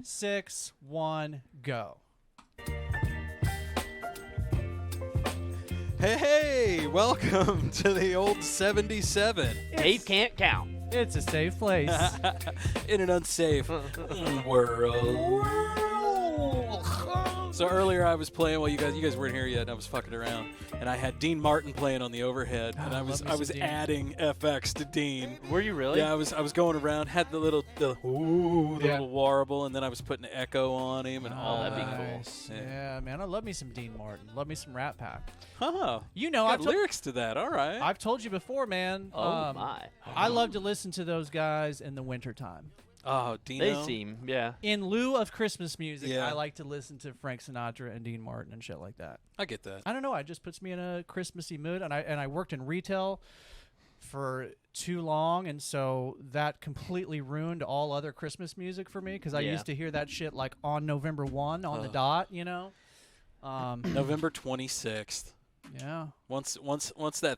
6, 1, go. Hey, welcome to the old 77. Dave can't count. It's a safe place. In an unsafe world. So earlier I was playing while you guys weren't here yet, and I was fucking around, and I had Dean Martin playing on the overhead, and I was adding FX to Dean. Were you really? Yeah, I was going around, had the little warble, and then I was putting an echo on him and all that'd be that. cool. Nice. Yeah, man, I love me some Dean Martin. Love me some Rat Pack. Huh. You know, Got lyrics to that. All right. I've told you before, man. Oh my! I love to listen to those guys in the wintertime. Oh, Dino. They seem, yeah. In lieu of Christmas music, Yeah. I like to listen to Frank Sinatra and Dean Martin and shit like that. I get that. I don't know. It just puts me in a Christmassy mood, and I worked in retail for too long, and so that completely ruined all other Christmas music for me because I used to hear that shit like on November 1 on the dot, you know. November 26th. Yeah. Once that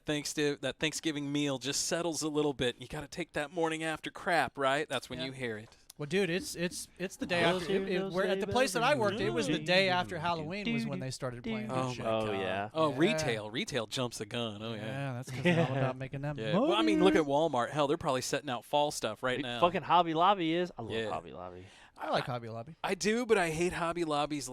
Thanksgiving meal just settles a little bit, you got to take that morning after crap, right? That's when you hear it. Well, dude, it's the day after. We're at the place that I worked. It was the day after Halloween was when they started playing this shit. Oh yeah. Oh, retail jumps the gun. Oh yeah. Yeah, that's because they're all about making that Yeah. money. Well, I mean, look at Walmart. Hell, they're probably setting out fall stuff right now. Fucking Hobby Lobby is. I love Hobby Lobby. I like Hobby Lobby. I do, but I hate Hobby Lobby's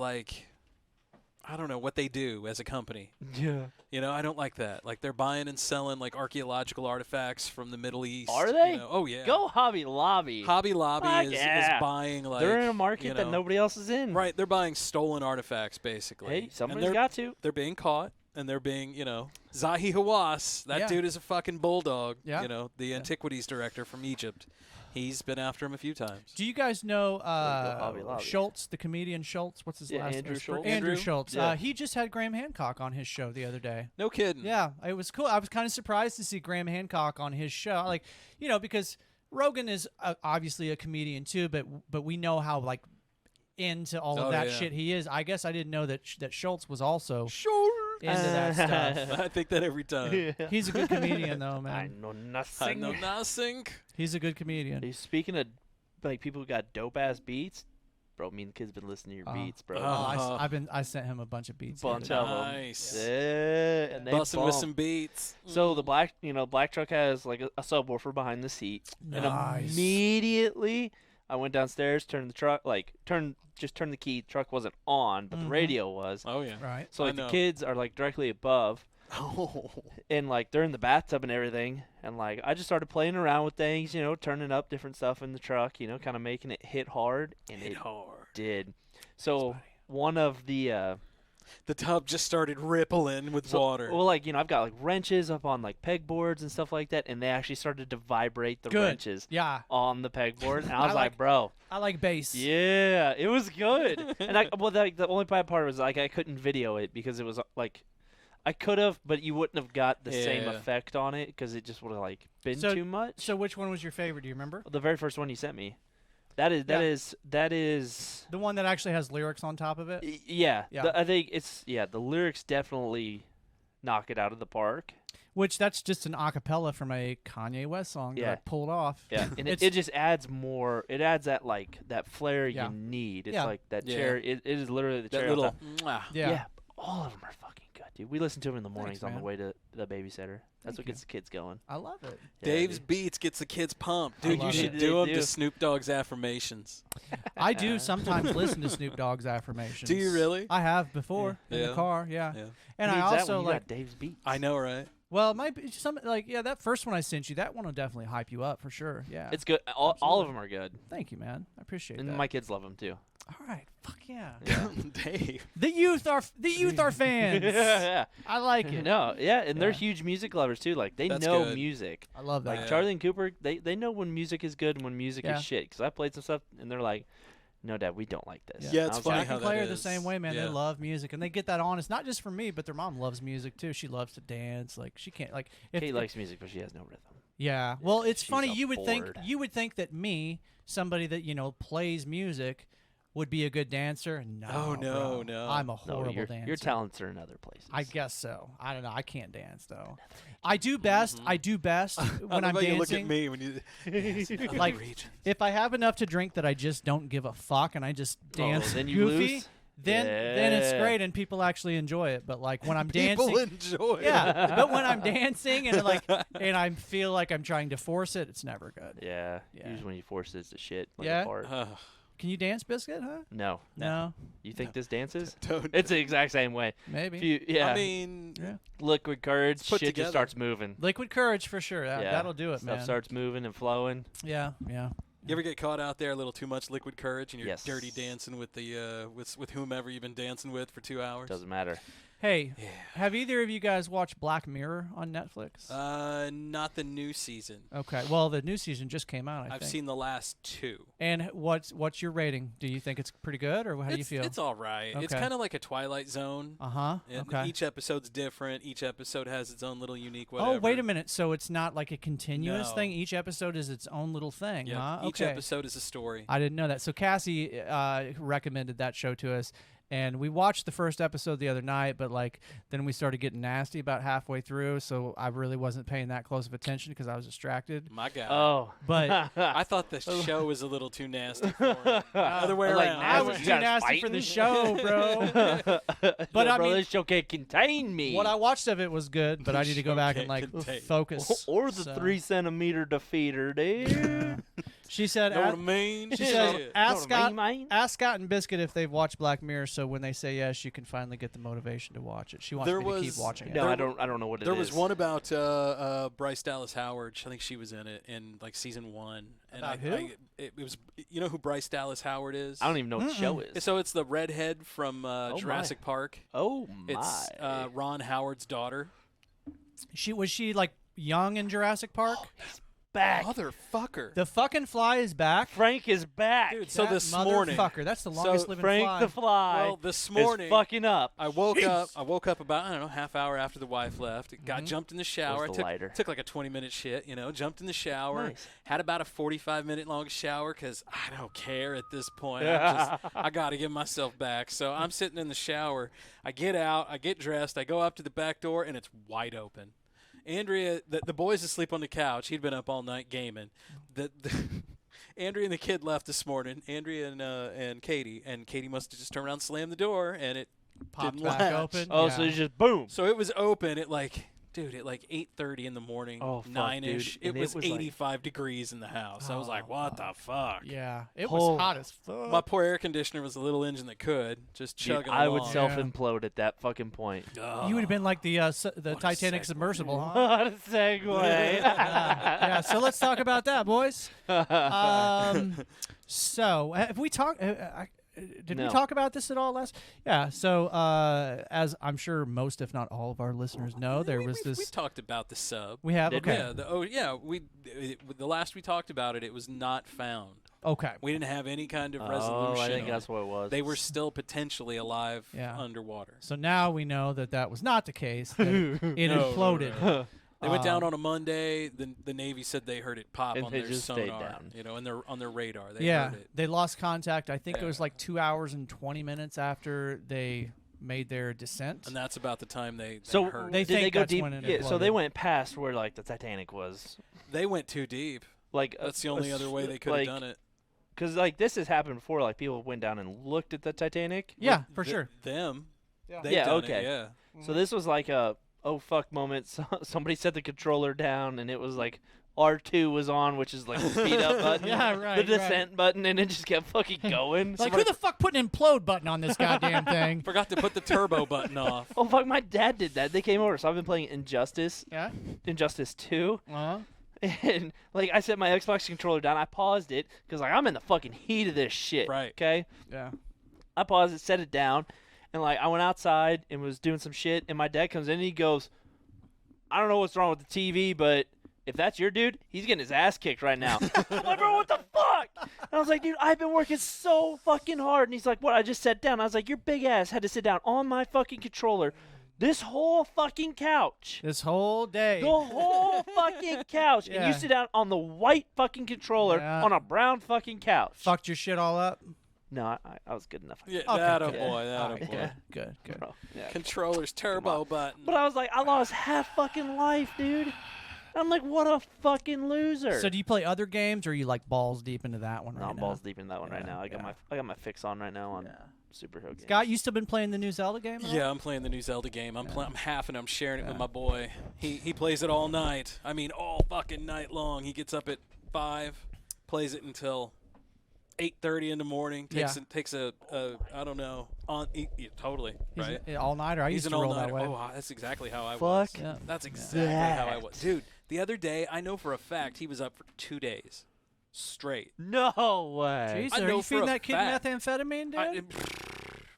I don't know what they do as a company. Yeah. You know, I don't like that. Like they're buying and selling like archaeological artifacts from the Middle East. Are they? You know? Oh yeah. Go Hobby Lobby. Hobby Lobby is yeah. buying like They're in a market that nobody else is in. Right, they're buying stolen artifacts basically. Hey, And somebody's got to. They're being caught and they're being, Zahi Hawass, that dude is a fucking bulldog. Yeah. The antiquities director from Egypt. He's been after him a few times. Do you guys know Hobby Lobby. Schultz, the comedian Schultz? What's his last name? Andrew Schultz. Andrew Schultz. Yeah. He just had Graham Hancock on his show the other day. No kidding. Yeah, it was cool. I was kind of surprised to see Graham Hancock on his show. Like, because Rogan is obviously a comedian too, but we know how into all of that shit he is. I guess I didn't know that Schultz was also into that stuff. I think that every time. He's a good comedian though, I man. know nothing. I know nothing. He's a good comedian. Hey, speaking of people who got dope ass beats, bro. Me and the kids been listening to your beats, bro. I sent him a bunch of beats. Bunch of them. Nice. Yeah, and they Busting with bump. some beats. So the black truck has like a subwoofer behind the seat, Nice. and immediately I went downstairs, turned the truck, turned the key. Truck wasn't on, but the radio was. Oh yeah. Right. So the kids are directly above, Oh. and they're in the bathtub and everything, and I just started playing around with things, turning up different stuff in the truck, kind of making it hit hard, and it did. So one of the tub just started rippling with water. Well, I've got wrenches up on pegboards and stuff like that, and they actually started to vibrate the wrenches on the pegboard. And I was like, bro, I like bass. yeah, it was good. And the only bad part was I couldn't video it because it was I could have, but you wouldn't have got the same effect on it because it just would have been too much. So which one was your favorite? Do you remember? The very first one you sent me. That is the one that actually has lyrics on top of it. Yeah. Yeah. I think the lyrics definitely knock it out of the park. Which that's just an acapella from a Kanye West song that I pulled off. Yeah, and it just adds more. It adds that that flair you need. It's like that chair. It is literally the that chair. little. Yeah. All of them are fucking good, dude. We listen to them in the mornings on the man. way to the babysitter. That's Thank what gets the kids going. I love it. Yeah, Dave's dude. beats gets the kids pumped. Dude, you love should it. do They them do. to Snoop Dogg's affirmations. I do sometimes listen to Snoop Dogg's affirmations. Do you really? I have before in Yeah. the car. Yeah. Yeah. And Who I needs also that when you got Dave's beats. I know, right? Well, it might be that first one I sent you. That one will definitely hype you up for sure. Yeah. It's good. All of them are good, Thank you, man. I appreciate and that. my kids love them too. All right. Fuck yeah. Dave. The youth are fans. yeah. I like it. No, yeah, and they're Yeah. huge music lovers too. They That's know good. music. I love that. Like Yeah. Charlie and Cooper, they know when music is good and when music Yeah. is shit. Because I played some stuff, and they're like, "No, Dad, we don't like this." Yeah, And it's I was funny like, Jack how and that Clay are the is. same way, man. Yeah. They love music, and they get that honest. Not just from me, but their mom loves music too. She loves to dance. She can't if Kate likes music, but she has no rhythm. Yeah. Well, it's she's funny. a You would board. think that me, somebody that plays music, would be a good dancer. No. Oh, no, bro. no. I'm a horrible dancer. Your talents are in other places. I guess so. I don't know. I can't dance though. I do best. I do best when I'm dancing. You look at me when you like if I have enough to drink that I just don't give a fuck and I just dance then you goofy. lose? Then it's great and people actually enjoy it. But like when I'm dancing, people enjoy it. Yeah. But when I'm dancing and I feel like I'm trying to force it, it's never good. Yeah. Usually when you force it, it's the shit. Like Yeah? a fart. Can you dance, Biscuit? Huh? No. You think this dances? Don't. It's the exact same way. Maybe. Yeah. I mean, Liquid courage, shit together. just starts moving. Liquid courage for sure. That'll do it, Stuff man. starts moving and flowing. Yeah. you ever get caught out there a little too much liquid courage and you're Yes. dirty dancing with the with whomever you've been dancing with for 2 hours? Doesn't matter. Hey, have either of you guys watched Black Mirror on Netflix? Not the new season. Okay. Well, the new season just came out, I I've think. seen the last 2. And what's your rating? Do you think it's pretty good, or how do you feel? It's all right. It's Okay. kind of like a Twilight Zone. Uh-huh. And Okay. each episode's different. Each episode has its own little unique whatever. Oh, wait a minute. So it's not like a continuous No. thing? Each episode is its own little thing, Yep. huh? Each Okay. episode is a story. I didn't know that. So Cassie recommended that show to us, and we watched the first episode the other night, but like then we started getting nasty about halfway through, so I really wasn't paying that close of attention because I was distracted. My God. Oh. But I thought the show was a little too nasty for it. Other way like around. I nasty. was You too guys nasty for the fighting? show, bro. But I bro, mean- this show can't contain me. What I watched of it was good, but I need to go back and Okay, like contain. focus. Or the So- 3-centimeter defeater, dude. She said, Know what I mean? she said, Shit. ask Scott, man. ask Scott and Biscuit if they've watched Black Mirror, so when they say yes, you can finally get the motivation to watch it. She wants There me to keep was- watching it. No, There I don't know what it is. There was one about Bryce Dallas Howard. I think she was in it in like season 1. And About who? It was, you know who Bryce Dallas Howard is? I don't even know what the show is. So it's the redhead from my. Jurassic Park. Oh my. It's Ron Howard's daughter. Was she like young in Jurassic Park? Back. Motherfucker. The fucking fly is back. Frank is back. Dude, so That this morning, motherfucker. That's the longest So living Frank fly. the fly. well, this morning, is fucking up. I woke up about, I don't know, half hour after the wife left. Got jumped in the shower. Where's the lighter? Took like a 20-minute shit, jumped in the shower. Nice. Had about a 45-minute long shower because I don't care at this point. I got to get myself back. So I'm sitting in the shower. I get out. I get dressed. I go up to the back door, and it's wide open. Andrea, the boy's asleep on the couch. He'd been up all night gaming. Andrea and the kid left this morning. Andrea and Katie. And Katie must have just turned around and slammed the door, and it Popped didn't back latch. open. Oh, Yeah. so it's just boom. So it was open at like 8:30 in the morning, Oh, fuck, 9-ish. dude. And It it was was like- 85 degrees in the house. I was like, Oh, what the fuck? Yeah, it Oh. was hot as fuck. My poor air conditioner was a little engine that could just Dude, chugging I would along. self-implode at that fucking point. You would have been like the Titanic segue. submersible, huh? What a segue. Yeah, so let's talk about that, boys. So have we talked? Did we No. talk about this at all last? Yeah. So as I'm sure most, if not all, of our listeners know, there was we this. talked about the sub. We have Did okay. The last we talked about it, it was not found. Okay. We didn't have any kind of Oh, resolution. I think on that's it. what it was. They were still potentially alive Yeah. underwater. So now we know that was not the case. That it No, imploded. no. They went down on a Monday. The Navy said they heard it pop And on they their just stayed sonar, down. on their radar. They Yeah, heard it. they lost contact. I think it was like 2 hours and 20 minutes after they made their descent. And that's about the time they So heard They it. did they think go that's deep? when it Yeah, so they imploded. went past where like the Titanic was. They went too deep. Like That's the only other way they could have done it. Because like this has happened before. Like people went down and looked at the Titanic. Yeah, for sure. Them. Yeah. They've Yeah, done okay. It, yeah. So this was like a oh fuck moment. Somebody set the controller down and it was like R2 was on, which is like the speed up button. Yeah, right, The descent button, and it just kept fucking going. Like, who the fuck put an implode button on this goddamn thing? Forgot to put the turbo button off. Oh fuck, my dad did that. They came over, so I've been playing Injustice, Yeah. Injustice 2. Uh-huh. And like I set my Xbox controller down, I paused it because like I'm in the fucking heat of this shit. Right. Okay. Yeah. I paused it, set it down, and like I went outside and was doing some shit, and my dad comes in and he goes, "I don't know what's wrong with the TV, but if that's your dude, he's getting his ass kicked right now." I'm like, "Bro, what the fuck?" And I was like, "Dude, I've been working so fucking hard." And he's like, "What? I just sat down." I was like, "Your big ass had to sit down on my fucking controller, this whole fucking couch." This whole day. The whole fucking couch. And Yeah. you sit down on the white fucking controller Yeah. on a brown fucking couch. Fucked your shit all up. No, I was good enough. Yeah, Okay, that a good. boy, that All a right, boy. Good. Bro, yeah. Controller's turbo button. But I was like, I lost half fucking life, dude. I'm like, what a fucking loser. So do you play other games, or are you like balls deep into that one right No, now? I'm balls deep in that one right Yeah, now. I got my fix on right now on superhero games. Scott, you still been playing the new Zelda game? At all? Yeah, I'm playing the new Zelda game. I'm half and I'm sharing it with my boy. He plays it all night. I mean, all fucking night long. He gets up at 5, plays it until 8:30 in the morning. Takes a I don't know totally right. All nighter. I He's used an to roll all that nighter. way. Oh, that's exactly how I was. Yeah. That's exactly how I was, dude. The other day, I know for a fact he was up for 2 days straight. No way. Jeez, I are know you for feeding a that kid fact. methamphetamine, dude?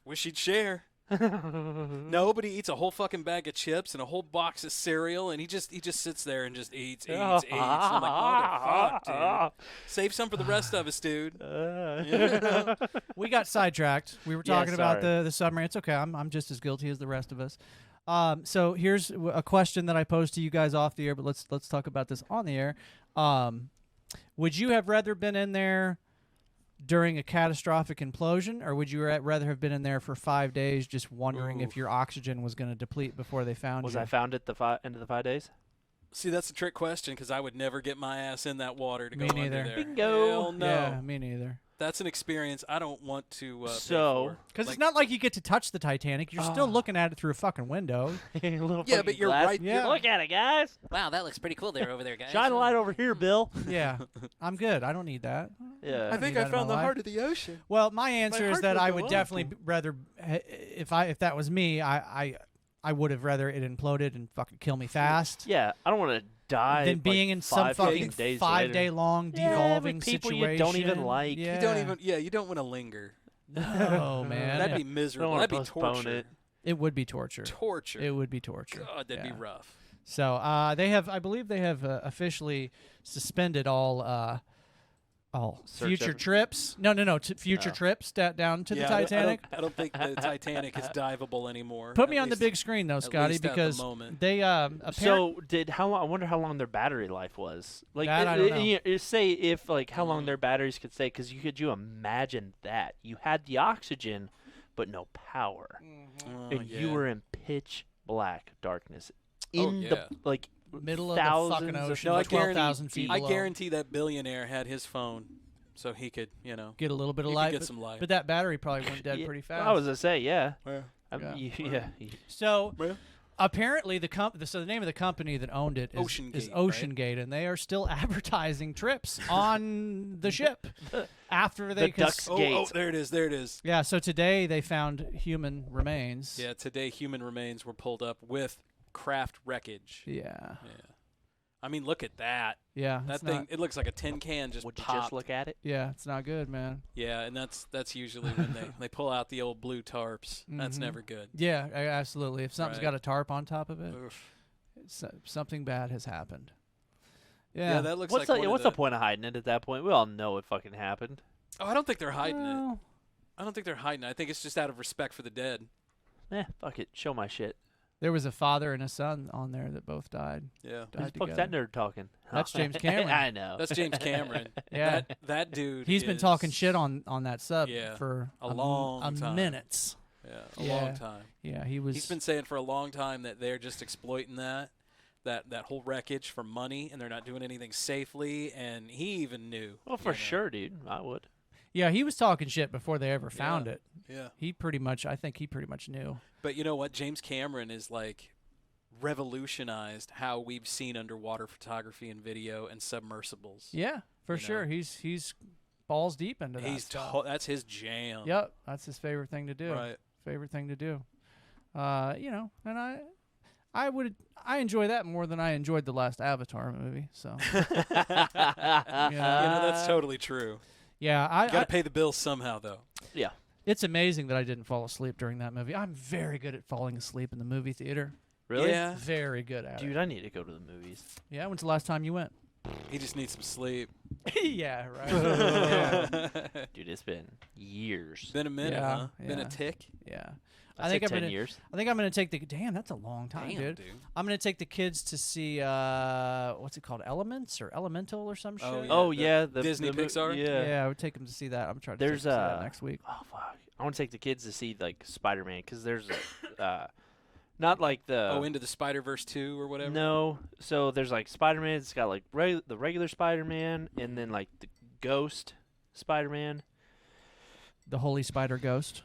Wish he'd share. Nobody eats a whole fucking bag of chips and a whole box of cereal, and he just sits there and just eats. I'm like, motherfuck, dude. Save some for the rest of us, dude. We got sidetracked. We were Yeah, talking about sorry. the submarine. It's okay. I'm just as guilty as the rest of us. So here's a question that I posed to you guys off the air, but let's talk about this on the air. Would you have rather been in there during a catastrophic implosion, or would you rather have been in there for 5 days just wondering if your oxygen was going to deplete before they found you? Was I found at the end of the 5 days? See, that's a trick question because I would never get my ass in that water to Me go neither. under there. Bingo. Hell no. Yeah, me neither. That's an experience I don't want to pay So- for. Because Like, it's not like you get to touch the Titanic. You're still looking at it through a fucking window. Yeah, but you're right. Yeah. Look at it, guys. Wow, that looks pretty cool there over there, guys. Shine a light over here, Bill. Yeah, I'm good. I don't need that. Yeah. I think need I that in my found the life. heart of the ocean. Well, my answer is heart that would I go would up. definitely rather, if that was me, I would have rather it imploded and fucking kill me fast Yeah, I don't want to die than being in some 5 fucking days 5-day later. long Yeah, devolving with people situation. you don't even like. Yeah. You don't want to linger. No, man. That'd be Don't miserable. wanna That'd be postpone torture. it. It would be torture. Torture. It would be torture. God, that'd Yeah. be rough. So I believe they have officially suspended all Search future of- trips. No, future trips down to the Titanic. I don't think the Titanic is diveable anymore. Put at me on the least- big screen though, at Scotty, least at the because moment. they So how long? I wonder how long their battery life was. Like, That I don't know. Say if how long their batteries could stay, because could you imagine that you had the oxygen, but no power, Oh, and you yeah. were in pitch black darkness Oh, in yeah. the middle of the thousands fucking of- ocean, No, I 12,000 feet I below. guarantee that billionaire had his phone, so he could, Get a little bit of he could light, get but, some light. but that battery probably went dead Yeah, pretty fast. I was gonna say, yeah. Yeah. Yeah. So Well. apparently so the name of the company that owned it is OceanGate, Ocean Gate, and they are still advertising trips on the ship after they Ducks Gate. Oh, there it is. There it is. Yeah, so today they found human remains. Yeah, today human remains were pulled up with craft wreckage. Yeah. Yeah. I mean, look at that. Yeah. That it's thing, not, it looks like a tin can just Would you popped. just look at it? yeah, it's not good, man. Yeah, and that's usually when they pull out the old blue tarps. That's Mhm. never good. Yeah, absolutely. If something's Right. got a tarp on top of it, Oof. something bad has happened. Yeah, Yeah. that looks What's like what's the point of hiding it at that point? We all know it fucking happened. Oh, I don't think they're hiding it. Well, I don't think they're hiding it. I think it's just out of respect for the dead. Fuck it. Show my shit. there was a father and a son on there that both died. Yeah. Who the Died fuck's together. that nerd talking? That's James Cameron. I know. That's James Cameron. Yeah. That dude. He's been is- talking shit on that sub Yeah, for a long time. minutes. Yeah, a Yeah. long time. Yeah, he was. He's been saying for a long time that they're just exploiting that whole wreckage for money, and they're not doing anything safely. And he even knew. Well, for sure, dude. I would. Yeah, he was talking shit before they ever found it. Yeah. I think he pretty much knew. But you know what? James Cameron is like revolutionized how we've seen underwater photography and video and submersibles. Yeah, for You sure. know. He's balls deep into that He's stuff. that's his jam. Yep, that's his favorite thing to do. Right. Favorite thing to do. And I enjoy that more than I enjoyed the last Avatar movie. So That's totally true. yeah, You got to pay the bills somehow, though. Yeah. it's amazing that I didn't fall asleep during that movie. I'm very good at falling asleep in the movie theater. Really? Yeah. Very good at Dude, it. I need to go to the movies. Yeah, when's the last time you went? He just needs some sleep. Yeah, right. Yeah. Dude, it's been years. Been a minute, Yeah, huh? Been a yeah. tick. Yeah. I think 10 gonna, years. I think I'm gonna take the. Damn, that's a long time, Damn, dude. I'm gonna take the kids to see what's it called, Elements or Elemental or some shit. Oh, yeah. Oh, the yeah. Disney Pixar? Yeah. Yeah, I would take them to see that. I'm trying to There's take them to see that next week. Oh, fuck. I want to take the kids to see, like, Spider-Man, because there's not like the... Into the Spider-Verse 2 or whatever? No. So there's, like, Spider-Man. It's got, like, the regular Spider-Man and then, like, the Ghost Spider-Man. The Holy Spider Ghost.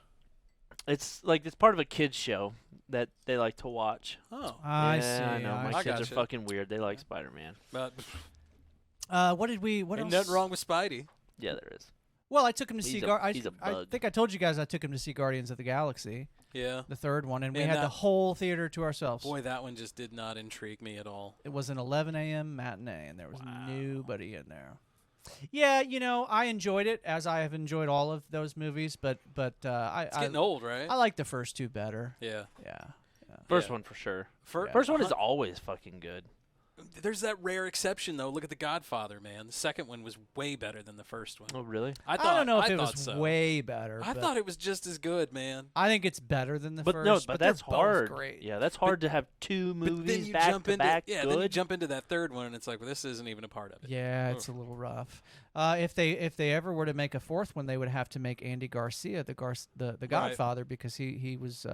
It's, like, it's part of a kids show that they like to watch. Oh. I yeah, see. I know. My I kids are gotcha. fucking weird. They like Spider-Man. But What did we? What ain't else? nothing wrong with Spidey. Yeah, there is. Well, I took him to see. He's a I bug. think I told you guys I took him to see Guardians of the Galaxy, Yeah. the third one, and we And had the that- whole theater to ourselves. Boy, that one just did not intrigue me at all. It was an 11 a.m. matinee, and there was Wow. nobody in there. Yeah, I enjoyed it as I have enjoyed all of those movies, but It's getting old, right? I like the first two better. Yeah. Yeah. First Yeah. one for sure. Fir- Yeah. First one is always fucking good. There's that rare exception, though. Look at The Godfather, man. The second one was way better than the first one. Oh, really? I don't know if it thought was so. way better. I but thought it was just as good, man. I think it's better than the But first. no, but they're that's both hard. Great. Yeah, that's hard to have two But then movies you back jump to into back then you good. jump into that third one, and it's like, well, this isn't even a part of it. Yeah, it's a little rough. If they ever were to make a fourth one, they would have to make Andy Garcia the Godfather, because he was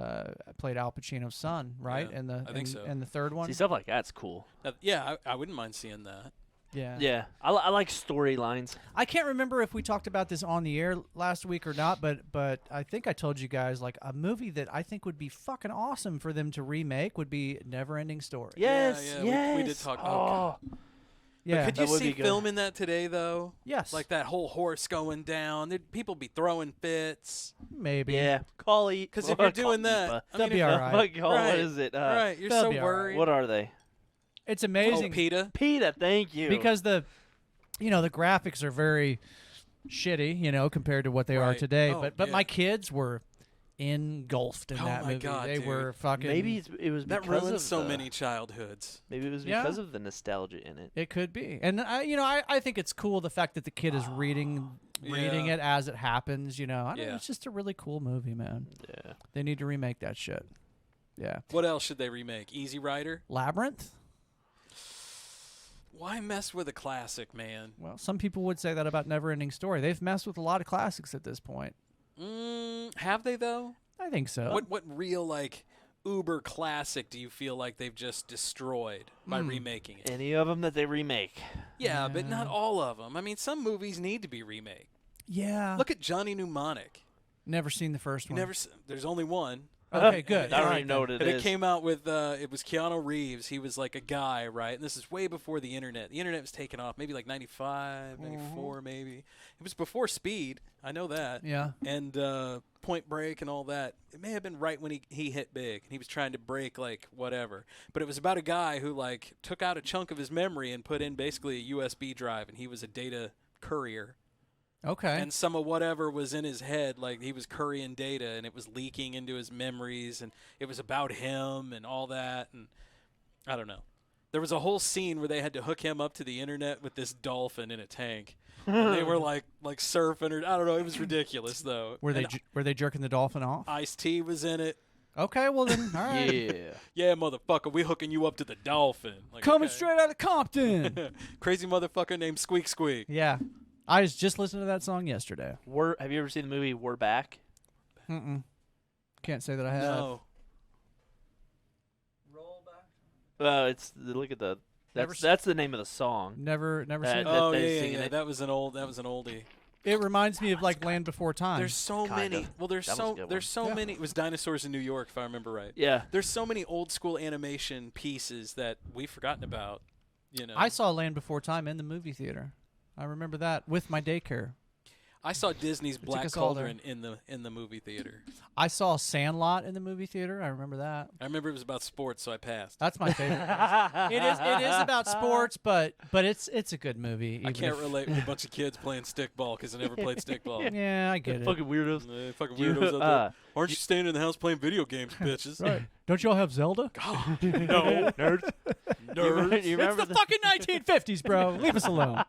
played Al Pacino's son, right? Yeah, and I think so. And the third one. See, stuff like that's cool. Yeah, I wouldn't mind seeing that. Yeah. Yeah, I like storylines. I can't remember if we talked about this on the air last week or not, but I think I told you guys, like, a movie that I think would be fucking awesome for them to remake would be Neverending Story. Yes, yeah, yes. we did talk. Oh, God. Yeah. Could That you would see be good. filming that today, though? Yes. Like that whole horse going down. People be throwing fits. Maybe. yeah. Call it. Because if you're doing that, I That'd mean, be if- all Oh right. my God, Right. what is it? right, you're That'd so be all right. worried. What are they? It's Oh, amazing PETA. PETA, thank you. because the graphics are very shitty, compared to what they are Right. today. Oh, but yeah. my kids were engulfed in Oh that my movie. God, they dude. were fucking. maybe it was That because ruins of so the- many childhoods. Maybe it was Yeah. because of the nostalgia in it. It could be, and I think it's cool the fact that the kid is reading Yeah. it as it happens. I don't know, Yeah. it's just a really cool movie, man. Yeah. They need to remake that shit. Yeah, What else should they remake? Easy Rider? Labyrinth. Why mess with a classic, man? Well, some people would say that about Neverending Story. They've messed with a lot of classics at this point. Have they, though? I think so. What real, like, uber classic do you feel like they've just destroyed by remaking it? Any of them that they remake. Yeah, but not all of them. I mean, some movies need to be remade. Yeah. Look at Johnny Mnemonic. Never seen the first You one. never. There's only one. Okay, good. I don't All right, even know what it And is. it came out with it was Keanu Reeves. He was like a guy, right? And this is way before the internet. The internet was taken off, maybe like 95, 94, maybe. It was before Speed. I know that. Yeah. And Point Break and all that. It may have been right when he hit big. He was trying to break like whatever. But it was about a guy who like took out a chunk of his memory and put in basically a USB drive, and he was a data courier. Okay. And some of whatever was in his head, like he was currying data, and it was leaking into his memories, and it was about him and all that. And I don't know. There was a whole scene where they had to hook him up to the internet with this dolphin in a tank. And they were like surfing, or I don't know. It was ridiculous though. Were they And were they jerking the dolphin off? Ice-T was in it. Okay, well then, all right. Yeah. Yeah, motherfucker, we hooking you up to the dolphin. Like, Coming okay. straight out of Compton. Crazy motherfucker named Squeak Squeak. Yeah. I was just listening to that song yesterday. Have you ever seen the movie We're Back? Mm-mm. Can't say that I have. No. Look at the. Never That's the name of the song. Never seen That- it. that- Oh they yeah, singing yeah. it. That was an oldie. It reminds me of like Land Before Time. There's so Kinda. many. Well, That was a good there's so Yeah. many. It was Dinosaurs in New York, if I remember right. Yeah. There's so many old school animation pieces that we've forgotten about. I saw Land Before Time in the movie theater. I remember that with my daycare. I saw Disney's took Black us all there. Cauldron in the movie theater. I saw Sandlot in the movie theater. I remember that. I remember it was about sports, so I passed. That's my favorite. It is about sports, but it's a good movie. I even can't if- relate with a bunch of kids playing stickball because I never played stickball. Yeah, I get it. Fucking weirdos. Fucking Do you, weirdos out there. Aren't you staying in the house playing video games, bitches? Right. Don't you all have Zelda? No. Nerds. Nerds. You It's remember the fucking 1950s, bro. Leave us alone.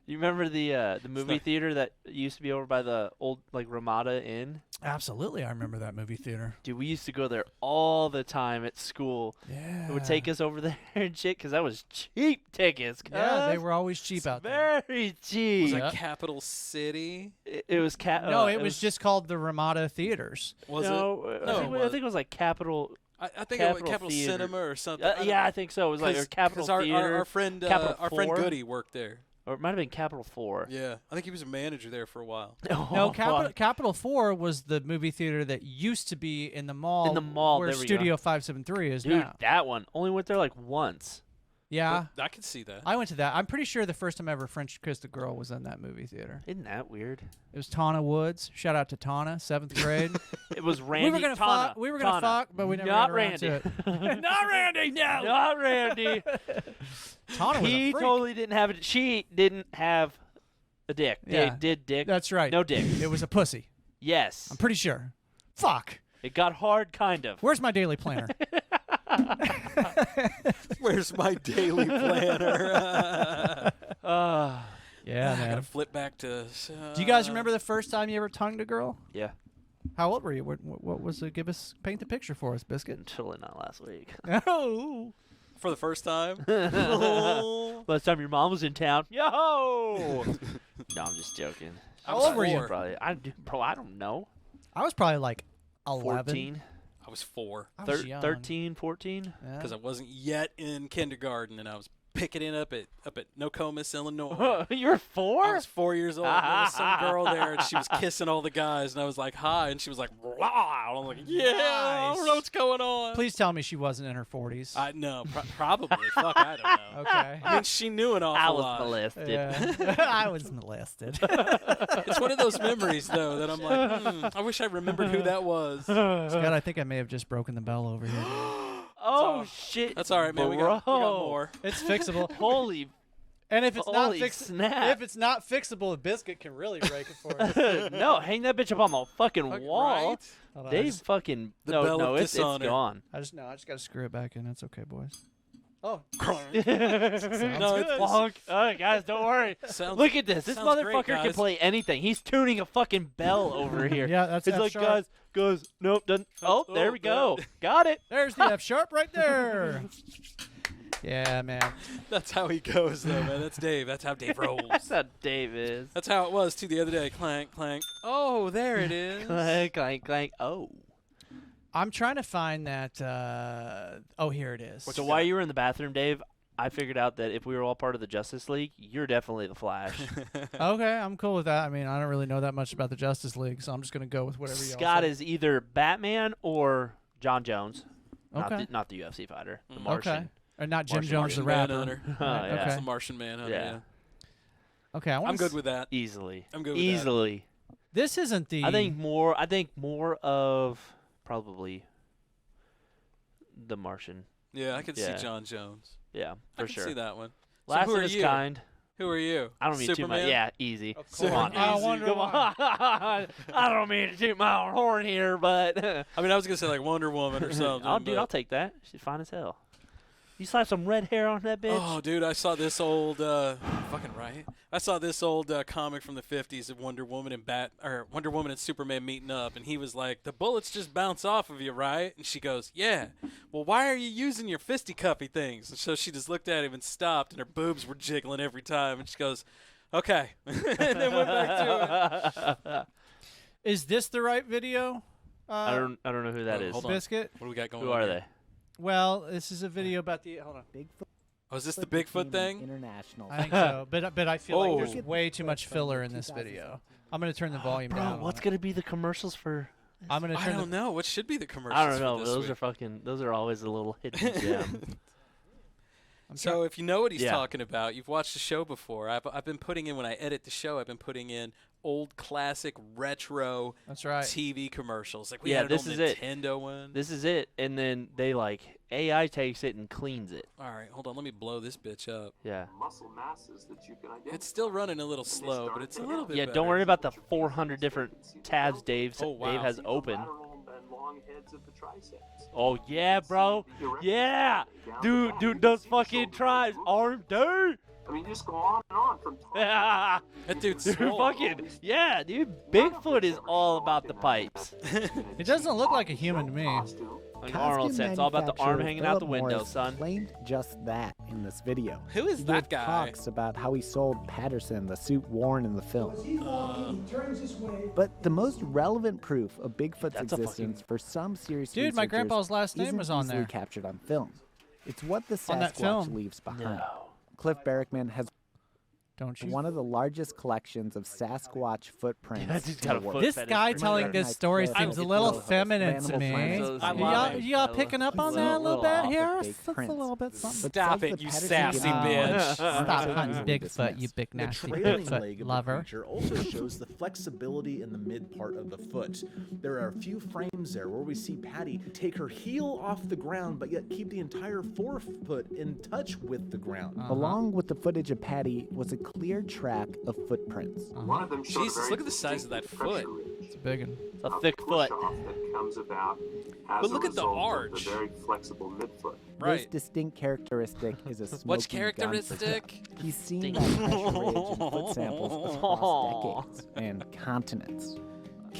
You remember the movie theater that used to be over by the old like Ramada Inn? Absolutely, I remember that movie theater. Dude, we used to go there all the time at school. Yeah. It would take us over there and shit because that was cheap tickets. Yeah, they cuz. were always cheap out there. Very Was cheap. it Yep. Capital City? It was No, it was just called the Ramada Theaters. Was no, it? I think it was like Capital. I think it was Capital Capital Theater. Cinema or something. Yeah, I think so. It was like or Capital Theater. Our friend, Capital our friend 4? Goody worked there. Or it might have been Capital 4. Yeah, I think he was a manager there for a while. No, Capital 4 was the movie theater that used to be in the mall. In the mall, where there we Studio go. 573 is Dude, now. that one. Only went there like once. Yeah, But I could see that. I went to that. I'm pretty sure the first time I ever French kissed a girl was in that movie theater. Isn't that weird? It was Tana Woods. Shout out to Tana, 7th grade. It was Randy. we were gonna Tana, fuck. We were gonna Tana. fuck, but we never Not got around Randy. to it. Not Randy. No. Not Randy. Tana was He a freak. totally didn't have it. She didn't have a dick. Yeah. Did dick. That's right. No dick. It was a pussy. Yes. I'm pretty sure. Fuck. It got hard, kind of. Where's my daily planner? Where's my daily planner? Yeah, I man. gotta flip back to. Do you guys remember the first time you ever tongued a girl? Yeah. How old were you? What was it? Paint the picture for us, Biscuit. Totally not last week. Oh. for the first time? Last time your mom was in town. Yo! No, I'm just joking. How old were you? Bro, I don't know. I was probably like 11. 14? I was 4 I was young. 13, 14? Yeah. because I wasn't yet in kindergarten, and I was picketing up at Nokomis, Illinois. You're I 4? was 4 years old. And there was some girl there, and she was kissing all the guys, and I was like, "Hi," and she was like, "Wow." And I'm like, "Yeah, I don't know what's going on." Please tell me she wasn't in her 40s. No, probably. Fuck, I don't know. Okay. I mean, she knew an awful I was lot. molested. Yeah. I was molested. It's one of those memories, though, that I'm like, I wish I remembered who that was. Scott, I think I may have just broken the bell over here. Oh, shit. That's all right, man. We got more. It's fixable. Holy. And if it's not Holy snap. if it's not fixable, a Biscuit can really break it for us. No, hang that bitch up on the fucking wall. Right? Hold on, Dave fucking. The No, bell no, of it's dishonor. gone. I just got to screw it back in. It's okay, boys. Oh, No, good. Fuck. Guys, don't worry. Sounds, Look at this. This sounds motherfucker great, can guys. play anything. He's tuning a fucking bell over here. yeah, that's It's F like, sharp. guys, nope, doesn't. Oh, there we go. Got it. There's the F sharp right there. Yeah, man. That's how he goes, though, man. That's Dave. That's how Dave rolls. That's how Dave is. That's how it was, too, the other day. Clank, clank. Oh, there it is. Clank, clank, clank. Oh. I'm trying to find that. Oh, here it is. So while you were in the bathroom, Dave, I figured out that if we were all part of the Justice League, you're definitely the Flash. Okay, I'm cool with that. I mean, I don't really know that much about the Justice League, so I'm just gonna go with whatever y'all Scott say. is either Batman or John Jones. Okay. Not the UFC fighter. The Martian. Okay. Or not Jim Martian Jones, the Martian rapper. Manhunter. Right, Yeah. It's Okay. the Martian Manhunter, Yeah. Oh, Okay. I'm good with that. Easily. I'm good with that. Easily. This isn't the. I think more of probably the Martian. Yeah, I could Yeah. see John Jones. Yeah, I for can sure. see that one. Last so who of are his you? kind. Who are you? I don't mean too Superman? much. Yeah, easy. Of Come on. course. I Easy. wonder Come why. on. I don't mean to toot my own horn here, but I mean, I was gonna say like Wonder Woman or something. Dude, but- I'll take that. She's fine as hell. You slap some red hair on that bitch. Oh, dude, I saw this old fucking right. I saw this old comic from the 50s of Wonder Woman and Wonder Woman and Superman meeting up, and he was like, "The bullets just bounce off of you, right?" And she goes, "Yeah." Well, why are you using your fisticuffy things? And so she just looked at him and stopped, and her boobs were jiggling every time, and she goes, "Okay," and then went back to it. Is this the right video? I don't know who that Oh, is. hold on. Biscuit. What do we got going Who on are here? they? Well, this is a video about the. Hold on. Bigfoot. Oh, is this the Bigfoot thing? International. I think so, but I feel like Oh. there's way too much filler in this video. I'm gonna turn the volume Bro, down. what's on gonna be the commercials for? it. I'm gonna I turn. don't know. What should be the commercials? I don't for know. this Those week? are fucking. Those are always a little hidden gem. So if you know what he's Yeah. talking about, you've watched the show before. I've been putting in, when I edit the show, I've been putting in old classic retro That's right. TV commercials. Like we Yeah, had an this old is it. Nintendo one. This is it, and then they AI takes it and cleans it. All right, hold on. Let me blow this bitch up. Yeah. muscle masses that you can identify. It's still running a little slow, but it's a little bit Yeah. better. Don't worry about the 400 different tabs Dave Oh, wow. has open. Lateral and long heads of the triceps. Oh yeah, bro. Yeah, dude, those fucking tribes, aren't they? I mean, you just go on and on from talking. That dude's Dude, swole. fucking yeah, dude. Bigfoot is all about the pipes. It doesn't look like a human to me. Like Arnold said, it's all about the arm hanging out the window, son. Claimed just that in this video. Who is He that gave guy? talks about how he sold Patterson the suit worn in the film. But the most relevant proof of Bigfoot's That's a existence for some serious Dude, my researchers grandpa's last name isn't was on easily there. captured on film. It's what the On that Sasquatch film. leaves behind. No. Cliff Barrickman has Don't you? one of the largest collections of Sasquatch footprints. Yeah, dude's in got the a world. foot This fetish. guy Pretty telling much. this story Recognize seems a Cliff little Barrickman. feminine to Animal me. Planet. I love Y'all it. picking up on It's that a little bit off. here? Big That's a prints. little bit something. But Stop says it, the you Patterson sassy Gimlin bitch. film Stop is hunting easily Bigfoot, you dismissed. big The nasty trailing Bigfoot leg of lover. the creature also shows the flexibility in the mid part of the foot. There are a few frames there where we see Patty take her heel off the ground, but yet keep the entire forefoot in touch with the ground. Along with the footage of Patty was a clear track of footprints. One of them showed a Jesus, very look at the size of that distinct pressure foot. ridge, It's a big one. It's a thick foot. push-off that comes about as But look a at the result of arch. the very flexible midfoot. This Right. distinct characteristic is a smoking What's gun for characteristic? Jeff. He's seen that pressure ridge in foot samples across decades and continents.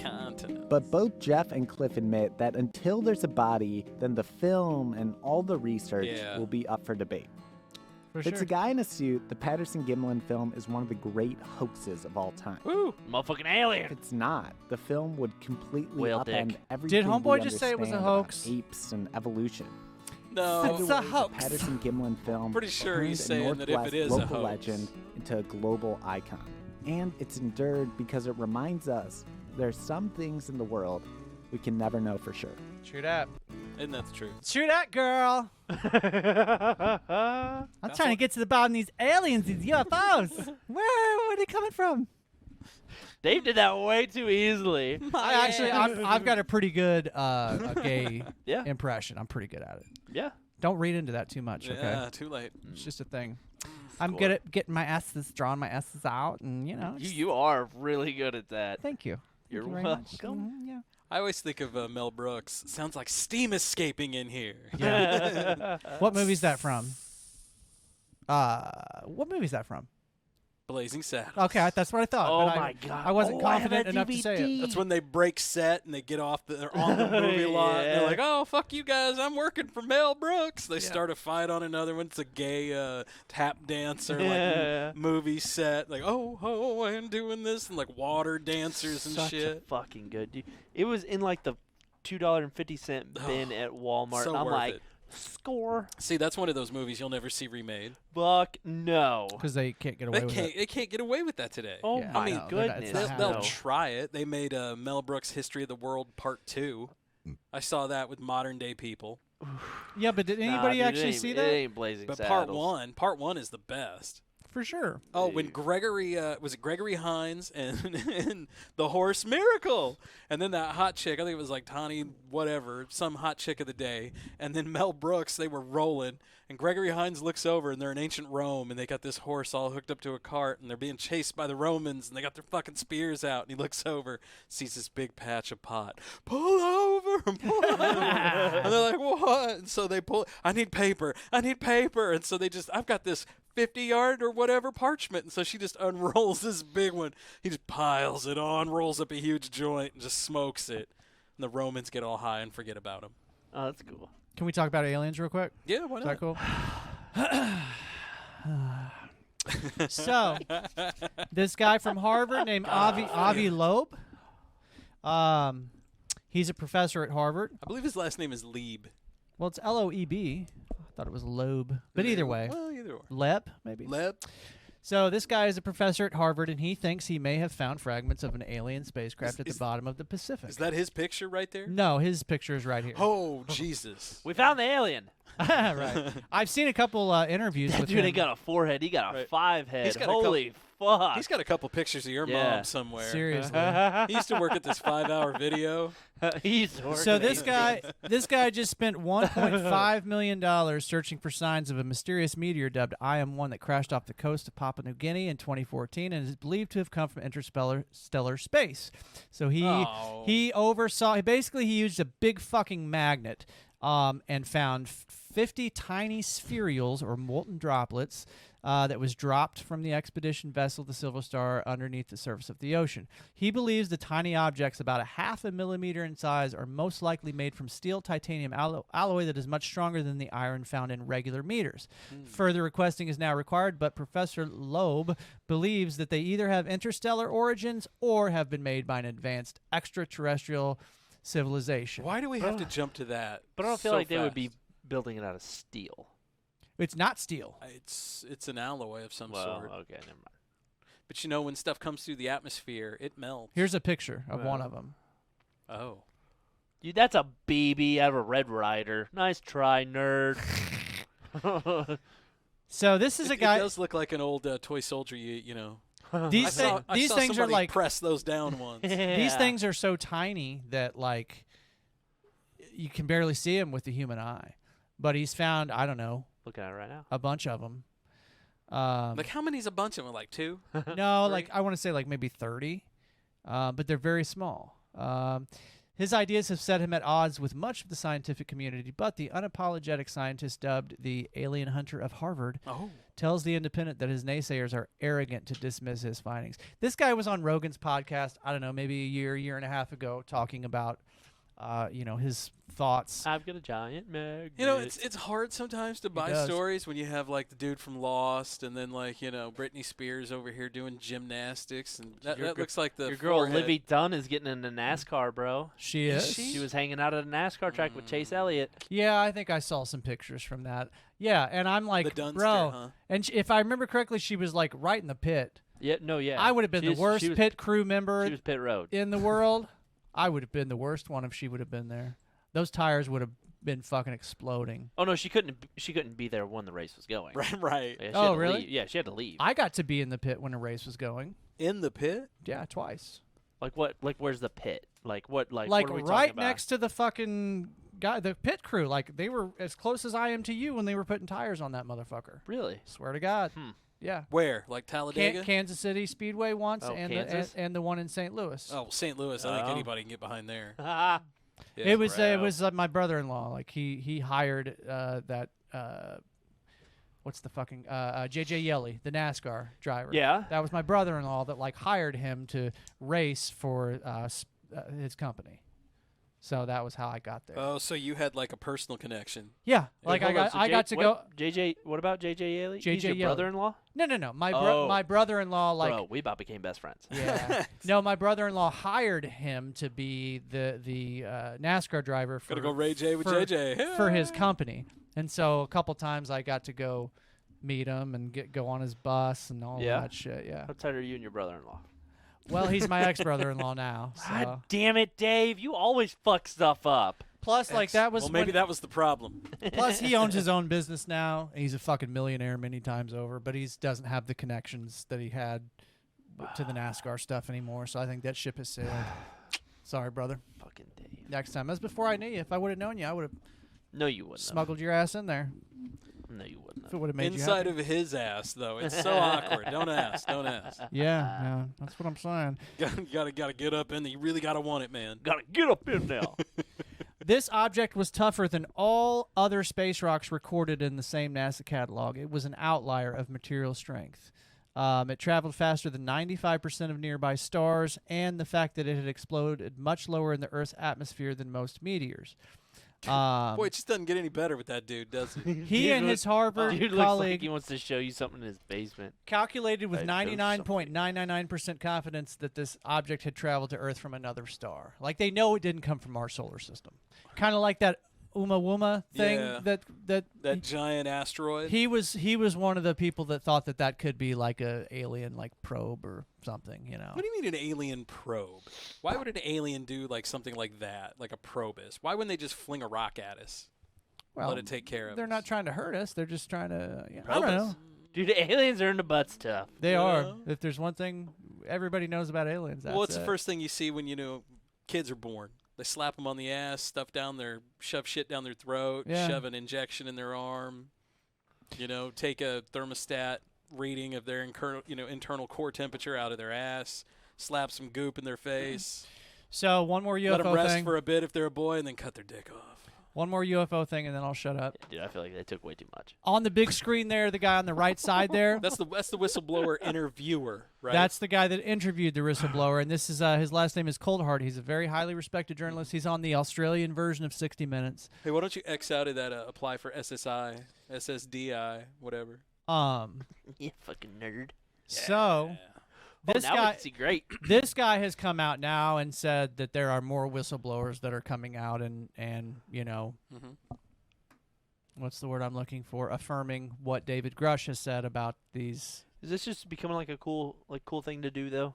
Continent. But both Jeff and Cliff admit that until there's a body, then the film and all the research Yeah. will be up for debate. For If it's sure. a guy in a suit, the Patterson Gimlin film is one of the great hoaxes of all time. Woo. Motherfucking If alien. it's not, the film would completely Whale upend dick. everything Homeboy we just say it was a understand about hoax? apes and evolution. No. It's a Either way, hoax. The Patterson Gimlin film Pretty sure turned he's a saying that if it Northwest is a local hoax. legend into a global icon. And it's endured because it reminds us there are some things in the world we can never know for sure. True that. Isn't that the truth? True that, girl. I'm trying to get to the bottom of these aliens, these UFOs. Where are they coming from? Dave did that way too easily. I've got a pretty good a gay Yeah. impression. I'm pretty good at it. Yeah. Don't read into that too much, okay? Yeah, too late. It's just a thing. I'm good at getting my S's, drawing my S's out, and just- You are really good at that. Thank you. You're Thank you very much. welcome. Yeah. I always think of Mel Brooks. Sounds like steam escaping in here. Yeah. What movie's that from? What movie's that from? Blazing Saddles. Okay, that's what I thought. Oh but my God. I wasn't Oh, I have confident that enough to say it. DVD. That's when they break set and they get off. They're on the movie lot. Yeah. They're like, "Oh, fuck you guys! I'm working for Mel Brooks." They start a fight on another one. It's a gay tap dancer like movie set. Like, oh, I'm doing this, and like water dancers and Such shit. a fucking good dude. It was in like the $2.50 bin at Walmart. So and I'm worth like, it. score. See, that's one of those movies you'll never see remade. Fuck no. Because they can't get away with it. They can't get away with that today. Oh Yeah, my I know. goodness. They're not- They'll No. try it. They made Mel Brooks' History of the World Part 2. I saw that with modern day people. Yeah, but did anybody actually see It that? ain't Blazing But Saddles. Part one is the best. For sure. Oh, when Gregory was it Gregory Hines and the Horse Miracle, and then that hot chick, I think it was like Tawny whatever, some hot chick of the day, and then Mel Brooks, they were rolling, and Gregory Hines looks over, and they're in ancient Rome, and they got this horse all hooked up to a cart, and they're being chased by the Romans, and they got their fucking spears out, and he looks over, sees this big patch of pot, pull over, and they're like, what? And so they pull, I need paper, and so they just, I've got this 50-yard or whatever parchment, and so she just unrolls this big one. He just piles it on, rolls up a huge joint, and just smokes it. And the Romans get all high and forget about him. Oh, that's cool. Can we talk about aliens real quick? Yeah, why Is not? that cool? So, this guy from Harvard named Avi Loeb. He's a professor at Harvard. I believe his last name is Lieb. Well, it's Loeb. I thought it was Loeb, but either way, Well, either way. Lep maybe. Leb. So this guy is a professor at Harvard, and he thinks he may have found fragments of an alien spacecraft at the bottom of the Pacific. Is that his picture right there? No, his picture is right here. Oh, Jesus. We found the alien. Right. I've seen a couple interviews That with dude him. ain't got a forehead. He got a Right. 5 head. He's got a Holy fuck? He's got a couple pictures of your mom somewhere. Seriously. He used to work at this 5-hour video. So this guy just spent $1.5 million searching for signs of a mysterious meteor dubbed IM-1 that crashed off the coast of Papua New Guinea in 2014 and is believed to have come from interstellar space. So he oversaw. Basically, he used a big fucking magnet and found 50 tiny spherules or molten droplets that was dropped from the expedition vessel, the Silver Star, underneath the surface of the ocean. He believes the tiny objects, about 0.5 millimeter in size, are most likely made from steel titanium alloy that is much stronger than the iron found in regular meters. Further requesting is now required, but Professor Loeb believes that they either have interstellar origins or have been made by an advanced extraterrestrial civilization. Why do we have to jump to that? But I don't feel so like they would fast? be building it out of steel. It's not steel. It's an alloy of some Well, sort. okay, never mind. But you know, when stuff comes through the atmosphere, it melts. Here's a picture of one of them. Oh. Dude, that's a BB out of a Red Rider. Nice try, nerd. So this is a guy. It does look like an old toy soldier. You know. These I these saw things are somebody like press those down once. these things are so tiny that like you can barely see them with the human eye. But he's found, I don't know, Looking at it right now. a bunch of them. Like how many's a bunch of them? Like 2? No, Three? like I want to say like maybe 30, but they're very small. His ideas have set him at odds with much of the scientific community, but the unapologetic scientist dubbed the alien hunter of Harvard tells The Independent that his naysayers are arrogant to dismiss his findings. This guy was on Rogan's podcast, I don't know, maybe a year and a half ago, talking about his thoughts. I've got a giant magnet. You know, it's hard sometimes to buy does. stories when you have like the dude from Lost, and then like Britney Spears over here doing gymnastics, and that looks like the your girl forehead. Livy Dunn is getting into NASCAR, bro. She is? She was hanging out at a NASCAR track with Chase Elliott. Yeah, I think I saw some pictures from that. Yeah, and I'm like, The Dunster, bro. huh? And if I remember correctly, she was like right in the pit. Yeah. I would have been She the was- worst she was- pit crew member She was pit road. in the world. I would have been the worst one if she would have been there. Those tires would have been fucking exploding. Oh no, she couldn't be there when the race was going. Right. Yeah, she Oh, had to really? leave. Yeah, she had to leave. I got to be in the pit when a race was going. In the pit? Yeah, twice. Like what? Like where's the pit? Like what? Like Like what are we right talking about? next to the fucking guy, the pit crew. Like they were as close as I am to you when they were putting tires on that motherfucker. Really? Swear to God. Yeah. Where? Like Talladega? Kansas City Speedway once, Oh, and Kansas? the one in St. Louis. Oh, St. Louis. I think Oh. anybody can get behind there. It was bro. my brother-in-law. Like he hired that what's the fucking JJ Yelly, the NASCAR driver. Yeah. That was my brother-in-law that like hired him to race for his company. So that was how I got there. Oh, so you had like a personal connection. Yeah, like Hold on, so I got to go. JJ, what about JJ Yaley? JJ He's your Yeley. brother-in-law? No. Oh. My brother-in-law like Bro, we about became best friends. yeah. No, my brother-in-law hired him to be the NASCAR driver for Gotta go Ray J with for- JJ. for his company. And so a couple times I got to go meet him and go on his bus and all Yeah? that shit. Yeah. How tight are you and your brother-in-law? Well, he's my ex-brother-in-law now. So. God damn it, Dave! You always fuck stuff up. Plus, like that was Well, maybe when- that was the problem. Plus, he owns his own business now. And he's a fucking millionaire many times over, but he doesn't have the connections that he had to the NASCAR stuff anymore. So I think that ship has sailed. Sorry, brother. Fucking Dave. Next time. That's before I knew you. If I would have known you, I would have No, you wouldn't. smuggled your ass in there. No, you wouldn't. If it would have made Inside you of his ass, though. It's so awkward. Don't ask. Don't ask. Yeah, that's what I'm saying. Gotta get up in there. You really gotta want it, man. Gotta get up in now. This object was tougher than all other space rocks recorded in the same NASA catalog. It was an outlier of material strength. It traveled faster than 95% of nearby stars, and the fact that it had exploded much lower in the Earth's atmosphere than most meteors. Boy, it just doesn't get any better with that dude, does it? He and his Harvard Dude looks like colleague he wants to show you something in his basement. calculated with Hey, show 99.999% confidence that this object had traveled to Earth from another star. Like, they know it didn't come from our solar system. Kind of like that Uma thing Yeah. that giant asteroid. he was one of the people that thought that could be like a alien like probe or something, you know. What do you mean an alien probe? Why would an alien do like something like that, like a probe is? Why wouldn't they just fling a rock at us? Well, let it take care of they're us? not trying to hurt us. They're just trying to. I Probe don't us. know. Dude, aliens are in the butt stuff. They Yeah. are. If there's one thing everybody knows about aliens, that's What's it. the first thing you see when kids are born? They slap them on the ass, shove shit down their throat, Yeah. shove an injection in their arm. Take a thermostat reading of their internal core temperature out of their ass, slap some goop in their face, So one more let them UFO rest thing. for a bit if they're a boy, and then cut their dick off. One more UFO thing, and then I'll shut up. Dude, I feel like they took way too much. On the big screen there, the guy on the right side there. That's the whistleblower interviewer, right? That's the guy that interviewed the whistleblower, and this is his last name is Coldheart. He's a very highly respected journalist. He's on the Australian version of 60 Minutes. Hey, why don't you X out of that apply for SSI, SSDI, whatever? You fucking nerd. So this now we guy, can see great. this guy has come out now and said that there are more whistleblowers that are coming out and what's the word I'm looking for? Affirming what David Grush has said about these. Is this just becoming like a cool thing to do though?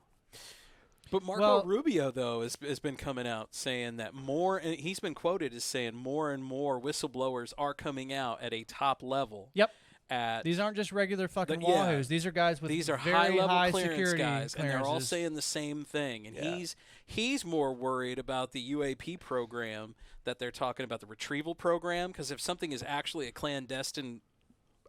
But Marco Rubio, though, has been coming out saying that and he's been quoted as saying more and more whistleblowers are coming out at a top level. Yep. These These aren't just regular fucking yeah. wahoos. These are guys with are very high-level high clearance security guys, and they're all clearances. saying the same thing. And Yeah. he's more worried about the UAP program that they're talking about, the retrieval program, because if something is actually a clandestine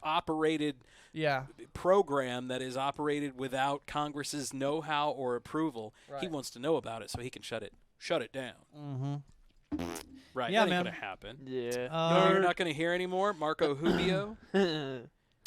operated Yeah. program that is operated without Congress's know-how or approval, he wants to know about it so he can shut it down. Mm-hmm. Right? Yeah, that ain't man. gonna happen. Yeah. No, you're not gonna hear anymore, Marco Rubio.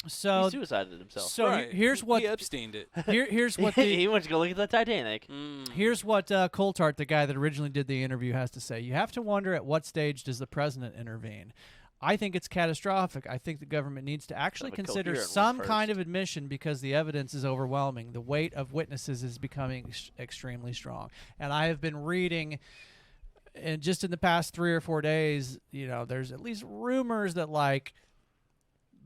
So he suicided himself. So right. here's what he Epsteined it. here's what the he went to go look at the Titanic. here's what Coulthard, the guy that originally did the interview, has to say. You have to wonder at what stage does the president intervene. I think it's catastrophic. I think the government needs to actually Have a consider coherent one some kind first. of admission because the evidence is overwhelming. The weight of witnesses is becoming extremely strong. And I have been reading, and just in the past 3 or 4 days, there's at least rumors that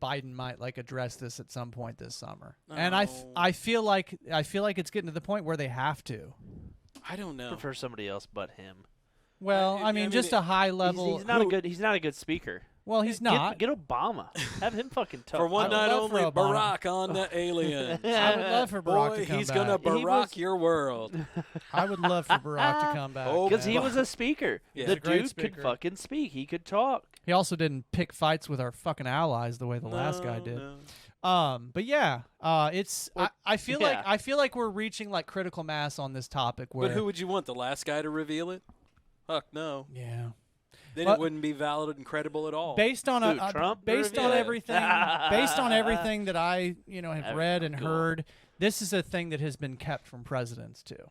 Biden might address this at some point this summer. And I feel like it's getting to the point where they have to. I don't know. Prefer somebody else but him. Well, I mean, just a high level. He's not a good speaker. Well, he's not. Get Obama. Have him fucking talk. For one I would night love for only, Obama. Barack on the alien. I would love for Barack Boy, to come he's back. gonna He Barack was- your world. I would love for Barack to come back. Oh, Because he Yeah. was a speaker. Yeah. The He's a great dude speaker. could fucking speak. He could talk. He also didn't pick fights with our fucking allies the way the last guy did. But yeah, I feel like we're reaching critical mass on this topic. Where But who would you want? The last guy to reveal it? Fuck no. Yeah. Then But- it wouldn't be valid and credible at all. Based on Who, Trump? based on Yeah. everything, based on everything that I have read and cool. heard, this is a thing that has been kept from presidents too.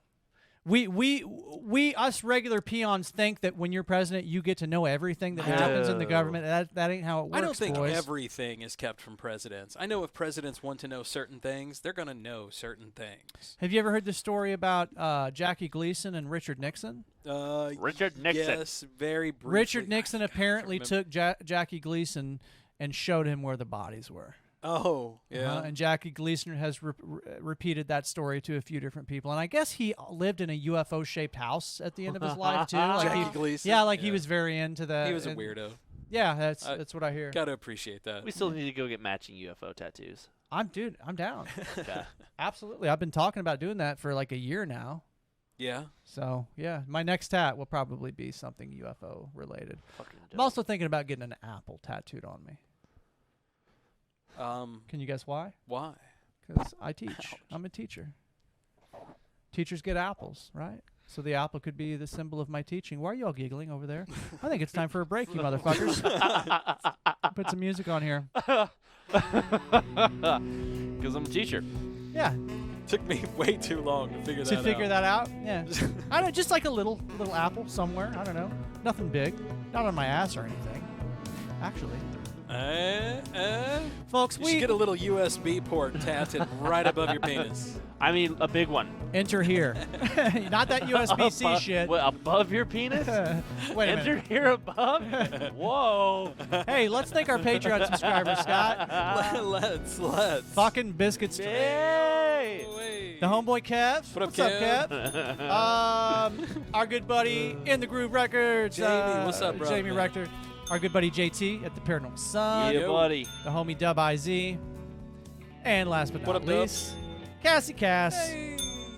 We us regular peons think that when you're president, you get to know everything that happens in the No. government. That ain't how it works. I don't think boys. everything is kept from presidents. I know if presidents want to know certain things, they're going to know certain things. Have you ever heard the story about Jackie Gleason and Richard Nixon? Richard Nixon. Yes, very briefly. Richard Nixon I can't apparently remember. took Jackie Gleason and showed him where the bodies were. Oh, yeah. And Jackie Gleason has repeated that story to a few different people. And I guess he lived in a UFO-shaped house at the end of his life, too. Jackie Gleason? Yeah, he Yeah. was very into that. He was a and- weirdo. Yeah, that's what I hear. Got to appreciate that. We still need to go get matching UFO tattoos. I'm down. Okay. Absolutely. I've been talking about doing that for a year now. Yeah. So, yeah, my next tat will probably be something UFO related. Fucking I'm dope. also thinking about getting an apple tattooed on me. Can you guess why? Why? Because I teach. I'm a teacher. Teachers get apples, right? So the apple could be the symbol of my teaching. Why are you all giggling over there? I think it's time for a break, you motherfuckers. Put some music on here. Because I'm a teacher. Yeah, Took me way too long to figure that out. to figure that out. Yeah, I don't know, just like a little apple somewhere. I don't know, nothing big, not on my ass or anything. Actually, folks, You should get a little USB port tattooed right above your penis. I mean, a big one. enter here. Not that USB-C Above- shit. What, above your penis? Wait a Enter minute. here above? Whoa. Hey, let's thank our Patreon subscribers, Scott. Let's. Fucking Biscuit Strength. Hey. Wait. The homeboy Kev. What up, What's up, Kev? Kev? Our good buddy in the Groove Records. Jamie, what's up, bro, Jamie man? Rector. Our good buddy JT at the Paranormal Son. Yeah, Yo. buddy. The homie Dub IZ. And last but What not up, least, Kass Kass,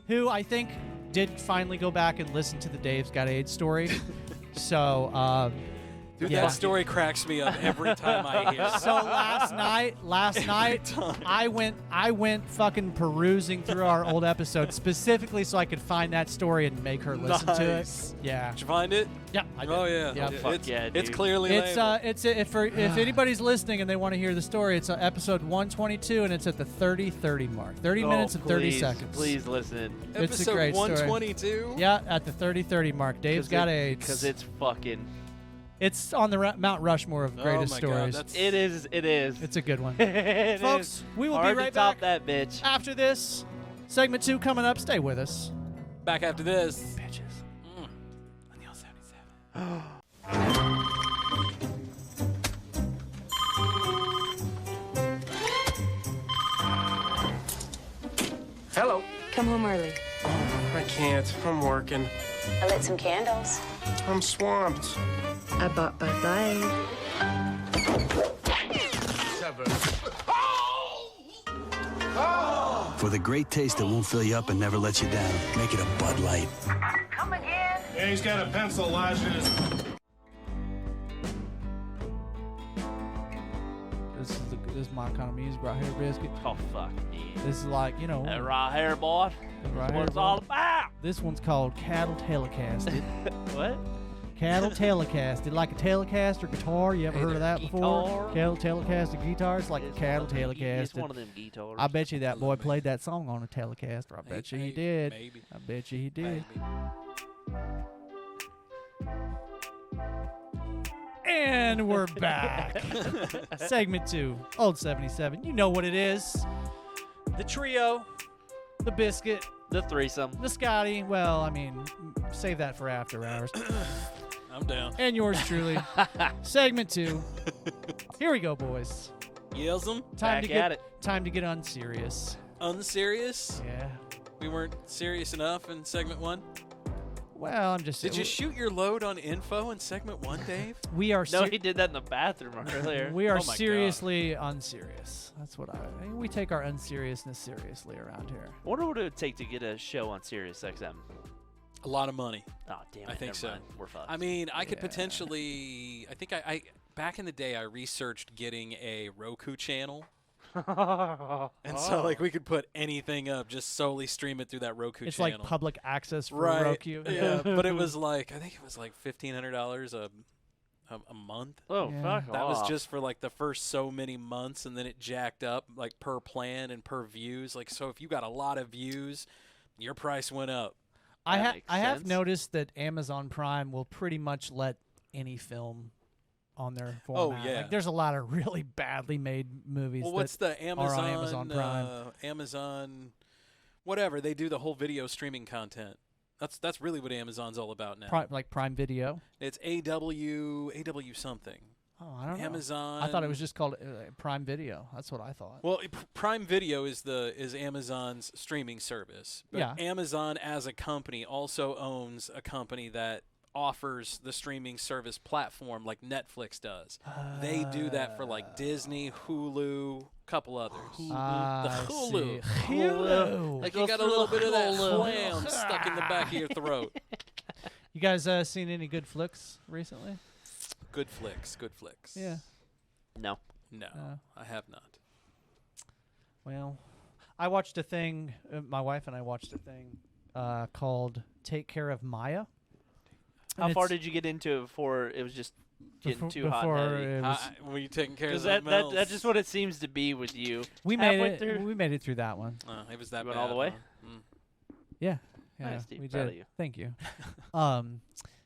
who I think did finally go back and listen to the Dave's Got AIDS story. So, Dude, yeah. that story cracks me up every time I hear it. So last night, I went fucking perusing through our old episodes specifically so I could find that story and make her listen to it. Nice. Yeah. Did you find it? Yeah. I did. Oh, yeah. Yeah. Fuck It's, yeah, it's dude. clearly labeled. It's if anybody's listening and they want to hear the story, it's episode 122 and it's at the 30 mark. 30 minutes and 30 seconds. Please listen. It's a Episode great story. 122? Yeah, at the 30 mark. Dave's Got AIDS. Because it's fucking. It's on the Mount Rushmore of greatest oh my stories. God, that's, It is. It is. It's a good one. It Folks, is. we will Hard be to right top back that bitch. after this. Segment 2 coming up. Stay with us. back after this. Bitches. On the old 77. Hello. Come home early. I can't. I'm working. I lit some candles. I'm swamped. I bought Bud Light. For the great taste that won't fill you up and never let you down, make it a Bud Light. Come again? Yeah, he's got a pencil lodged in his. This is my kind of music right here, Biscuit. Oh fuck yeah. This is like, you know, That raw hair, boy. right That's here, what it's boy. all about. This one's called Cattle Telecasted. What? Cattle Telecasted, like a Telecaster guitar. You ever heard of that before? Guitar? Cattle Telecaster guitar. It's like a Cattle It's Telecasted. one of them guitars. I bet you that boy played that song on a Telecaster. I bet you he did. Maybe. I bet you he did. Maybe. And we're back. Segment 2, Old 77. You know what it is. The trio, the Biscuit, The threesome. the Scotty. Well, I mean, save that for after hours. I'm down. And yours truly. Segment 2. Here we go, boys. Yells them. Back at it. Time to get unserious. Unserious? Yeah. We weren't serious enough in segment 1? Well, I'm just. Did you shoot your load on info in segment 1, Dave? We are. No, he did that in the bathroom earlier. We are Oh my God. seriously unserious. That's what I mean. We take our unseriousness seriously around here. I wonder what it would take to get a show on Sirius XM. A lot of money. Oh, damn it. I think never so. mind. We're fucked. I mean, I could Yeah. potentially. I think I back in the day, I researched getting a Roku channel, and so like we could put anything up, just solely stream it through that Roku It's channel. like public access for right? Roku. Yeah, but it was like I think it was like $1,500 a month. Oh, Yeah. fuck That was off. just for like the first so many months, and then it jacked up like per plan and per views. Like so, if you got a lot of views, your price went up. I That makes have sense. noticed that Amazon Prime will pretty much let any film on their format. yeah. Like, there's a lot of really badly made movies. Well, what's that the Amazon? Amazon Prime. Amazon, whatever they do the whole video streaming content. That's really what Amazon's all about now. like Prime Video. It's AW something. Oh, I don't know. Amazon. I thought it was just called Prime Video. That's what I thought. Well, Prime Video is Amazon's streaming service. But Yeah. Amazon as a company also owns a company that offers the streaming service platform like Netflix does. They do that for like Disney, Hulu, couple others. I the Hulu. see. Hulu. Like you got a little bit of that wham stuck in the back of your throat. You guys seen any good flicks recently? Good flicks, good flicks. Yeah. No. No, No. I have not. Well, I watched a thing. My wife and I watched a thing called "Take Care of Maya." How And far it's- did you get into it before it was just getting too hot before and heavy? it was, Were you taking care of Because something that's else? just what it seems to be with you. we made halfway it. through? We made it through that one. It was that You went bad. all the way? huh? Mm. Yeah. Nice, dude. we Proud did. of you. Thank you.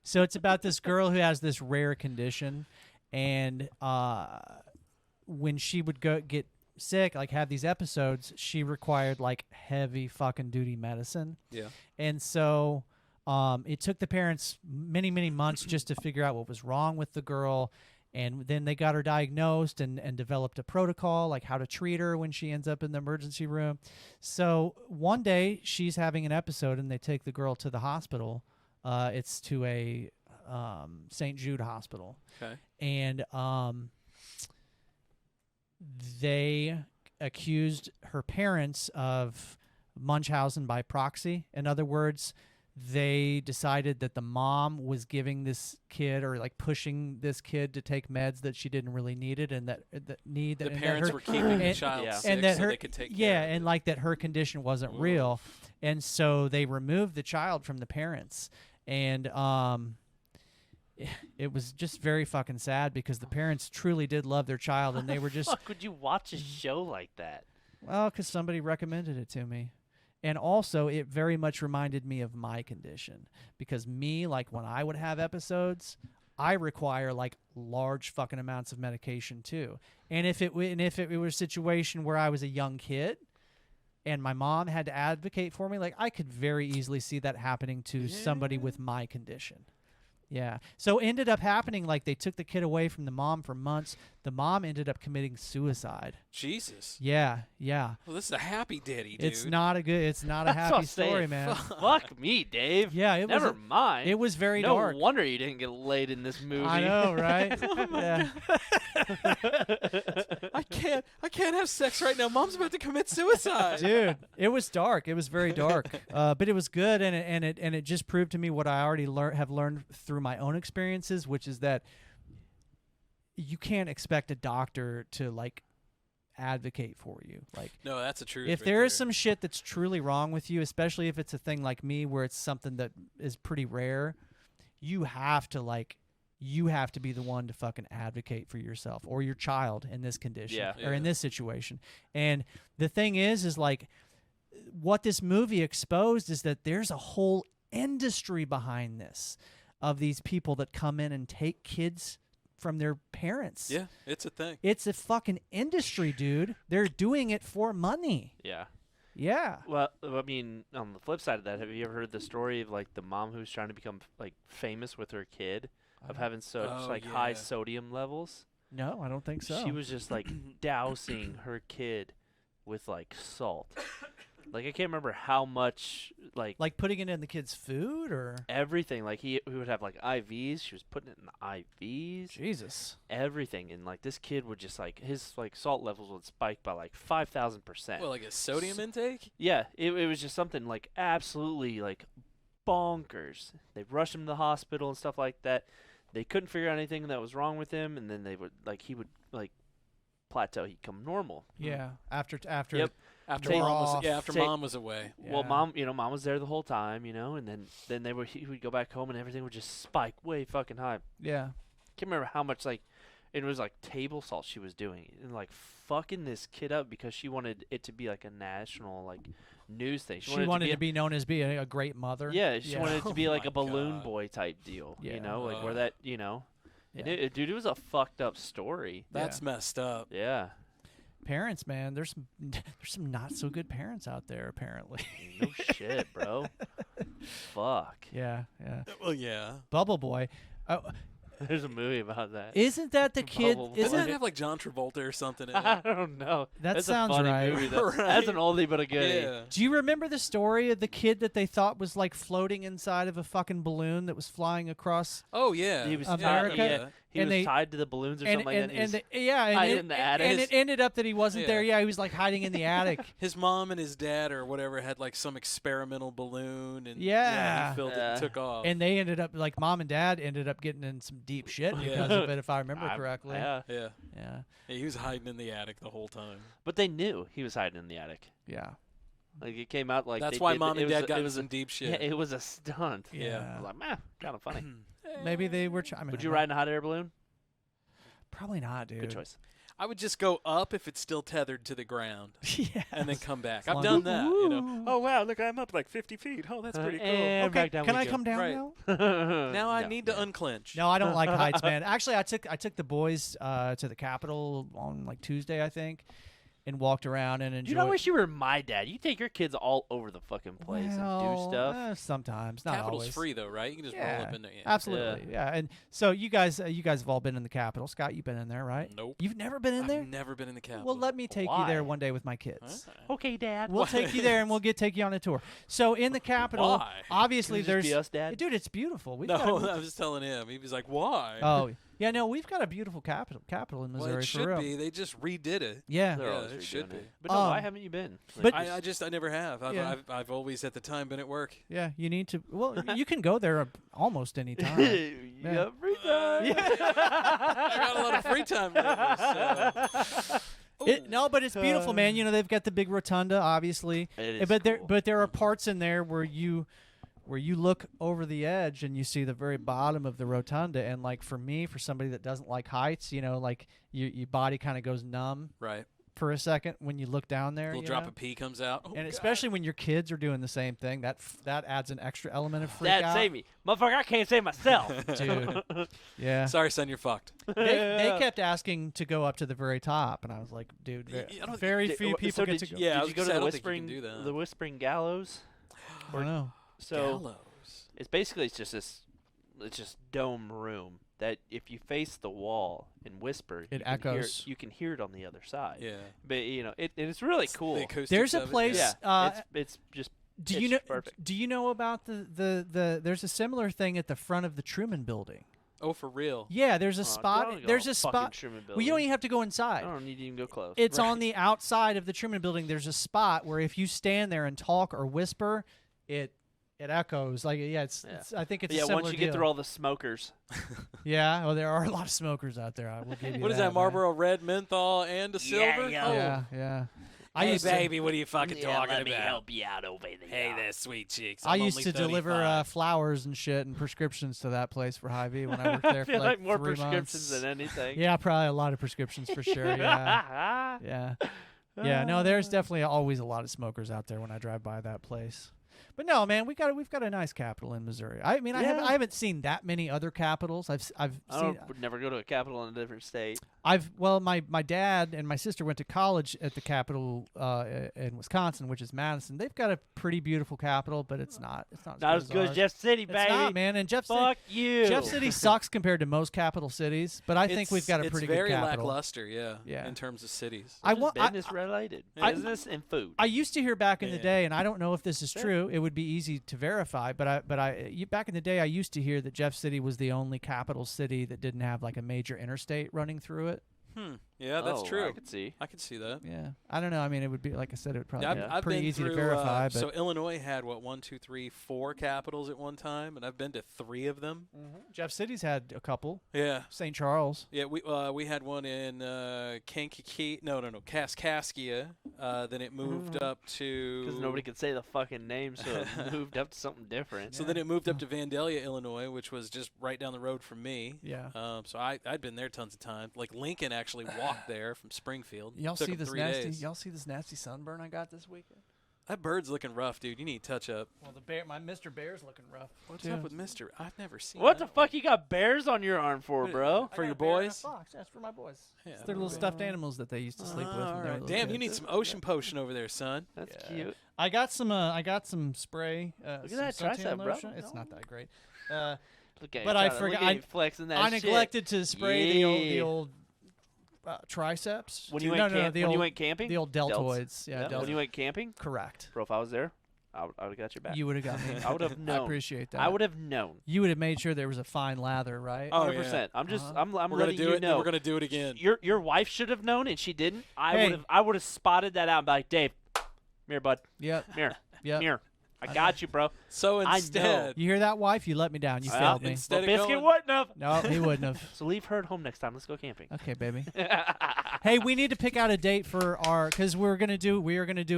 So it's about this girl who has this rare condition, and when she would go get sick, like have these episodes, she required like heavy fucking duty medicine. Yeah. And so it took the parents many, many months just to figure out what was wrong with the girl. And then they got her diagnosed and developed a protocol, like how to treat her when she ends up in the emergency room. So one day she's having an episode and they take the girl to the hospital. It's to a St. Jude hospital. Okay. And they accused her parents of Munchausen by proxy. In other words, they decided that the mom was giving this kid or like pushing this kid to take meds that she didn't really need it, and the parents were keeping the child sick and that so her, they could take care of it. and like that her condition wasn't real, and so they removed the child from the parents, and it was just very fucking sad because the parents truly did love their child, and they were just. How the fuck would you watch a show like that? Well, because somebody recommended it to me. And also, it very much reminded me of my condition. Because me, like, when I would have episodes, I require, like, large fucking amounts of medication, too. And if it were a situation where I was a young kid and my mom had to advocate for me, like, I could very easily see that happening to somebody with my condition. Yeah. So ended up happening, like, they took the kid away from the mom for months. The mom ended up committing suicide. Jesus. Yeah, yeah. Well, this is a happy ditty, dude. It's not a happy story, man. Fuck me, Dave. Yeah, it was. Never mind. It was very no dark. No wonder you didn't get laid in this movie. I know, right? Yeah. I can't have sex right now. Mom's about to commit suicide. Dude, it was dark. It was very dark. But it was good, and it just proved to me what I already have learned through my own experiences, which is that you can't expect a doctor to like advocate for you. Like, no, that's the truth. If there is some shit that's truly wrong with you, especially if it's a thing like me where it's something that is pretty rare, you have to be the one to fucking advocate for yourself or your child in this condition or in this situation. And the thing is like what this movie exposed is that there's a whole industry behind this of these people that come in and take kids from their parents. Yeah, it's a thing. It's a fucking industry, dude. They're doing it for money. Yeah. Yeah. Well, I mean, on the flip side of that, have you ever heard the story of like the mom who's trying to become like famous with her kid of having high sodium levels? No, I don't think so. She was just like dousing her kid with like salt. Like I can't remember how much like putting it in the kid's food or everything. Like he would have like IVs. She was putting it in the IVs. Jesus. Everything, and like this kid would just like his like salt levels would spike by like 5,000%. Well, like a sodium intake? Yeah, it was just something like absolutely like bonkers. They rushed him to the hospital and stuff like that. They couldn't figure out anything that was wrong with him, and then they would he would plateau. He'd come normal. Yeah, after yep. After mom was away. Yeah. Well, mom was there the whole time, and then he would go back home and everything would just spike way fucking high. Yeah. Can't remember how much it was like table salt she was doing and like fucking this kid up because she wanted it to be like a national news thing. She wanted to be known as being a great mother. Yeah, she wanted it to be like a balloon way type deal. Yeah. Where that And dude, it was a fucked up story. That's messed up. Yeah. Parents, man, there's some not so good parents out there apparently. No shit, bro. Fuck. Yeah, yeah. Well, yeah. Bubble Boy. There's a movie about that. Isn't that the kid? Doesn't it have like John Travolta or something in it? I don't know. That sounds a funny right. movie. That's an oldie but a goodie. Yeah. Do you remember the story of the kid that they thought was like floating inside of a fucking balloon that was flying across? Oh yeah, he was America. He was tied to the balloons or something like that. And in the attic. And it ended up that he wasn't there. Yeah, he was like hiding in the attic. His mom and his dad or whatever had like some experimental balloon, and he filled it and took off. And they ended up mom and dad ended up getting in some deep shit because of it, if I remember correctly. Yeah. He was hiding in the attic the whole time. But they knew he was hiding in the attic. Yeah. Like it came out like that's why mom and dad got in some deep shit. Yeah, it was a stunt. Yeah. I was like, man, kind of funny. Maybe they were. Would you ride in a hot air balloon? Probably not, dude. Good choice. I would just go up if it's still tethered to the ground. Yeah. And then come back. I've done that, Oh, wow, look, I'm up like 50 feet. Oh, that's pretty cool. And back down can I come down now? Now I need to unclench. No, I don't like heights, man. Actually, I took the boys to the Capitol on like Tuesday, I think, and walked around and enjoyed. Dude, I wish you were my dad. You take your kids all over the fucking place and do stuff. Sometimes, not Capitol's always. free though, right? You can just roll up in there. Yeah. Absolutely, yeah. And so you guys have all been in the Capitol. Scott, you've been in there, right? Nope. You've never been in there? I've never been in the Capitol. Well, let me take you there one day with my kids. Okay, Dad. We'll take you there and we'll take you on a tour. So in the Capitol, Why? obviously Can you just be us, Dad? Dude, it's beautiful. No, I was just telling him. He was like, "Why?" Oh, Yeah, no, we've got a beautiful capital in Missouri. Well, it for should real. be. They just redid it. Yeah, They're Yeah, always it should redoing be. it. But no, why haven't you been? but- I never have. Yeah. I've always at the time been at work. yeah. You need to. Well, you can go there almost any time. You got free time. I got a lot of free time lately, so. No, but it's beautiful, man. You know, they've got the big rotunda, obviously. It is but cool. there are parts in there where you look over the edge and you see the very bottom of the rotunda. And like for me, for somebody that doesn't like heights, you know, like your body kind of goes numb Right. for a second when you look down there. A little you drop know? of pee comes out. Oh, And God. especially when your kids are doing the same thing, that adds an extra element of freak Dad, out. save me. Motherfucker, I can't save myself. Dude. Yeah. Sorry, son, you're fucked. They kept asking to go up to the very top, and I was like, dude, I don't- very few people get to go. Yeah, I Did was you go gonna to say, I the don't think you can Whispering do that. the Whispering Gallows? I don't know. So Gallows. it's basically it's just dome room that if you face the wall and whisper, It you can hear echoes. you can hear it on the other side. Yeah. But you know, it's really cool. The acoustics There's a of it, place. Yeah, it's just Do you know? perfect. Do you know about the? There's a similar thing at the front of the Truman Building. Oh, for real? Yeah, there's a Oh, spot. don't go There's a fucking spot. Truman Well, you don't Building. even have to go inside. I don't need to even go close. It's Right. on the outside of the Truman Building. There's a spot where if you stand there and talk or whisper, it echoes. Like it's I think it's yeah. a similar Once you deal. get through all the smokers, Yeah, well, there are a lot of smokers out there. I will give you What is that, that? man. Marlboro Red Menthol and a silver? yo. Oh. Yeah. Hey, used to- baby, what are you fucking talking let me about? help you out over there. Hey there, sweet cheeks. I I'm used only to deliver 35. flowers and shit and prescriptions to that place for Hy-Vee when I worked there I for feel like like more 3 prescriptions months. than anything. Yeah, probably a lot of prescriptions for sure. Yeah, yeah. No, there's definitely always a lot of smokers out there when I drive by that place. But no, man, we've got a nice capital in Missouri. I mean, I haven't seen that many other capitals. I've would never go to a capital in a different state. my dad and my sister went to college at the capital in Wisconsin, which is Madison. They've got a pretty beautiful capital, but it's not Not as good as ours. Jeff City, baby. It's not, man. And Fuck you. Jeff City sucks compared to most capital cities, but I think we've got a pretty It's very good capital. lackluster, yeah. Yeah. In terms of cities. Business related. Business and food. I used to hear back in the Yeah. day, and I don't know if this is true. It would be easy to verify, but back in the day, I used to hear that Jeff City was the only capital city that didn't have like a major interstate running through it. Yeah, that's Oh, true. I could see. I could see that. Yeah, I don't know. I mean, it would be like I said, it would probably Yeah, be I've pretty been easy through, to verify. But so Illinois had 1, 2, 3, 4 capitals at one time, and I've been to 3 of them. Jeff City's had a couple. Yeah. St. Charles. Yeah, we had one in Kaskaskia. Then it moved up to Because nobody could say the fucking name, so it moved up to something different. So then it moved up to Vandalia, Illinois, which was just right down the road from me. Yeah. So I'd been there tons of times. Like Lincoln actually walked there from Springfield. Y'all Took see him this 3 nasty? days. Y'all see this nasty sunburn I got this weekend? That bird's looking rough, dude. You need to touch up. Well, my Mr. Bear's looking rough. What's too. up with Mister? I've never seen What that. the fuck you got bears on your arm for, bro? For I your got a bear and a boys? fox. That's for my boys. Yeah, It's their little stuffed animals that they used to sleep with. All when they were right. little Damn, you kids. need some ocean potion over there, son. That's Yeah. cute. I got some spray. Look at some that suntan tricep, bro. lotion. It's not that great. Look at But you I trying to- forgot- look at you flexing that I shit. neglected to spray the Yeah. old triceps. When you Dude, went no, camp- the when old, you went camping? the old Delts. deltoids. Yeah, When deltoids. you went camping? Correct. Bro, if I was there, I would have got your back. You would have got me. I would have known. I appreciate that. I would have known. You would have made sure there was a fine lather, right? Oh, 100%. I'm just. Uh-huh. I'm We're gonna letting do you it. And know. we're gonna do it again. Your wife should have known, and she didn't. Hey. I would have spotted that out and be like, Dave, come here, bud. Yep. Come here. Yep. Come here. I got you, bro. So I instead, You hear that, wife? You let me down. You failed me. instead Well, of Biscuit going, wouldn't have. No, he wouldn't have. So leave her at home next time. Let's go camping. Okay, baby. Hey, we need to pick out a date for our because we are gonna do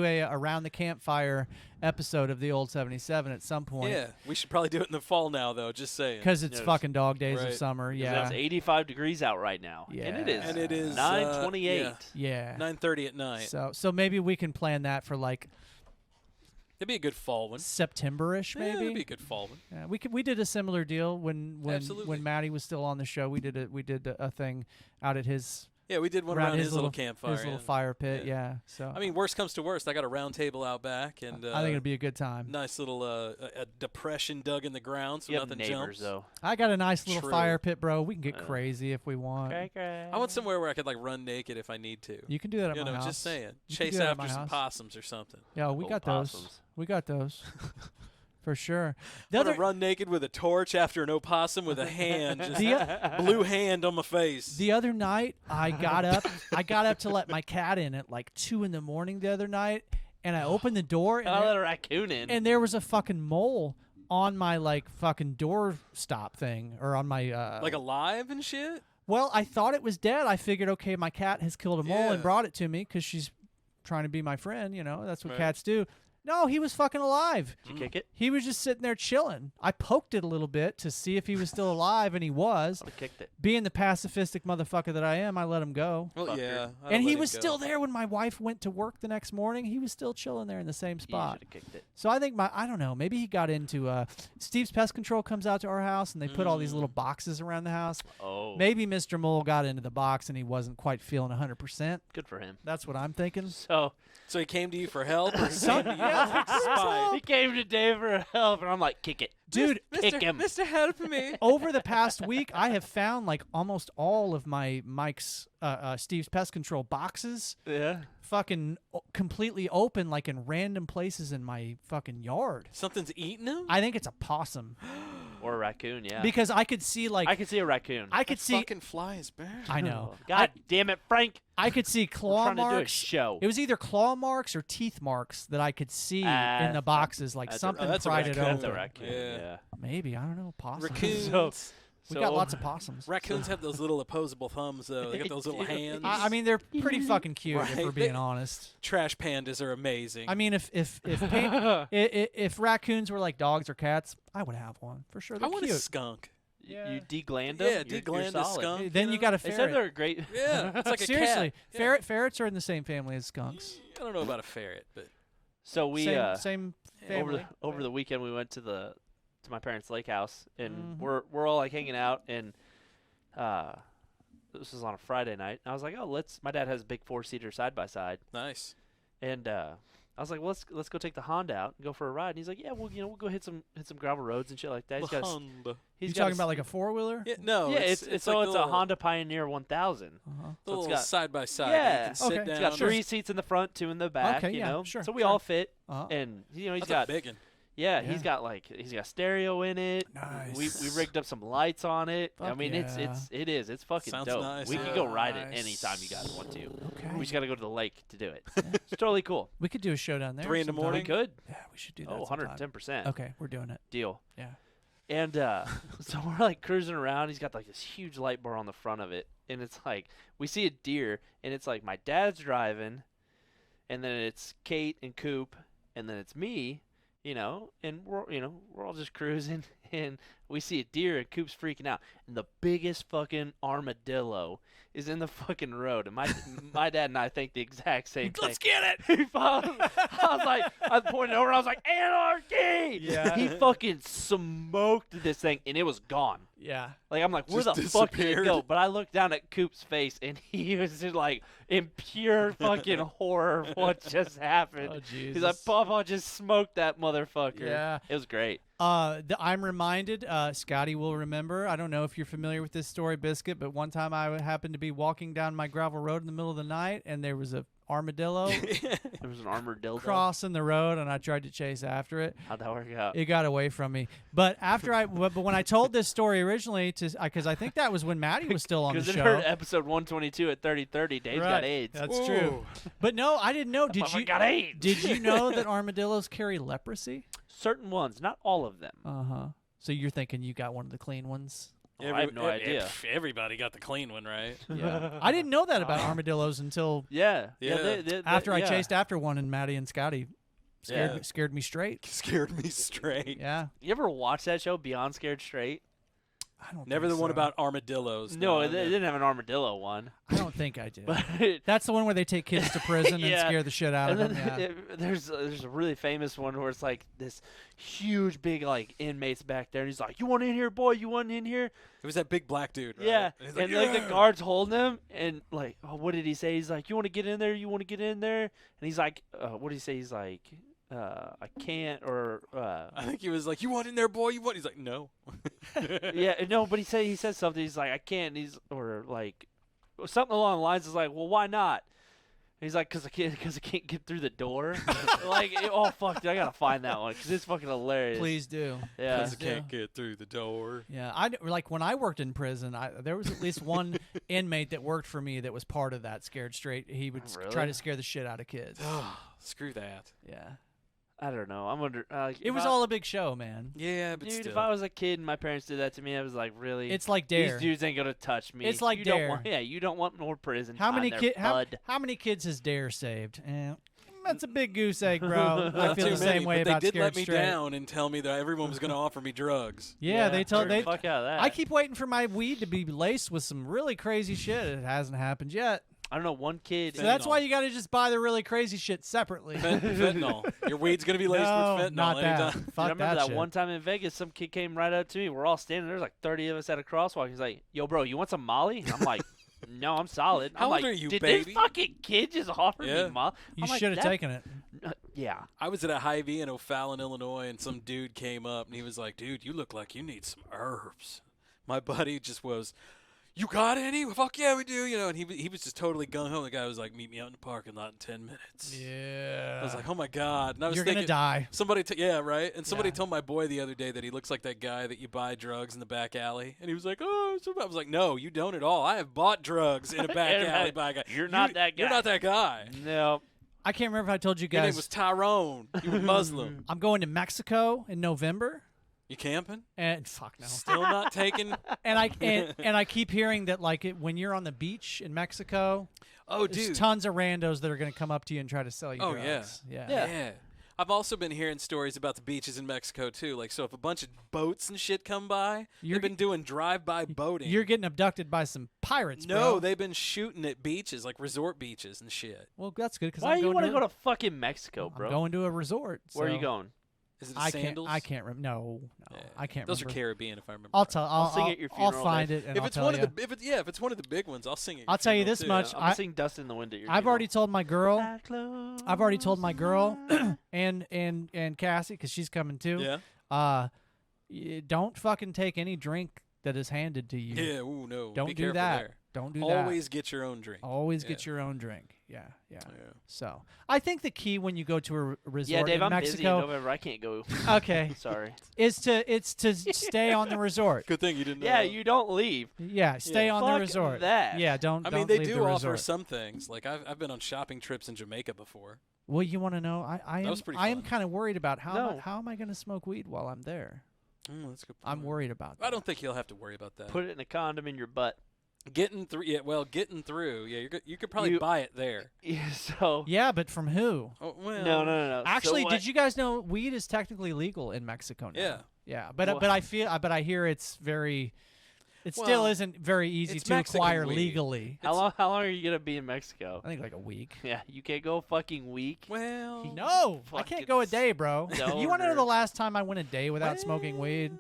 a around the campfire episode of the old 77 at some point. yeah, we should probably do it in the fall now, though. Just saying. Because it's Yes. fucking dog days of Right. summer. 'Cause Yeah. It's 85 degrees out right now. And it is. Yeah. And it is 9:28. Yeah. 9:30 at night. So maybe we can plan that for like It'd be a good fall one. September-ish, Yeah, maybe. it'd be a good fall one. Yeah, we did a similar deal when Absolutely. Maddie was still on the show. We did a thing out at his Yeah, we did one around his little campfire. his little yeah. fire pit. Yeah. Yeah. So I mean, worst comes to worst, I got a round table out back, and I think it'd be a good time. nice little a depression dug in the ground, so You have nothing neighbors, jumps. though. I got a nice little True. fire pit, bro. We can get crazy if we want. I want somewhere where I could like run naked if I need to. You can do that at You my know, house. just saying. You can Chase do that at after my some house. possums or something. Yeah, we Old got those. possums. We got those. For sure. I'm gonna run naked with a torch after an opossum with a hand, just blue hand on my face. The other night, I got up. I got up to let my cat in at like 2 in the morning the other night, and I opened the door. And I let a raccoon in. And there was a fucking mole on my like fucking door stop thing, or on my like alive and shit. Well, I thought it was dead. I figured, okay, my cat has killed a mole and brought it to me because she's trying to be my friend. You know, that's what cats do. No, he was fucking alive. Did you kick it? He was just sitting there chilling. I poked it a little bit to see if he was still alive, and he was. I kicked it. Being the pacifistic motherfucker that I am, I let him go. Well, yeah. And he was still there when my wife went to work the next morning. He was still chilling there in the same spot. You should have kicked it. So I think I don't know, maybe he got into Steve's Pest Control comes out to our house, and they put all these little boxes around the house. Oh. Maybe Mr. Mole got into the box, and he wasn't quite feeling 100%. Good for him. That's what I'm thinking. So he came to you for help, or he came to you for spite? He came to Dave for help, and I'm like, kick it. Dude, kick him. Mr. Help me. Over the past week, I have found like almost all of my Mike's Steve's Pest Control boxes. Yeah. Fucking completely open, like in random places in my fucking yard. Something's eating them? I think it's a possum. Or a raccoon, yeah. Because I could see like I could see a raccoon. I could see fucking flies, man. I know. God damn it, Frank. I could see claw trying to do a marks. show. It was either claw marks or teeth marks that I could see in the boxes, like something pried it That's a open. raccoon. Yeah. Maybe, I don't know. Possums. Raccoons. We got lots of possums. Raccoons have those little opposable thumbs, though. They got those little hands. I mean, they're pretty fucking cute, if we're being honest. Trash pandas are amazing. I mean, if raccoons were like dogs or cats, I would have one for sure. They're I want cute. a skunk. Yeah. You degland them? Yeah, degland a skunk. Then you got a They ferret. said they're great. Yeah, it's like a Seriously, cat. ferrets are in the same family as skunks. I don't know about a ferret, but So we same family. over the weekend we went to my parents' lake house, and we're all like hanging out, and this was on a Friday night. And I was like, my dad has a big 4-seater side by side. Nice. And I was like, well, let's go take the Honda out and go for a ride. And he's like, yeah, well, we'll go hit some gravel roads and shit like that. He's talking about like a 4-wheeler? Yeah, no. Yeah, it's it's like a Honda Pioneer 1000. The little side by side. Yeah. You can sit down. It's got 3 seats in the front, 2 in the back. Okay, you yeah, know, sure, so we sure. all fit. And he's That's got a big one. Yeah, he's got stereo in it. Nice. We rigged up some lights on it. I mean, yeah. it's fucking Sounds dope. nice, We yeah. could go ride it anytime you guys want to. Okay. We just got to go to the lake to do it. It's totally cool. We could do a show down there. 3 in the sometime. morning? We could. Yeah, we should do that. Oh, sometime. 110%. Okay, we're doing it. Deal. Yeah. And so we're like cruising around. He's got like this huge light bar on the front of it, and it's like we see a deer, and it's like my dad's driving, and then it's Kate and Coop, and then it's me. You know, and we're all just cruising, and we see a deer, and Coop's freaking out, and the biggest fucking armadillo is in the fucking road, and my dad and I think the exact same thing. Let's get it. I pointed over, I was like, anarchy! Yeah. He fucking smoked this thing, and it was gone. Yeah. Like, I'm like, where the Just fuck did it disappeared. go? But I looked down at Coop's face, and he was just like in pure fucking horror of what just happened. Oh, He's like, Jesus. Papa just smoked that motherfucker. Yeah. It was great. I'm reminded, Scotty will remember, I don't know if you're familiar with this story, Biscuit, but one time I happened to be walking down my gravel road in the middle of the night, and there was a armadillo There was an armored dildo. crossing the road, and I tried to chase after it. How'd that work out? It got away from me. But but when I told this story originally, because I think that was when Maddie was still on the Because show. it heard episode 122 at 30:30. Dave's got Right. AIDS. That's true. But no, I didn't know. Did you? got AIDS. Did you know that armadillos carry leprosy? Certain ones, not all of them. So you're thinking you got one of the clean ones? I have no idea. Everybody got the clean one, right? Yeah. I didn't know that about armadillos until Yeah. after I yeah. chased after one, and Maddie and Scotty scared me straight. Scared me straight. Yeah. You ever watch that show, Beyond Scared Straight? I don't. Never think the one so. about armadillos. No, it didn't have an armadillo one. I don't think I did. But That's the one where they take kids to prison Yeah. and scare the shit out of and them. then Yeah. there's a really famous one where it's like this huge big like inmates back there, and he's like, "You want in here, boy? You want in here?" It was that big black dude, right? Yeah, And he's and like, like the guards holding him, and like, what did he say? He's like, "You want to get in there? You want to get in there?" And he's like, "What did he say?" He's like, "I can't," or I think he was like, "You want in there, boy? You want?" He's like, "No." yeah, no, but he says something. He's like, "I can't." He's or like something along the lines is like, "Well, why not?" He's like, because I can't get through the door. Like, oh fuck, dude, I gotta find that one because it's fucking hilarious. Please do. Yeah. Because I can't get through the door. Yeah, like when I worked in prison, there was at least one inmate that worked for me that was part of that Scared Straight. He would try to scare the shit out of kids. Screw that. Yeah. I don't know. I'm under. It was all a big show, man. Yeah, but dude, still. if I was a kid and my parents did that to me, I was like, really? It's like Dare. These dudes ain't gonna touch me. It's like you Dare. Don't want, you don't want more prison. How many kids? How many kids has Dare saved? That's a big goose egg, bro. I feel the same many, way but about they did Scared let me Straight. down and tell me that everyone was going to offer me drugs. Yeah, they told the fuck out of that. I keep waiting for my weed to be laced with some really crazy shit. It hasn't happened yet. I don't know, one kid. So that's why you got to just buy the really crazy shit separately. Fentanyl. Your weed's going to be laced with fentanyl not that. anytime. Fuck I remember that shit. one time in Vegas, some kid came right up to me. We're all standing there. There's like 30 of us at a crosswalk. He's like, yo, bro, you want some Molly? And I'm like, no, I'm solid. How I'm old like, are you, did baby? this fucking kid just offer me Molly? You I'm like, should have taken it. Yeah. I was at a Hy-Vee in O'Fallon, Illinois, and some dude came up, and he was like, dude, you look like you need some herbs. My buddy just was, you got any? Fuck yeah, we do. And he was just totally gung-ho. The guy was like, meet me out in the parking lot in 10 minutes. Yeah. I was like, oh, my God. And I was You're thinking, gonna die. Somebody, yeah, right? And somebody told my boy the other day that he looks like that guy that you buy drugs in the back alley. And he was like, oh, I was like, no, you don't at all. I have bought drugs in a back alley by a guy. You're not that guy. You're not that guy. No. I can't remember if I told you Your name guys. was Tyrone. You were Muslim. I'm going to Mexico in November. You camping? And fuck no. Still not taking. And I keep hearing that when you're on the beach in Mexico, there's there's tons of randos that are going to come up to you and try to sell you drugs. Yeah. I've also been hearing stories about the beaches in Mexico too. Like, so if a bunch of boats and shit come by, they've been doing drive-by boating. You're getting abducted by some pirates, No, bro. they've been shooting at beaches, like resort beaches and shit. Well, that's good because Why do you want to go to fucking Mexico, bro? I'm going to a resort. Where are you so going? Is it the Sandals? I can't remember. No, I can't Those remember. are Caribbean, if I remember. I'll sing at your I'll funeral. find it and If I'll it's tell one you. of the, if it's one of the big ones, I'll sing it. I'll tell you this much. I'm sing Dust in the Wind at your I've funeral. already told my girl. I've already told my girl and Cassie because she's coming too. Yeah. Don't fucking take any drink that is handed to you. Yeah. Ooh, no. Don't Be do careful that. there. Don't do that. Always get your own drink. Always get your own drink. Yeah. So I think the key when you go to a resort Yeah, Dave, in I'm Mexico, busy in November. I can't go. Okay. Sorry. is to stay on the resort. Good thing you didn't know. Yeah, you don't leave. Yeah, stay on the Fuck resort. that. Yeah, don't. I mean, don't they leave do the offer resort. some things. Like I've been on shopping trips in Jamaica before. Well, you want to know? I was pretty am fun. kind of worried about how No. how am I going to smoke weed while I'm there? That's a good point. I'm worried about that. I don't think you'll have to worry about that. Put it in a condom in your butt. Getting through. Yeah. Well, getting through. Yeah. You could probably buy it there. Yeah, so. Yeah, but from who? Oh, well. No. Actually, So did you guys know weed is technically legal in Mexico now? Yeah. Yeah, but I hear it's very. It still Well, isn't very easy it's to Mexican acquire weed. legally. How long are you gonna be in Mexico? I think like a week. Yeah, you can't go a fucking week. Well. No, I can't go a day, bro. No, You want to know nerd. the last time I went a day without smoking weed?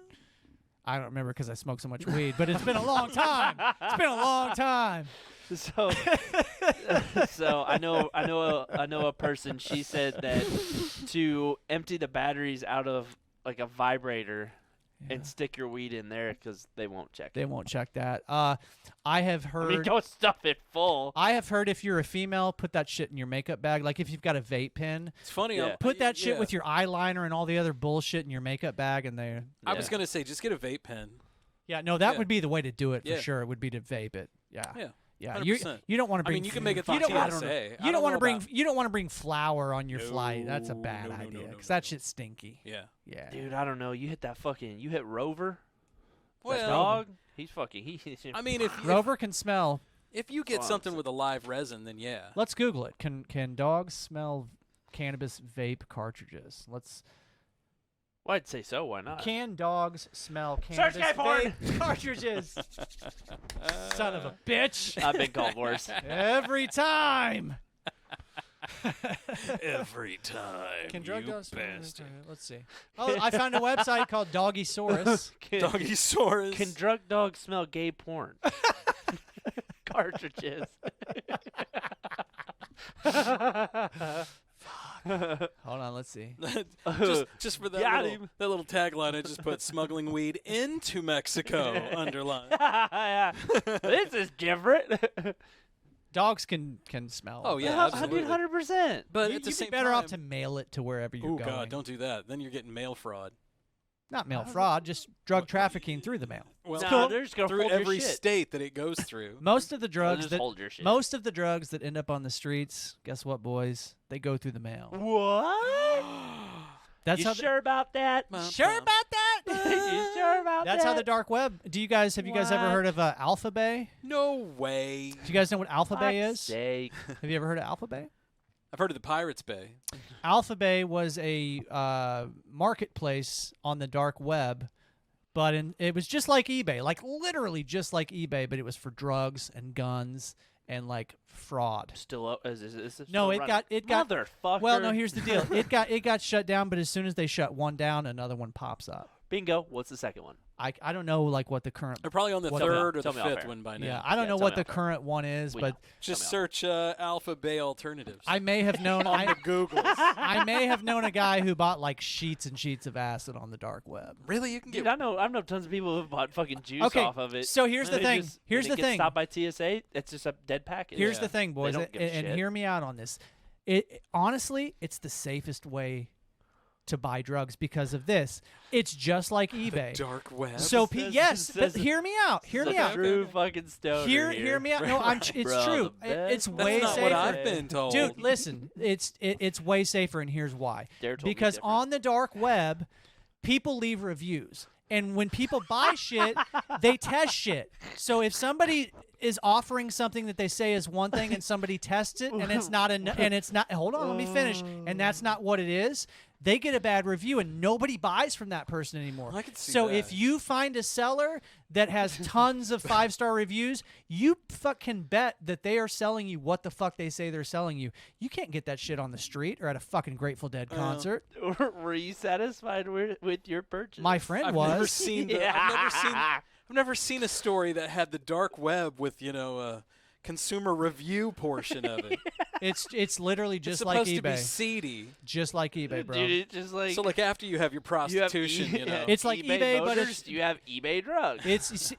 I don't remember because I smoked so much weed, but it's been a long time. It's been a long time. So, so I know a person. She said that to empty the batteries out of like a vibrator and stick your weed in there because they won't check. They won't check that. I have heard. I mean, don't stuff it full. I have heard if you're a female, put that shit in your makeup bag. Like if you've got a vape pen, It's funny. Yeah. put that shit with your eyeliner and all the other bullshit in your makeup bag, and they. I was gonna say, just get a vape pen. Yeah, no, that Yeah. would be the way to do it for Yeah. sure. It would be to vape it. Yeah. Yeah. Yeah, 100%. you don't want to I bring. mean, you can make it you through don't want TSA. You don't want to know bring. about- You don't want to bring flour on your flight. That's a bad no, idea no, because that shit's stinky. Yeah. Yeah. Dude, I don't know. You hit Rover. That Well, dog. He's fucking. I mean, if Rover can smell. if you get something with a live resin, then yeah. Let's Google it. Can dogs smell cannabis vape cartridges? Let's. Well, I'd say so. Why not? Can dogs smell Search cannabis gay porn. vape cartridges? Son of a bitch! I've been called worse. Every time. Every time. Can drug you dogs smell? bastard. Let's see. Oh, I found a website called Doggysaurus. Doggy sores. Can drug dogs smell gay porn? Cartridges. Hold on, let's see. just for that Got little, him. that little tagline, I just put smuggling weed into Mexico underlined. Yeah. This is different. Dogs can smell. Oh yeah, absolutely. 100%. But You'd at the be same better time, off to mail it to wherever you're going. Oh God, don't do that. Then you're getting mail fraud. Not mail fraud, just drug trafficking through the mail. Well, Nah, they're just gonna through hold your every shit. state that it goes through. Most of the drugs just that hold your shit. most of the drugs that end up on the streets, guess what, boys? They go through the mail. What? That's you how. sure about that? Sure about that? You sure about That's that? how the dark web. Have you guys ever What? heard of Alpha Bay? No way. Do you guys know what Alpha Bay Fuck's is? sake. Have you ever heard of Alpha Bay? I've heard of the Pirates Bay. Alpha Bay was a marketplace on the dark web, but it was just like eBay, like literally just like eBay, but it was for drugs and guns and like fraud. Still up? Is it still No, it running? got Motherfucker. Well, no, here's the deal. It got shut down, but as soon as they shut one down, another one pops up. Bingo. What's the second one? I don't know like what the current. They're probably on the What- third or Tell the me off fifth air. one by now. Yeah, I don't know tell what me the off air. current one is, We but know. Just Tell me search Alpha Bay alternatives. I may have known on the Googles. I may have known a guy who bought like sheets and sheets of acid on the dark web. Really, you can get. Dude, I know tons of people who have bought fucking juice Okay, off of it. so here's the They thing. just- Here's when the it gets thing. Stopped by TSA. It's just a dead package. Here's Yeah. the thing, boys, don't give a and shit. hear me out on this. It honestly, it's the safest way to buy drugs because of this. It's just like eBay. Dark web. So Says- yes, but says- hear me out. Hear me out. True fucking stoner. Hear me out. No, it's Bro, true. the best It's That's way That's not safer. what I've been told. Dude, listen, it's way safer, and here's why. Dare told me Because different. on the dark web, people leave reviews, and when people buy shit, they test shit. So if somebody is offering something that they say is one thing, and somebody tests it, and it's not hold on, let me finish, and that's not what it is, they get a bad review, and nobody buys from that person anymore. I can see so that. if you find a seller that has tons of 5-star reviews, you fucking bet that they are selling you what the fuck they say they're selling you. You can't get that shit on the street or at a fucking Grateful Dead concert. Were you satisfied with your purchase? My friend I've was. never seen. The, Yeah. I've never seen a story that had the dark web with consumer review portion of it. It's literally It's just like supposed to be eBay. seedy. Just like eBay, bro. Dude, it's just like So like after you have your you have prostitution, you know. It's like eBay, but Motors, it's- you have eBay drugs.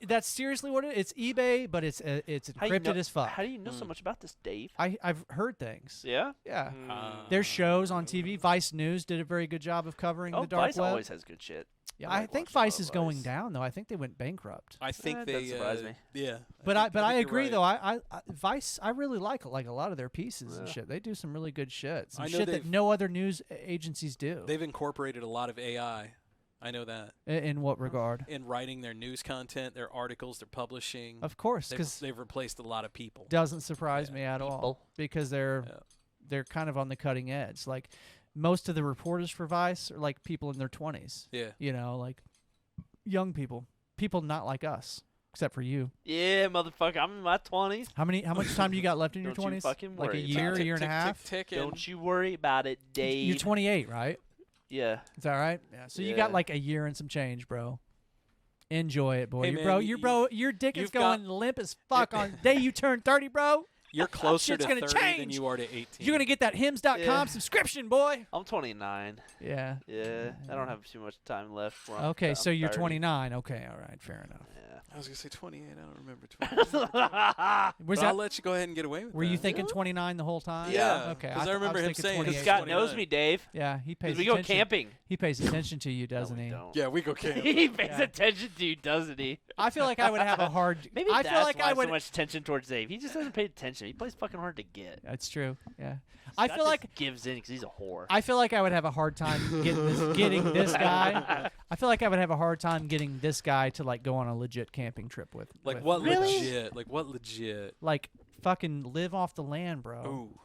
That's seriously what it is. It's eBay, but it's How you encrypted know- as fuck. How do you know so much about this, Dave? I've heard things. Yeah. Yeah. Uh, There's shows on TV. Vice News did a very good job of covering Oh, the dark Vice web. always has good shit. Yeah, I I like think watching a lot Vice of is going Vice. down though. I think they went bankrupt. I think That they. doesn't surprise me. Yeah. But I think agree you're though. right. I Vice I really like a lot of their pieces and Yeah. shit. They do some really good shit. Some I know shit that they've- no other news agencies do. They've incorporated a lot of AI. I know that. In what regard? In writing their news content, their articles, their publishing. Of course, because they've replaced a lot of people. doesn't surprise Yeah. me at all People. because Yeah. they're kind of on the cutting edge. Like most of the reporters for Vice are like people in their 20s. Yeah. You know, like young people not like us, except for you. Yeah, motherfucker. I'm in my 20s. How much time do you got left in your Don't you 20s? fucking Like a worry year, about a year and a half. Don't you worry about it, Dave. You're 28, right? Yeah. Is that right? Yeah. So you got Yeah. like a year and some change, bro. Enjoy it, boy. Hey, Your man, your dick is you've got- going limp as fuck on the day you turn 30, bro. You're closer Shit's to gonna 30 than change. you are to 18. You're gonna get that hymns.com Yeah. subscription, boy. I'm 29. Yeah. Yeah. I don't have too much time left. before I'm- Okay, I'm so you're 30. 29. Okay, all right, fair enough. I was gonna say 28. I don't remember 28. Yeah. Was But I'll that? let you go ahead and get away with Were that. you thinking 29 the whole time? Yeah, Okay. 'cause I th- remember was him thinking saying 28. Scott knows 29. me, Dave. Yeah, he pays 'Cause we go attention. camping. He pays attention to you, doesn't no, we he? don't. Yeah, we go camping. He pays Yeah. attention to you, doesn't he? I feel like I would have a hard. Maybe I that's feel like why I would. so much attention towards Dave. He just doesn't pay attention. He plays fucking hard to get. That's true. Yeah. I Scott feel just like gives in because he's a whore. I feel like I would have a hard time getting this guy. I feel like I would have a hard time getting this guy to like go on a legit camping trip with. Like with what me. legit? Like what legit? Like fucking live off the land, bro. Ooh.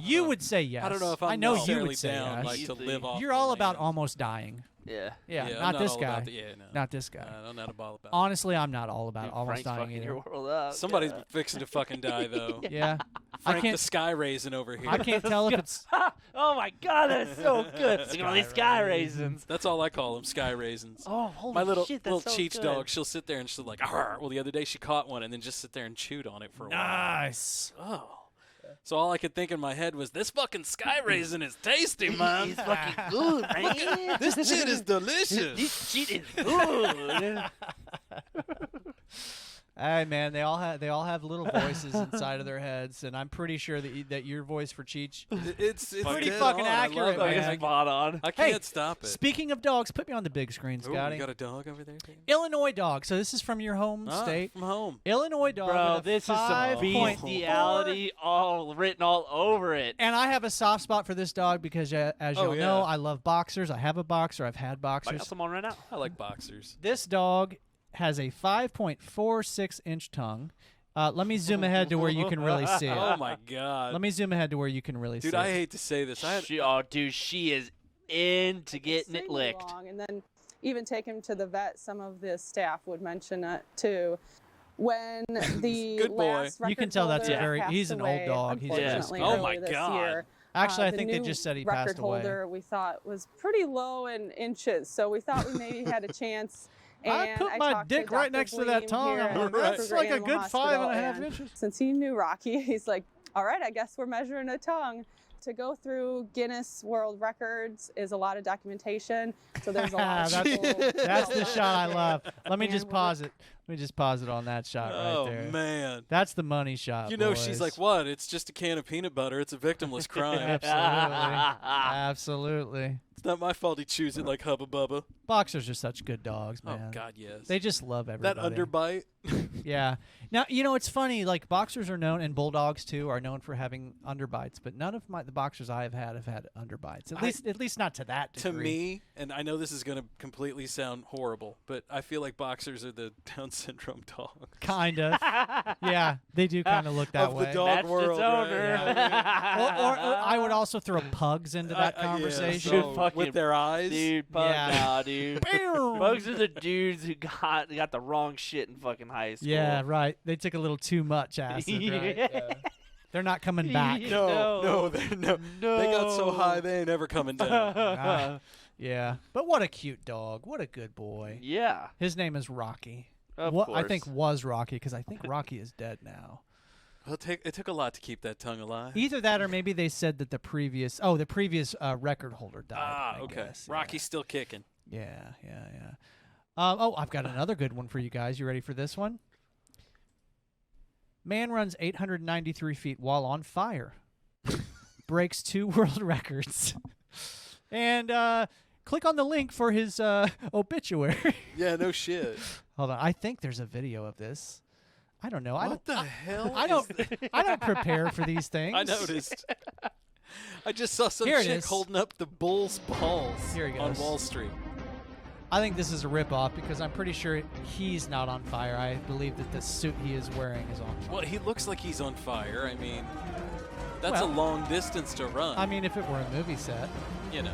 You would say yes. I don't know if I'm I know you necessarily would say down yes. like to live off. You're the all about land. almost dying. Yeah. Yeah, I'm not this all guy. about the- yeah, no. Not this guy. I'm not about that. Honestly, I'm not all about Dude, almost Frank's dying fucking either. your world up. Somebody's God. fixing to fucking die though. Yeah. I Frank the can't. sky raising over here. I can't tell if it's. Oh my god, that's so good. Look at all these sky raisins. That's all I call them, sky raisins. Oh, holy My little shit, that's little so cheech good. dog, she'll sit there and she'll like, "Arr." Well, the other day she caught one and then just sit there and chewed on it for a while. Nice. Oh. So all I could think in my head was, this fucking sky raisin is tasty, man. It's fucking good, man. This shit is delicious. This shit is good. Hey man, they all have little voices inside of their heads, and I'm pretty sure that your voice for Cheech it's pretty dead fucking on. accurate, I love man. it. Spot on. I can't Hey, stop it. Speaking of dogs, put me on the big screen, Ooh, Scotty. you got a dog over there, too? Illinois dog. So this is from your home state. From home. Illinois dog. Bro, with a this is some 5.4. bestiality all written all over it. And I have a soft spot for this dog because, as y'all yeah. know, I love boxers. I have a boxer. I've had I boxers. got some on right now. I like boxers. This dog has a 5.46-inch tongue. Let me zoom ahead to where you can really see it. Oh, my God. Let me zoom ahead to where you can really see it. Dude, I hate to say this. She is into getting it licked. And then even take him to the vet. Some of the staff would mention it too. When the Good boy. last You can record tell that's a holder he's an passed old away, dog. He's unfortunately, Oh my earlier this God. year, Actually, I the think they new just said he record passed away. holder we thought was pretty low in inches, so we thought we maybe had a chance. I And put my talked to dick right Dr. next to that Bleem tongue. here I'm at like, that's Kruger like a Animal good Hospital, 5.5 and inches. Since he knew Rocky, he's like, all right, I guess we're measuring a tongue. To go through Guinness World Records is a lot of documentation, so there's a lot of people. That's the shot I love. Let me And just we're- pause it. Let me just pause it on that shot right there. Oh, man. That's the money shot. You know, boys. she's like, what? It's just a can of peanut butter. It's a victimless crime. Absolutely. Absolutely. It's not my fault he chews it like Hubba Bubba. Boxers are such good dogs, man. Oh, God, yes. They just love everybody. That underbite. Yeah. Now, you know, it's funny. Like, boxers are known, and bulldogs, too, are known for having underbites. But none of the boxers I have had underbites. At least not to that degree. To me, and I know this is going to completely sound horrible, but I feel like boxers are the Down syndrome dog. Kind of. Yeah, they do kind of look that Of way. the dog world. its owner. Or I would also throw pugs into that conversation. Dude, fucking- with their eyes. Dude, pug Yeah. now, dude. Bugs are the dudes who got the wrong shit in fucking high school. Yeah, right. They took a little too much acid, right? Yeah. They're not coming back. No, they got so high they ain't ever coming down. Ah, yeah. But what a cute dog. What a good boy. Yeah. His name is Rocky. Of What course. I think was Rocky, because I think Rocky is dead now. Well, it took a lot to keep that tongue alive. Either that, or maybe they said that the previous record holder died. I Okay. guess. Rocky's still kicking. Yeah. I've got another good one for you guys. You ready for this one? Man runs 893 feet while on fire. Breaks 2 world records. And click on the link for his obituary. Yeah, no shit. Hold on. I think there's a video of this. I don't know. What the hell? I don't prepare for these things. I noticed. I just saw some Here it chick is. holding up the bull's balls Here he on goes. Wall Street. I think this is a ripoff because I'm pretty sure he's not on fire. I believe that the suit he is wearing is on fire. Well, he looks like he's on fire. I mean, that's Well, a long distance to run. I mean, if it were a movie set. You know.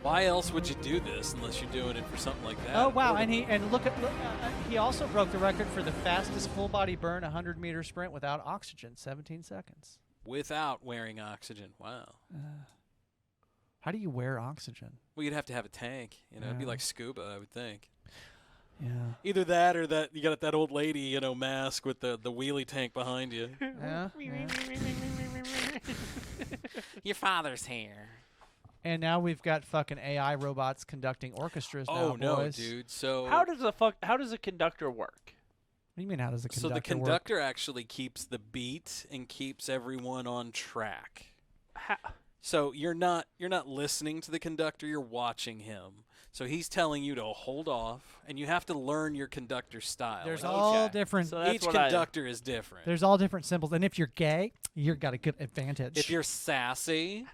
Why else would you do this unless you're doing it for something like that? Oh wow! And look, he also broke the record for the fastest full body burn 100-meter sprint without oxygen, 17 seconds. Without wearing oxygen. Wow. How do you wear oxygen? Well, you'd have to have a tank. You know, it'd be Yeah. like scuba, I would think. Yeah. Either that or that you got that old lady, mask with the wheelie tank behind you. Yeah. Your father's here. And now we've got fucking AI robots conducting orchestras now, Oh no, boys. dude. So How does a conductor work? What do you mean? How does the conductor So the work? conductor actually keeps the beat and keeps everyone on track. So you're not listening to the conductor, you're watching him. So he's telling you to hold off, and you have to learn your conductor style. There's Like, all different. So that's each what I- conductor is different. There's all different symbols, and if you're gay, you've got a good advantage. If you're sassy,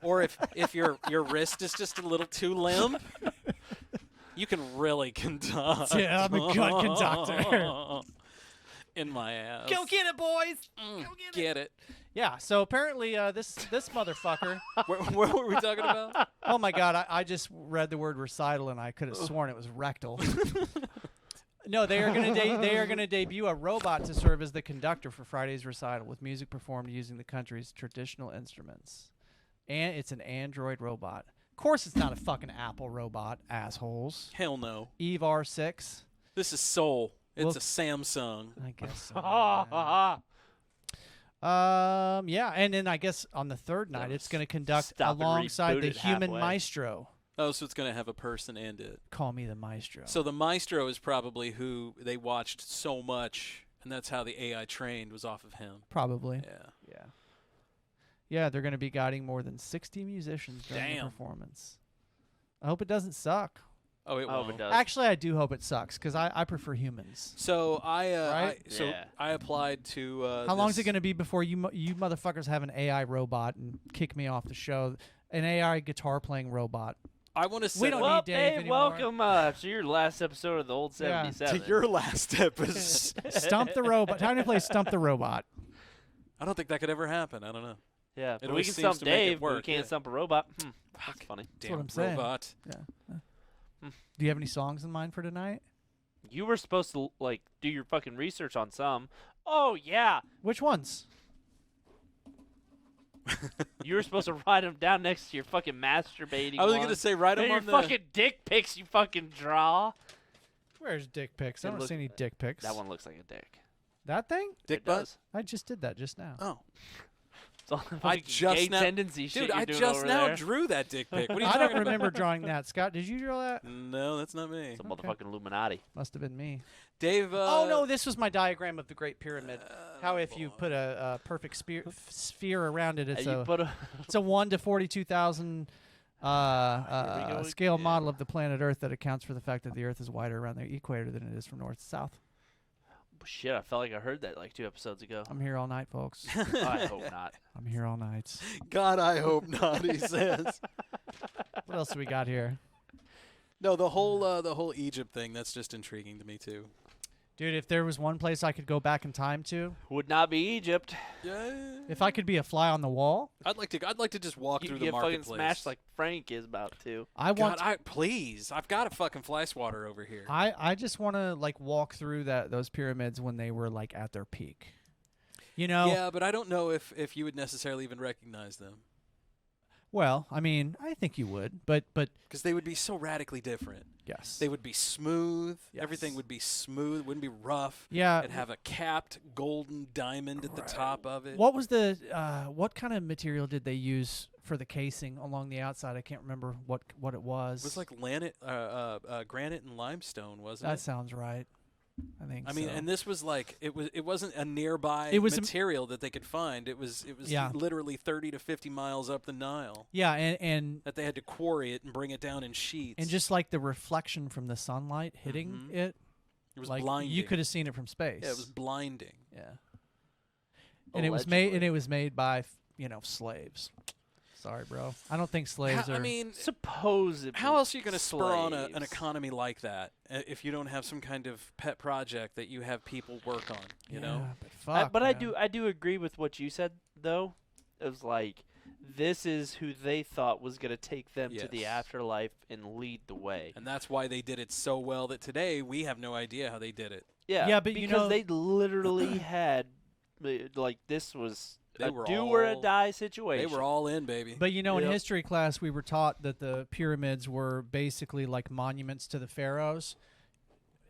or if your wrist is just a little too limp, you can really conduct. Yeah, I'm a good conductor. In my ass. Go get it, boys! Go get it. Yeah. So apparently, this motherfucker. What were we talking about? Oh my God! I just read the word recital, and I could have sworn it was rectal. No, they are going to debut a robot to serve as the conductor for Friday's recital, with music performed using the country's traditional instruments. And it's an android robot. Of course, it's not a fucking Apple robot, assholes. Hell no. Eve R6. This is Soul. It's Well- a Samsung. I guess so. Yeah, and then I guess on the third night, it's going to conduct Stop and alongside reboot the it human halfway. maestro. Oh, so it's going to have a person and it. Call me the maestro. So the maestro is probably who they watched so much, and that's how the AI trained was off of him. Probably. Yeah. Yeah, they're going to be guiding more than 60 musicians during the performance. I hope it doesn't suck. Oh, it won't. It does. Actually, I do hope it sucks because I prefer humans. So I Right? I applied to. How long is it going to be before you motherfuckers have an AI robot and kick me off the show? An AI guitar playing robot. I want to. We don't need Dave anymore. welcome to your last episode of the old 77. To your last episode. Stump the robot. Time to play Stump the Robot. I don't think that could ever happen. I don't know. Yeah, It but we always can seems stump to make it Dave, but we work, can't yeah. stump a robot. That's funny. That's what I'm saying. Robot. Yeah. Do you have any songs in mind for tonight? You were supposed to do your fucking research on some. Oh yeah. Which ones? You were supposed to write them down next to your fucking masturbating. I was going to ones. say write them And on your the. fucking dick pics you fucking draw. Where's dick pics? I don't see any dick pics. That one looks like a dick. That thing? Dick It butt? does. I just did that just now. Oh. It's all the I fucking just gay now, tendency shit dude. you're I doing just over now there. drew that dick pic. What are you I talking don't remember about? drawing that. Scott, did you draw that? No, that's not me. It's a motherfucking Illuminati. Must have been me. Dave. Oh no, this was my diagram of the Great Pyramid. How if you put a perfect sphere around it, it's You a put a it's a 1 to 42,000 scale model of the planet Earth that accounts for the fact that the Earth is wider around the equator than it is from north to south. shit. I felt like I heard that 2 episodes ago. I'm here all night, folks. I hope not. I'm here all night. God, I hope not. He says. What else do we got here? No, the whole Egypt thing. That's just intriguing to me too. Dude, if there was one place I could go back in time to, Would not be Egypt. Yeah. if I could be a fly on the wall, I'd like to just walk You through get the fucking marketplace. smashed like Frank is about to. I want. Please, I've got a fucking fly swatter over here. I just want to walk through those pyramids when they were at their peak. You know? Yeah, but I don't know if you would necessarily even recognize them. Well, I mean, I think you would, but because they would be so radically different. Yes. They would be smooth. Yes. Everything would be smooth. Wouldn't be rough. Yeah. It'd have a capped golden diamond at the top of it. What was the what kind of material did they use for the casing along the outside? I can't remember what it was. It was like granite and limestone, wasn't That it? sounds right. I think. I mean, so. and this was it wasn't a nearby material that they could find. It was literally 30 to 50 miles up the Nile. Yeah, and that they had to quarry it and bring it down in sheets. And just the reflection from the sunlight hitting it was blinding. You could have seen it from space. Yeah, it was blinding. Yeah. And it was made by slaves. Sorry, bro. I don't think slaves are. I mean, supposedly. How else are you going to spur on an economy like that if you don't have some kind of pet project that you have people work on? You know. But I do agree with what you said though. It was this is who they thought was going to take them to the afterlife and lead the way. And that's why they did it so well that today we have no idea how they did it. Yeah, but because they literally had this was a do or a die situation. They were all in, baby. But in history class, we were taught that the pyramids were basically like monuments to the pharaohs.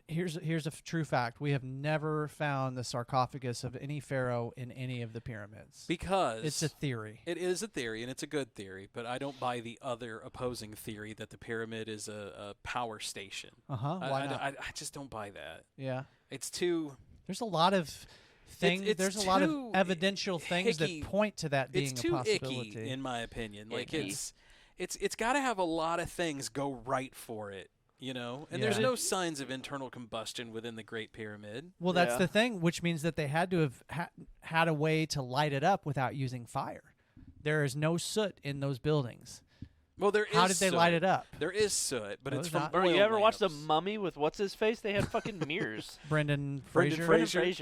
Here's a true fact: we have never found the sarcophagus of any pharaoh in any of the pyramids. Because it's a theory. It is a theory, and it's a good theory. But I don't buy the other opposing theory that the pyramid is a power station. Why not? I just don't buy that. Yeah, it's too. There's a lot of things. There's a lot of evidential things hicky. that point to that being it's too a possibility. Icky, in my opinion. It's got to have a lot of things go right for it. And there's no signs of internal combustion within the Great Pyramid. Well, that's the thing, which means that they had to have had a way to light it up without using fire. There is no soot in those buildings. Well, there is. How did they light it up? There is soot, but it's from Bro, oil you ever watched The lamps. Mummy with what's his face? They had fucking mirrors. Brendan Fraser.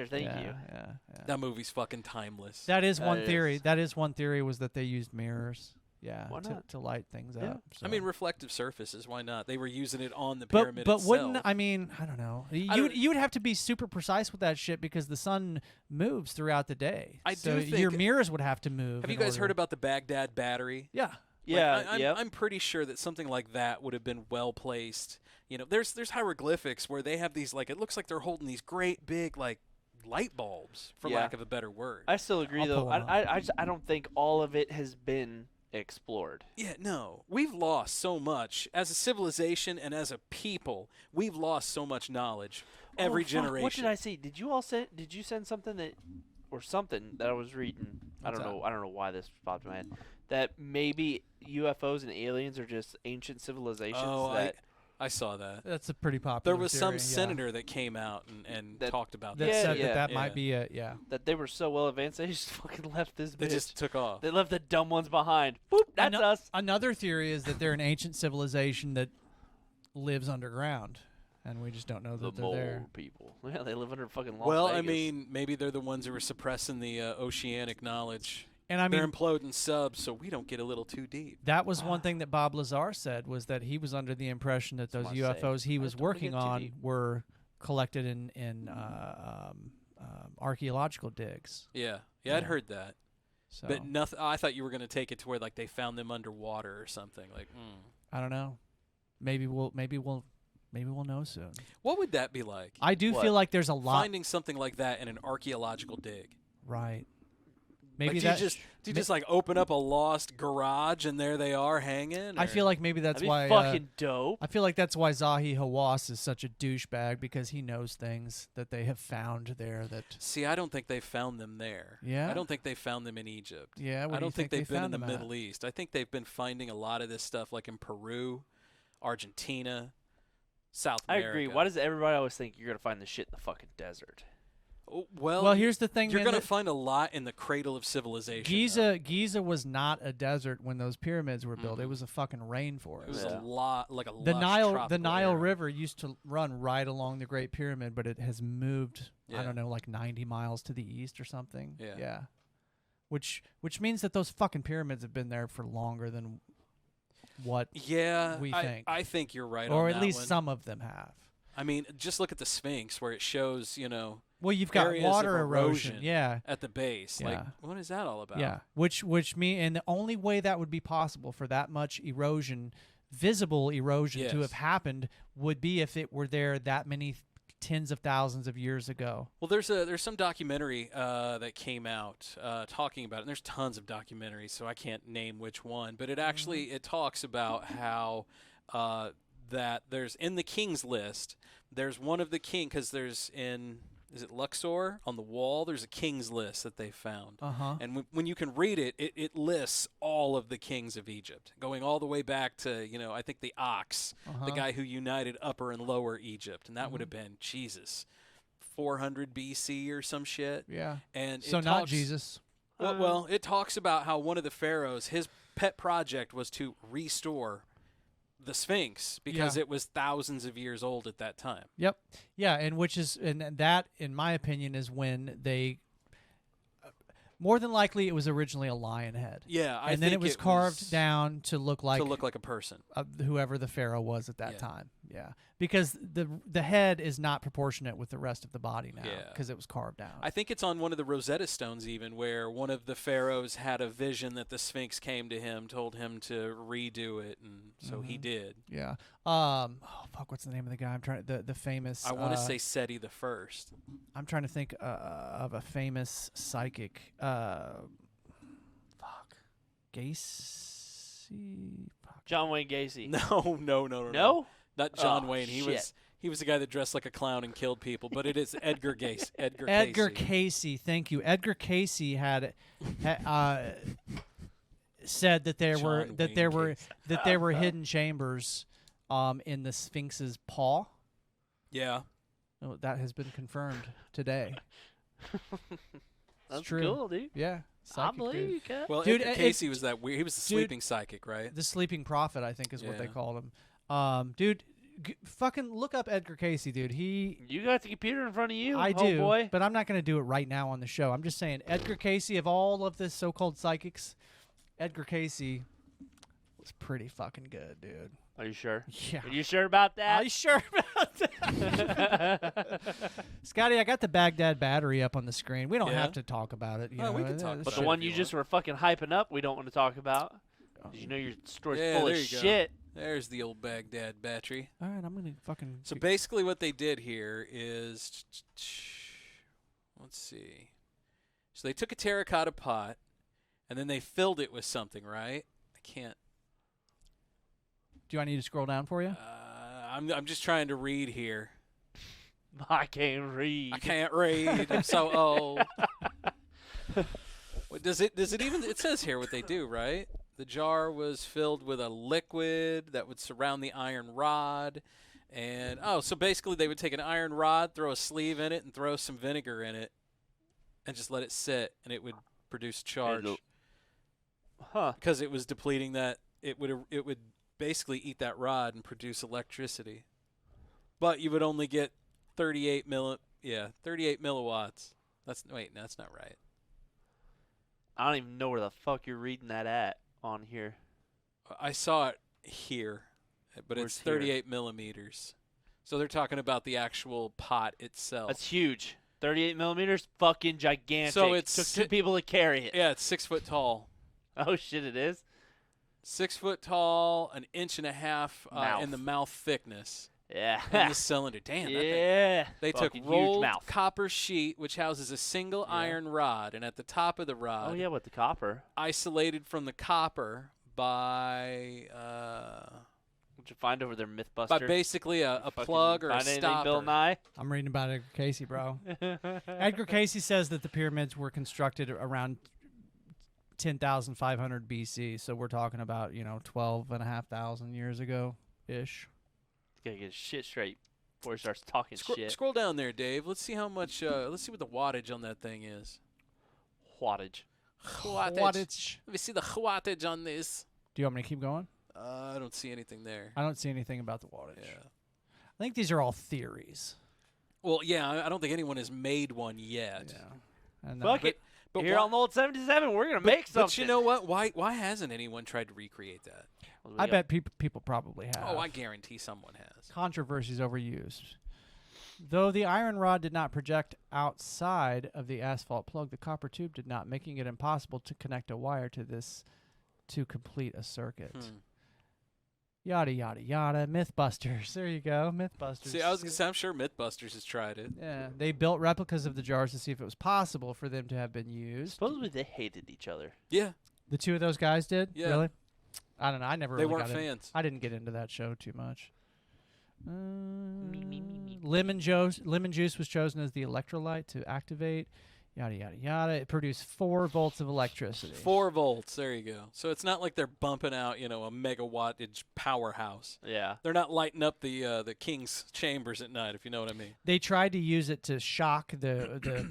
Thank you. Yeah. That movie's fucking timeless. That is one theory. That is one theory was that they used mirors. Yeah, why not? To light things up. So. I mean, reflective surfaces. Why not? They were using it on the pyramid but itself. wouldn't I don't know. You would have to be super precise with that shit because the sun moves throughout the day. I so do think your mirrors would have to move. Have you guys heard about the Baghdad battery? Yeah. I'm pretty sure that something like that would have been well placed. There's hieroglyphics where they have these it looks like they're holding these great big light bulbs, for lack of a better word. I still agree though. I don't think all of it has been explored. Yeah, no. We've lost so much. As a civilization and as a people, we've lost so much knowledge every generation. What did I see? Did you send something that I was reading? I don't know why this popped in my head. That maybe UFOs and aliens are just ancient civilizations. Oh, I saw that. That's a pretty popular There was theory, some senator that came out and talked about that. that. Said that might be it, yeah. That they were so well advanced, they just fucking left this bitch. They just took off. They left the dumb ones behind. Boop, that's us. Another theory is that they're an ancient civilization that lives underground, and we just don't know that they're there. People. Yeah, they live under fucking Las Well, Vegas. I mean, maybe they're the ones who are suppressing the oceanic knowledge. And I mean, they're imploding subs, so we don't get a little too deep. That was one thing that Bob Lazar said, was that he was under the impression that those UFOs he was working on were collected in archaeological digs. Yeah, I'd heard that. So. But nothing. I thought you were going to take it to where like they found them underwater or something. Like, I don't know. Maybe we'll know soon. What would that be like? I do feel like there's a lot finding something like that in an archaeological dig. Right. Maybe like, do you just like open up a lost garage and there they are hanging? I feel like maybe that's why fucking dope. I feel like that's why Zahi Hawass is such a douchebag, because he knows things that they have found there. That see, I don't think they found them there. Yeah, I don't think they found them in Egypt. Yeah, I don't think they've been in the Middle Middle East. I think they've been finding a lot of this stuff like in Peru, Argentina, South America. I agree. Why does everybody always think you're gonna find this shit in the fucking desert? Well, here's the thing. You're going to find a lot in the cradle of civilization. Giza was not a desert when those pyramids were built. It was a fucking rainforest. It was a lot, like a the lush The Nile area. River used to run right along the Great Pyramid, but it has moved. I don't know, like 90 miles to the east or something. Yeah. Which means that those fucking pyramids have been there for longer than what we think. I think you're right. Or on at that least one. some of them have. I mean, just look at the Sphinx, where it shows, well, you've got areas water of erosion, at the base. Yeah. Like, what is that all about? Yeah, which and the only way that would be possible for that much erosion, visible erosion, to have happened would be if it were there that many tens of thousands of years ago. Well, there's some documentary that came out talking about it, and there's tons of documentaries, so I can't name which one, but it actually it talks about how that there's in the King's List, there's one of the king, because there's is it Luxor on the wall? There's a King's List that they found, and when you can read it, it lists all of the kings of Egypt, going all the way back to I think the Ox, the guy who united Upper and Lower Egypt, and that would have been 400 BC or some shit. Yeah, and so not Jesus. Well, it talks about how one of the pharaohs, his pet project was to restore the Sphinx because it was thousands of years old at that time. Yep. Yeah, and that, in my opinion, is when they more than likely it was originally a lion head. Yeah, I and then think it was carved down to look like a person, whoever the pharaoh was at that time. Yeah, because the head is not proportionate with the rest of the body now because it was carved down. I think it's on one of the Rosetta Stones even, where one of the pharaohs had a vision that the Sphinx came to him, told him to redo it, and so he did. Yeah. Oh fuck, what's the name of the guy? I'm trying the famous. I want to say Seti the First. I'm trying to think of a famous psychic. Fuck. Gacy. Fuck. John Wayne Gacy. No. No? Not John Wayne. He was the guy that dressed like a clown and killed people, but it is Edgar Cayce. Edgar Cayce. Thank you. Edgar Cayce had said that there were hidden chambers in the Sphinx's paw. Yeah. Oh, that has been confirmed today. That's true. Cool, dude. Yeah. I believe you, Kat. Well, dude, Edgar Cayce was that weird. He was the sleeping psychic, right? The sleeping prophet, I think, is what they called him. Dude, fucking look up Edgar Cayce, dude. You got the computer in front of you. I do, boy. but I'm not going to do it right now on the show. I'm just saying, Edgar Cayce, of all of the so-called psychics, Edgar Cayce was pretty fucking good, dude. Are you sure? Yeah. Are you sure about that? Are you sure about that? Scotty, I got the Baghdad battery up on the screen. We don't have to talk about it. You know? We can talk about But it. the one you just were fucking hyping up, we don't want to talk about. Because you know your story's full of shit. There's the old Baghdad battery. All right, I'm going to fucking... So basically what they did here is... Let's see. So they took a terracotta pot, and then they filled it with something, right? can't. Do I need to scroll down for you? I'm just trying to read here. I can't read. I can't read. I'm so old. What, does it even? It says here what they do, right? The jar was filled with a liquid that would surround the iron rod. And, so basically they would take an iron rod, throw a sleeve in it, and throw some vinegar in it, and just let it sit, and it would produce charge. Because it was depleting that, it would basically eat that rod and produce electricity. But you would only get 38 milliwatts. That's not right. I don't even know where the fuck you're reading that at on here. I saw it here, but it's 38 millimeters. So they're talking about the actual pot itself. That's huge. 38 millimeters, fucking gigantic. So it took 2 people to carry it. Yeah, it's 6 foot tall. Oh shit, it is. 6 foot tall, 1.5 inches in the mouth thickness. Yeah. In the cylinder. Damn. Yeah. They took Fucking rolled huge mouth. copper sheet, which houses a single iron rod, and at the top of the rod. Oh yeah, with the copper. Isolated from the copper by. What'd you find over there, MythBuster? By basically a plug or a stopper. Bill Nye? I'm reading about Edgar Cayce, bro. Edgar Cayce says that the pyramids were constructed around 10,500 BC, so we're talking about 12,500 years ago ish. Gotta get his shit straight before he starts talking shit. Scroll down there, Dave. Let's see how much. Let's see what the wattage on that thing is. Wattage. Wattage. Let me see the wattage on this. Do you want me to keep going? I don't see anything there. I don't see anything about the wattage. Yeah. I think these are all theories. Well, yeah, I don't think anyone has made one yet. Yeah. And, Fuck it. But here on the old 77, we're gonna make something. But you know what? Why hasn't anyone tried to recreate that? I bet people probably have. Oh, I guarantee someone has. Controversies overused. Though the iron rod did not project outside of the asphalt plug, the copper tube did not, making it impossible to connect a wire to this to complete a circuit. Yada, yada, yada. Mythbusters. There you go. Mythbusters. See, I was going to say, I'm sure Mythbusters has tried it. Yeah. They built replicas of the jars to see if it was possible for them to have been used. Supposedly they hated each other. Yeah. The two of those guys did? Yeah. Really? I don't know. I never They really weren't got fans. I didn't get into that show too much. Lemon juice was chosen as the electrolyte to activate. Yada, yada, yada. It produced 4 volts of electricity. 4 volts. There you go. So it's not like they're bumping out, a megawattage powerhouse. Yeah. They're not lighting up the king's chambers at night, if you know what I mean. They tried to use it to shock the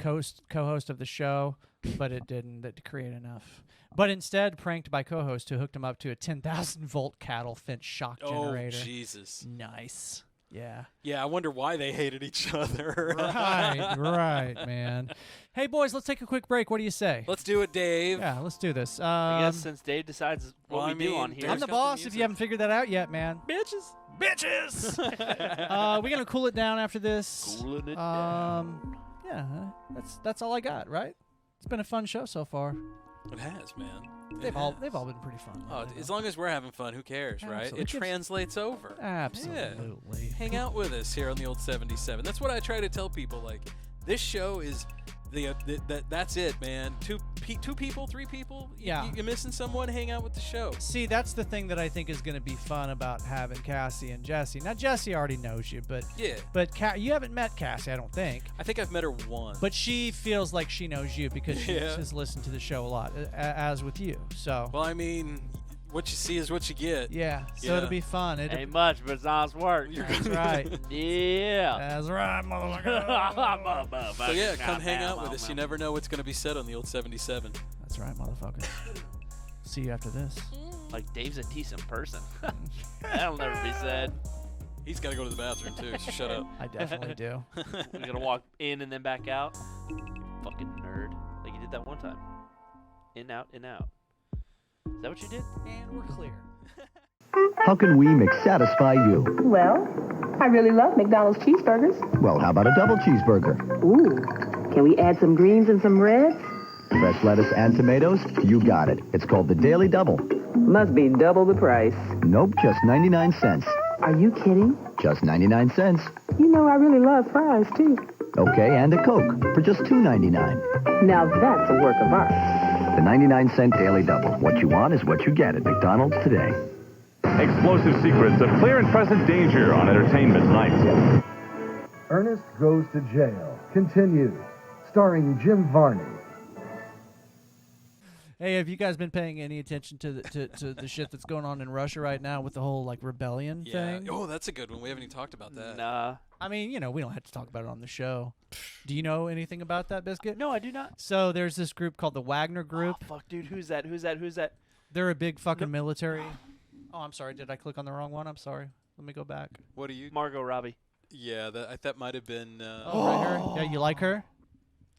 co-host of the show, but it didn't create enough. But instead, pranked by co-host who hooked him up to a 10,000-volt cattle fence shock generator. Oh, Jesus. Nice. Yeah. Yeah, I wonder why they hated each other. Right, man. Hey, boys, let's take a quick break. What do you say? Let's do it, Dave. Yeah, let's do this. I guess since Dave decides what we do on here. I'm the boss if you haven't figured that out yet, man. Bitches! We're going to cool it down after this. Cooling it down. Yeah, that's all I got, right? It's been a fun show so far. It has, man. They've all been pretty fun. Oh, as long as we're having fun, who cares, right? Absolutely. It translates over. Absolutely. Yeah. Hang out with us here on the old 77. That's what I try to tell people. Like, this show is that's it, man. Two people, 3 people. Yeah. You're missing someone. Hang out with the show. See, that's the thing that I think is going to be fun about having Cassie and Jesse. Now, Jesse already knows you, but yeah. But you haven't met Cassie, I don't think. I think I've met her once. But she feels like she knows you because she has listened to the show a lot, as with you. So. Well, I mean, what you see is what you get. Yeah. So it'll be fun. Ain't much, but it's honest work. That's right. Yeah. That's right, motherfucker. So yeah, come hang out with us. You never know what's going to be said on the old 77. That's right, motherfucker. See you after this. Like, Dave's a decent person. That'll never be said. He's got to go to the bathroom, too, so shut up. I definitely do. We're going to walk in and then back out. You fucking nerd. Like you did that one time. In, out, in, out. Is that what you did? And we're clear. How can we McSatisfy you? Well, I really love McDonald's cheeseburgers. Well, how about a double cheeseburger? Ooh, can we add some greens and some reds? Fresh lettuce and tomatoes? You got it. It's called the Daily Double. Must be double the price. Nope, just 99 cents. Are you kidding? Just 99 cents. You know I really love fries, too. Okay, and a Coke for just $2.99. Now that's a work of art. The 99-cent Daily Double. What you want is what you get at McDonald's today. Explosive secrets of clear and present danger on Entertainment Tonight. Ernest Goes to Jail. Continues. Starring Jim Varney. Hey, have you guys been paying any attention to the shit that's going on in Russia right now with the whole like rebellion thing? Oh, that's a good one. We haven't even talked about that. Nah. I mean, we don't have to talk about it on the show. Do you know anything about that, Biscuit? No, I do not. So there's this group called the Wagner Group. Oh, fuck, dude. Who's that? They're a big fucking military. Oh, I'm sorry. Did I click on the wrong one? I'm sorry. Let me go back. What do you? Margot Robbie. Yeah, that might have been. Right here. Yeah, you like her?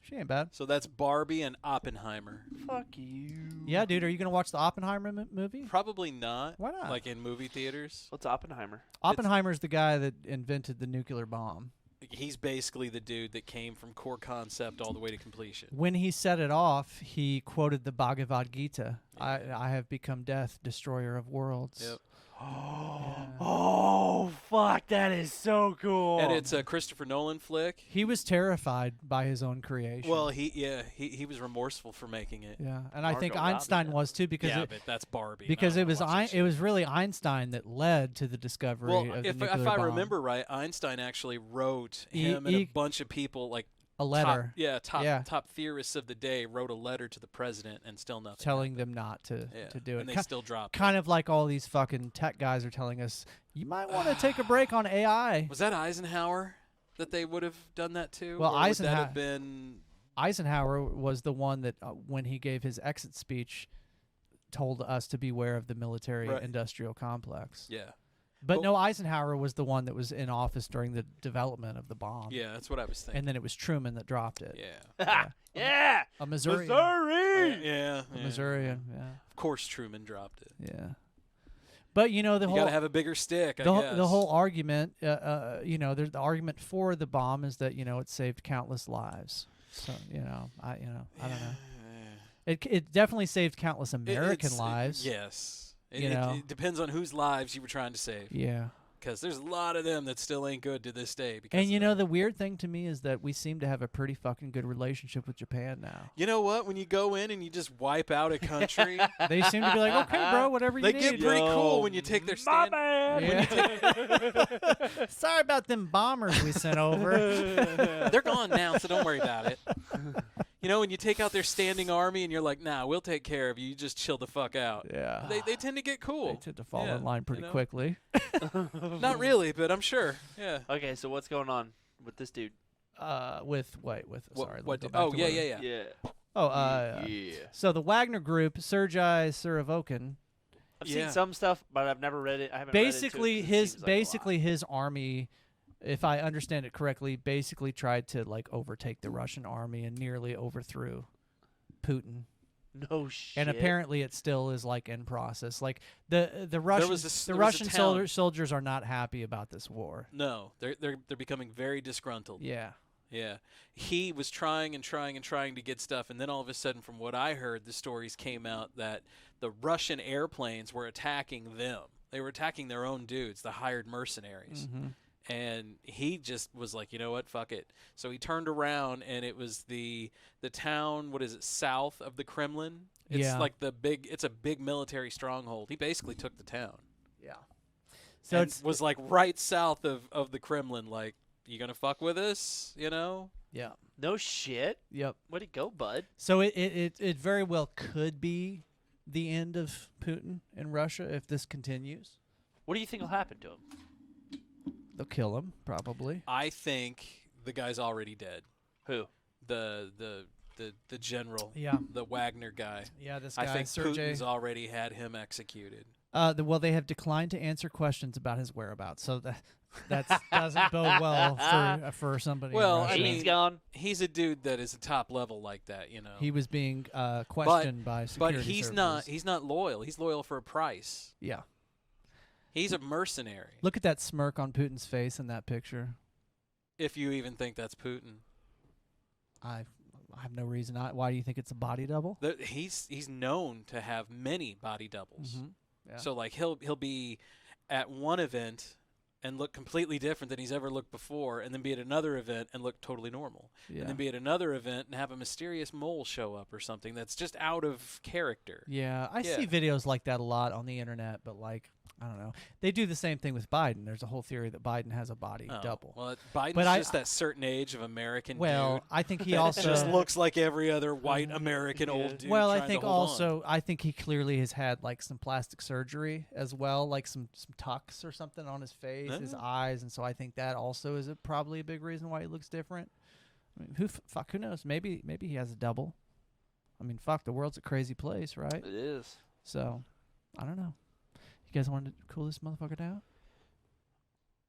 She ain't bad. So that's Barbie and Oppenheimer. Fuck you. Yeah, dude. Are you gonna watch the Oppenheimer movie? Probably not. Why not? Like in movie theaters. What's Oppenheimer? Oppenheimer's the guy that invented the nuclear bomb. He's basically the dude that came from core concept all the way to completion. When he set it off, he quoted the Bhagavad Gita. Yeah. I have become death, destroyer of worlds. Yep. Oh, fuck, that is so cool. And it's a Christopher Nolan flick. He was terrified by his own creation. Well, he was remorseful for making it. Yeah, and I think Einstein was too because but that's Barbie. Because it was really Einstein that led to the discovery of the nuclear bomb. If I remember right, Einstein actually wrote him and a bunch of people like a letter. Top theorists of the day wrote a letter to the president, and still nothing. Telling them not to do it. And they still dropped it. Kind of like all these fucking tech guys are telling us, you might want to take a break on AI. Was that Eisenhower that they would have done that to? Well, or would that have been... Eisenhower was the one that, when he gave his exit speech, told us to beware of the military-industrial complex. Yeah. But no, Eisenhower was the one that was in office during the development of the bomb. Yeah, that's what I was thinking. And then it was Truman that dropped it. Yeah. Yeah. A Missourian. Yeah. A Missourian, yeah. Of course Truman dropped it. Yeah. But, the whole... You gotta have a bigger stick, I guess. The whole argument, there's the argument for the bomb is that, it saved countless lives. So, I don't know. It definitely saved countless American lives. Yes. It depends on whose lives you were trying to save. Yeah. Because there's a lot of them that still ain't good to this day. And the weird thing to me is that we seem to have a pretty fucking good relationship with Japan now. You know what? When you go in and you just wipe out a country, they seem to be like, okay, bro, whatever you need. They get pretty cool when you take their stand. Yeah. Sorry about them bombers we sent over. They're gone now, so don't worry about it. When you take out their standing army and you're like, nah, we'll take care of you. You just chill the fuck out. Yeah. They tend to get cool. They tend to fall in line pretty quickly. Not really, but I'm sure. Yeah. Okay, so what's going on with this dude? Sorry. Yeah. So the Wagner Group, Sergei Surovikin. I've seen some stuff, but I've never read it. I haven't basically read it too, his army, if I understand it correctly, basically tried to overtake the Russian army and nearly overthrew Putin. No shit. And apparently it still is in process. The Russian soldiers are not happy about this war. No, they're becoming very disgruntled. Yeah. Yeah. He was trying to get stuff, and then all of a sudden, from what I heard, the stories came out that the Russian airplanes were attacking them. They were attacking their own dudes, the hired mercenaries. Mm-hmm. And he just was like, you know what, fuck it. So he turned around, and it was the town, what is it, south of the Kremlin? It's it's a big military stronghold. He basically took the town. Yeah. So it was right south of the Kremlin, you gonna fuck with us, Yeah. No shit. Yep. Where'd he go, bud? So it very well could be the end of Putin in Russia if this continues. What do you think will happen to him? They'll kill him, probably. I think the guy's already dead. Who? The general. Yeah. The Wagner guy. Yeah, this guy, I think Sergei. Putin's already had him executed. They have declined to answer questions about his whereabouts, so that doesn't bode well for somebody. Well, in Russia. He's gone. He's a dude that is a top level like that, He was being questioned by security But he's services. He's not loyal. He's loyal for a price. Yeah. He's a mercenary. Look at that smirk on Putin's face in that picture. If you even think that's Putin. I have no reason. Why do you think it's a body double? He's known to have many body doubles. Mm-hmm. Yeah. So he'll be at one event and look completely different than he's ever looked before, and then be at another event and look totally normal, and then be at another event and have a mysterious mole show up or something that's just out of character. Yeah, I see videos like that a lot on the internet, but like, I don't know. They do the same thing with Biden. There's a whole theory that Biden has a body double. Well, Biden's just that certain age of American dude. I think he also just looks like every other white American old dude. Well, I think also, I think he clearly has had like some plastic surgery as well, like some tucks or something on his face, his eyes, and so I think that also is probably a big reason why he looks different. I mean, who knows? Maybe he has a double. I mean, fuck, the world's a crazy place, right? It is. So, I don't know. You guys want to cool this motherfucker down?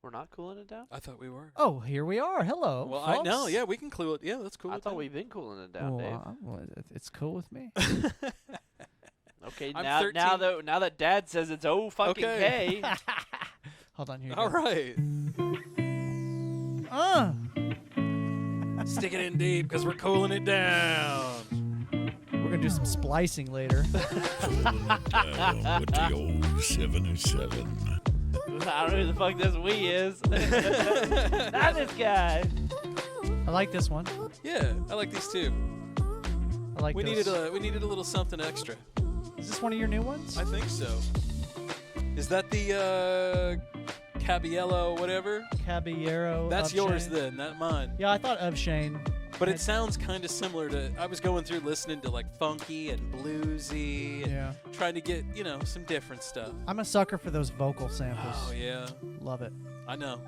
We're not cooling it down? I thought we were. Oh, here we are. Hello, Well, folks. I know. Yeah, we can cool it. Yeah, let's cool it down. I thought we've been cooling it down, Dave. Well, it's cool with me. Okay, I'm now 13. now that Dad says it's fucking K. Hold on here. All right. Stick it in deep because we're cooling it down. We're going to do some splicing later. With the old 707. I don't know who the fuck this we is. Not this guy. I like this one. Yeah, I like these too. I like we this. needed a little something extra. Is this one of your new ones? I think so. Is that the Caballero whatever? Caballero. That's of yours Shane. then, not mine. Yeah, I thought of Shane. But it sounds kind of similar to. I was going through listening to like funky and bluesy, and trying to get some different stuff. I'm a sucker for those vocal samples. Oh yeah, love it. I know.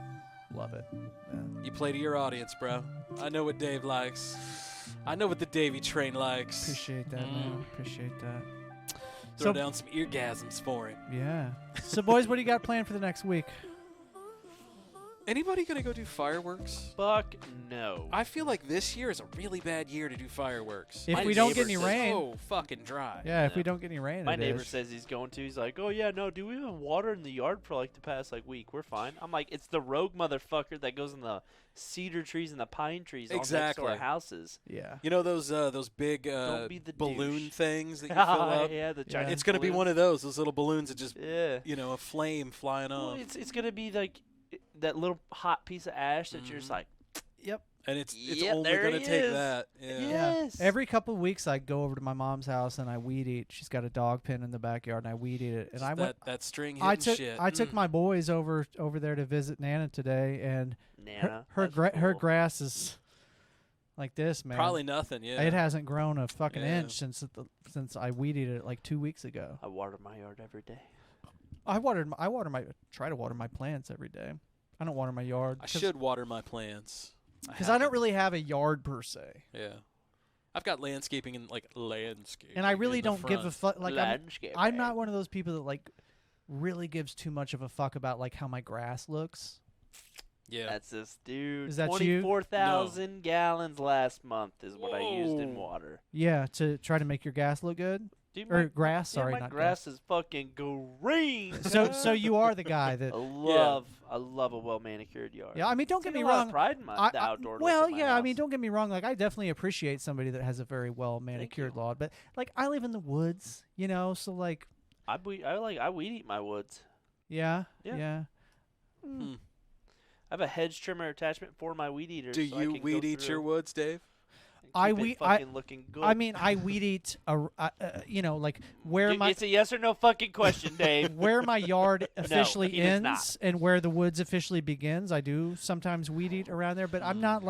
Love it. Yeah. You play to your audience, bro. I know what Dave likes. I know what the Davy train likes. Appreciate that, man. Appreciate that. Throw down some eargasms for him. Yeah. So, boys, what do you got planned for the next week? Anybody gonna go do fireworks? Fuck no. I feel like this year is a really bad year to do fireworks. If we don't get any rain. Oh, fucking dry. Yeah, if we don't get any rain, My neighbor says he's going to. He's like, oh yeah, no, do we have water in the yard for like the past week? We're fine. I'm like, it's the rogue motherfucker that goes in the cedar trees and the pine trees all next to our houses. Yeah. You know those big balloon things that you fill up? Yeah, the giant It's gonna be one of those little balloons that just a flame flying off. It's gonna be like that little hot piece of ash that you're just like, yep. And it's only gonna take that. Yeah. Yes. Every couple of weeks, I go over to my mom's house and I weed eat. She's got a dog pen in the backyard, and I weed eat it. And I went that string hitting shit. I took my boys over there to visit Nana today, and her grass is like this, man. Probably nothing. Yeah. It hasn't grown a fucking inch since I weed eated it like 2 weeks ago. I water my yard every day. I try to water my plants every day. I don't water my yard. I should water my plants. Because I don't really have a yard per se. Yeah. I've got landscaping and landscaping. And I really don't give a fuck. Like Landscaping. I'm not one of those people that like really gives too much of a fuck about like how my grass looks. Yeah. That's this dude. Is that you? 24,000 gallons last month is what I used in water. Yeah, to try to make your grass look good. Dude, or grass, yeah, sorry, my not grass is fucking green. So you are the guy that I love a well manicured yard. Yeah, I mean, don't get me a lot wrong. of pride in the outdoor. Well, yeah, I mean, don't get me wrong. Like, I definitely appreciate somebody that has a very well manicured lawn, but like, I live in the woods, so like, I weed eat my woods. Yeah. I have a hedge trimmer attachment for my weed eater. Do you weed eat your woods, Dave? I weed looking good. I mean, I weed eat like where Dude, my it's a yes or no fucking question, Dave. where my yard officially it is ends not. and where the woods officially begins. I do sometimes weed eat around there, but I'm not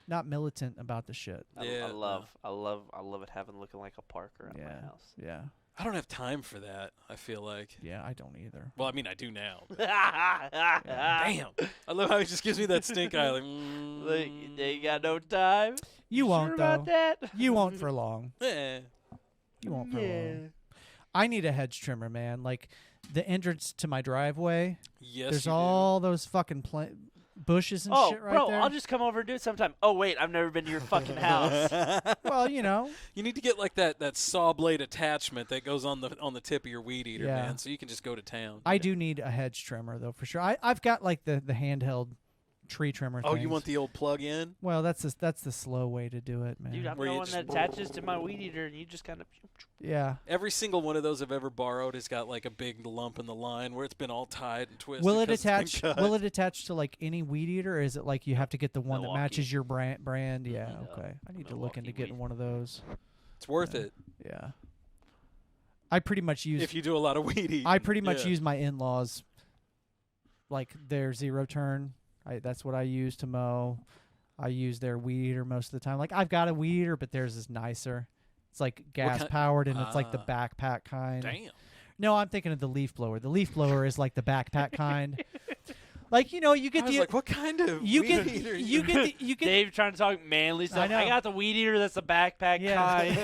not militant about the shit. I love it having looking like a park around my house. Yeah. I don't have time for that, I feel like. Yeah, I don't either. Well, I mean, I do now. Damn. I love how he just gives me that stink eye. Like, they got no time. You won't, sure though. about that? You won't for long. Yeah. You won't for long. I need a hedge trimmer, man. Like, the entrance to my driveway. Yes, there's you do. all those fucking bushes and shit right bro, there. I'll just come over and do it sometime. Oh, wait, I've never been to your fucking house. Well, you need to get like that saw blade attachment that goes on the tip of your weed eater, man, so you can just go to town. I do need a hedge trimmer though, for sure. I've got like the handheld tree trimmer. Oh, things. you want the old plug-in? Well, that's the slow way to do it, man. Dude, I'm the one that attaches to my weed eater, and you just kind of. Yeah. Every single one of those I've ever borrowed has got like a big lump in the line where it's been all tied and twisted. Will it attach? Will it attach to like any weed eater, or is it like you have to get the one Milwaukee. that matches your brand? Yeah. Okay. I need to look into getting one of those. It's worth it. Yeah. I pretty much use. If you do a lot of weed eating. I pretty much use my in-laws, like their zero turn. That's what I use to mow. I use their weed eater most of the time. Like I've got a weed eater, but theirs is nicer. It's like gas powered, and it's like the backpack kind. Damn. No, I'm thinking of the leaf blower. The leaf blower is like the backpack kind. Like you get the like, what kind of you weed get eater? you get Dave trying to talk manly stuff. I got the weed eater that's a backpack kind.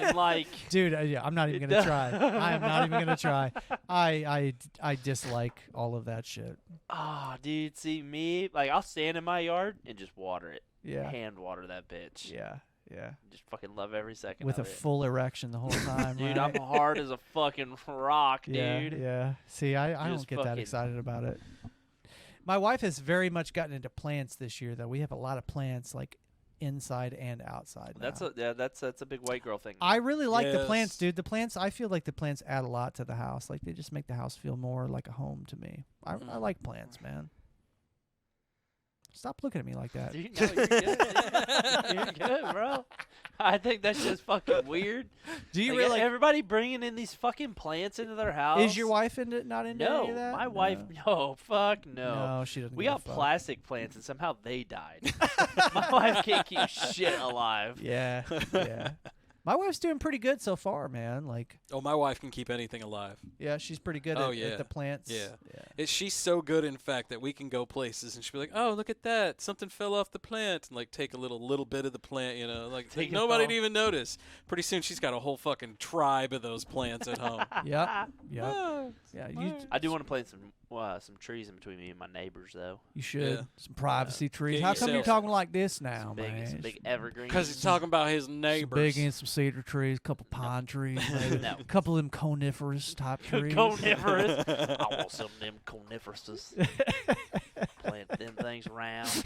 And like, dude, I'm not even gonna try. I am not even gonna try. I dislike all of that shit. Oh, dude, see me like I'll stand in my yard and just water it. Yeah. Hand water that bitch. Yeah. Yeah. Just fucking love every second with of a it. full erection the whole time. Dude, right? I'm hard as a fucking rock, dude. Yeah. See, I don't get that excited about it. My wife has very much gotten into plants this year, though. We have a lot of plants, like inside and outside. That's now. that's a big white girl thing. I really like the plants, dude. The plants, I feel like the plants add a lot to the house. Like they just make the house feel more like a home to me. I like plants, man. Stop looking at me like that. Dude, no, you're good. You're good, bro. I think that's just fucking weird. Do you like, really? Everybody bringing in these fucking plants into their house. Is your wife not into any of that? My wife, no, fuck no. No, she doesn't. We give a got fuck. plastic plants, and somehow they died. My wife can't keep shit alive. Yeah, yeah. My wife's doing pretty good so far, man. Like, oh, my wife can keep anything alive. Yeah, she's pretty good at the plants. Yeah. She's so good, in fact, that we can go places and she'll be like, "Oh, look at that! Something fell off the plant," and like take a little bit of the plant, like nobody'd even notice. Pretty soon, she's got a whole fucking tribe of those plants at home. Yep. Oh, yeah. I do want to plant some trees in between me and my neighbors, though. You should. Yeah. Some privacy trees. Get How come you're yourself- talking like this now, man? Some big evergreens. Because he's talking about his neighbors. Some big and some cedar trees, a couple pine trees, maybe. No. A couple of them coniferous type trees. Coniferous. I want some of them coniferous. Plant them things round.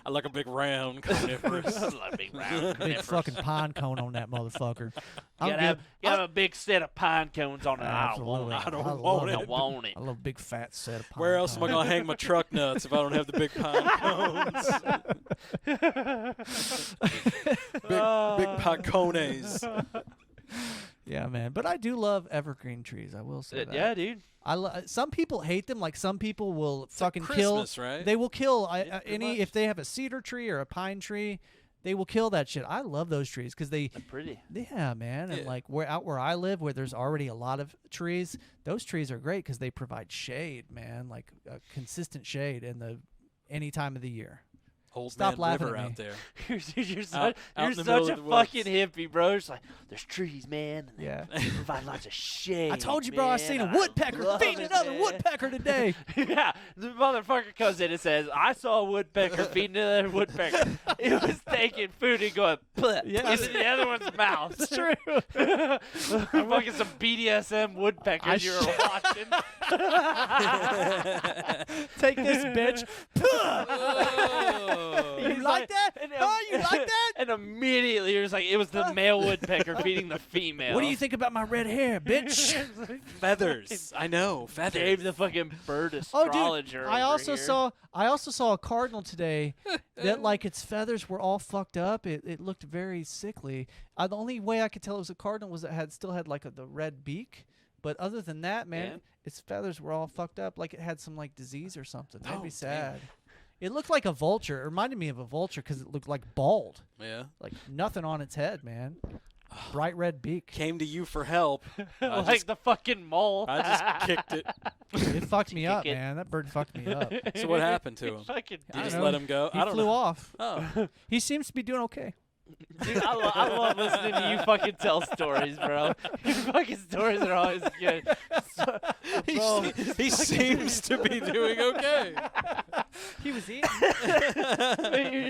I like a big round coniferous. I like a big round Big fucking pine cone on that motherfucker. You gotta have a big set of pine cones on it. Absolutely. I don't I want it. love I want it. I love a big fat set of pine Where else am I going to hang my truck nuts if I don't have the big pine cones? big pine cones. Yeah, man. But I do love evergreen trees. I will say that. Yeah, dude. Some people hate them. Like some people will fucking like kill. Christmas, right? They will kill pretty much. if they have a cedar tree or a pine tree. They will kill that shit. I love those trees because they're pretty. Yeah, man. And Yeah. like where I live, where there's already a lot of trees, those trees are great because they provide shade, man. Like a consistent shade in any time of the year. Old Stop Man laughing River at me. out there. You're Out in the middle such a of the woods. fucking hippie, bro. It's like, there's trees, man. And Yeah. they provide lots of shade. I told you, bro. I seen a man. woodpecker love feeding it, another man. woodpecker today. Yeah, the motherfucker comes in and says, I saw a woodpecker feeding another woodpecker. It was taking food and going, into the other one's mouth. It's true. Fucking some BDSM woodpeckers you were watching. Take this, bitch. You like that? Oh, you like that? And immediately it was like, it was the male woodpecker feeding the female. What do you think about my red hair, bitch? Feathers. I know. Feathers. Dave the fucking bird Oh, astrologer. dude! I over also here. saw a cardinal today that like its feathers were all fucked up. It looked very sickly. The only way I could tell it was a cardinal was it still had like the red beak. But other than that, man, Yeah. its feathers were all fucked up. Like it had some like disease or something. That'd be damn. sad. It looked like a vulture. It reminded me of a vulture because it looked like bald. Yeah. Like nothing on its head, man. Bright red beak. Came to you for help. like the fucking mole. I just kicked it. It fucked me up, Kick it. man. That bird fucked me up. So what happened to him? Fucking You I just don't know. let him go? He I don't flew know. off. Oh. He seems to be doing okay. Dude, I love listening to you fucking tell stories, bro. Your fucking stories are always good. He seems to be doing okay. He was eating.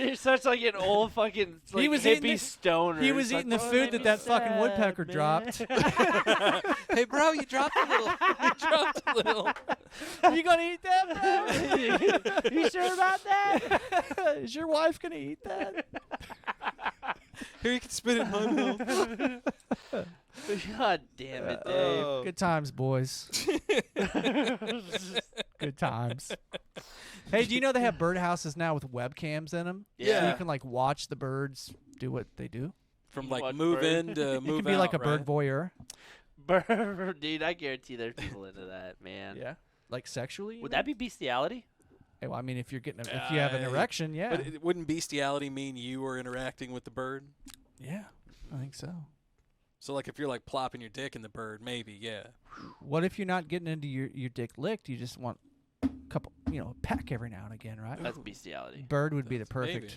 You're such like an old fucking He was hippie eating stoner. He was It's eating like, the "Oh, food made that me fucking sad, woodpecker man." dropped. Hey, bro, you dropped a little. You dropped a little. You gonna eat that, bro? You sure about that? Is your wife gonna eat that? Here, you can spit it in my mouth. God damn it, Dave. Good times, boys. Good times. Hey, do you know they have birdhouses now with webcams in them? Yeah. So you can like watch the birds do what they do. From You like watch move bird. in to You move can be out, like a right? bird voyeur. Dude, I guarantee there's people into that, man. Yeah. Like sexually? Would that be bestiality? Hey, well, I mean, if you're getting, if you have an erection, yeah. But wouldn't bestiality mean you were interacting with the bird? Yeah, I think so. So like if you're like plopping your dick in the bird, maybe, yeah. What if you're not getting into your dick licked? You just want a couple, a peck every now and again, right? That's bestiality. Bird would be the Maybe.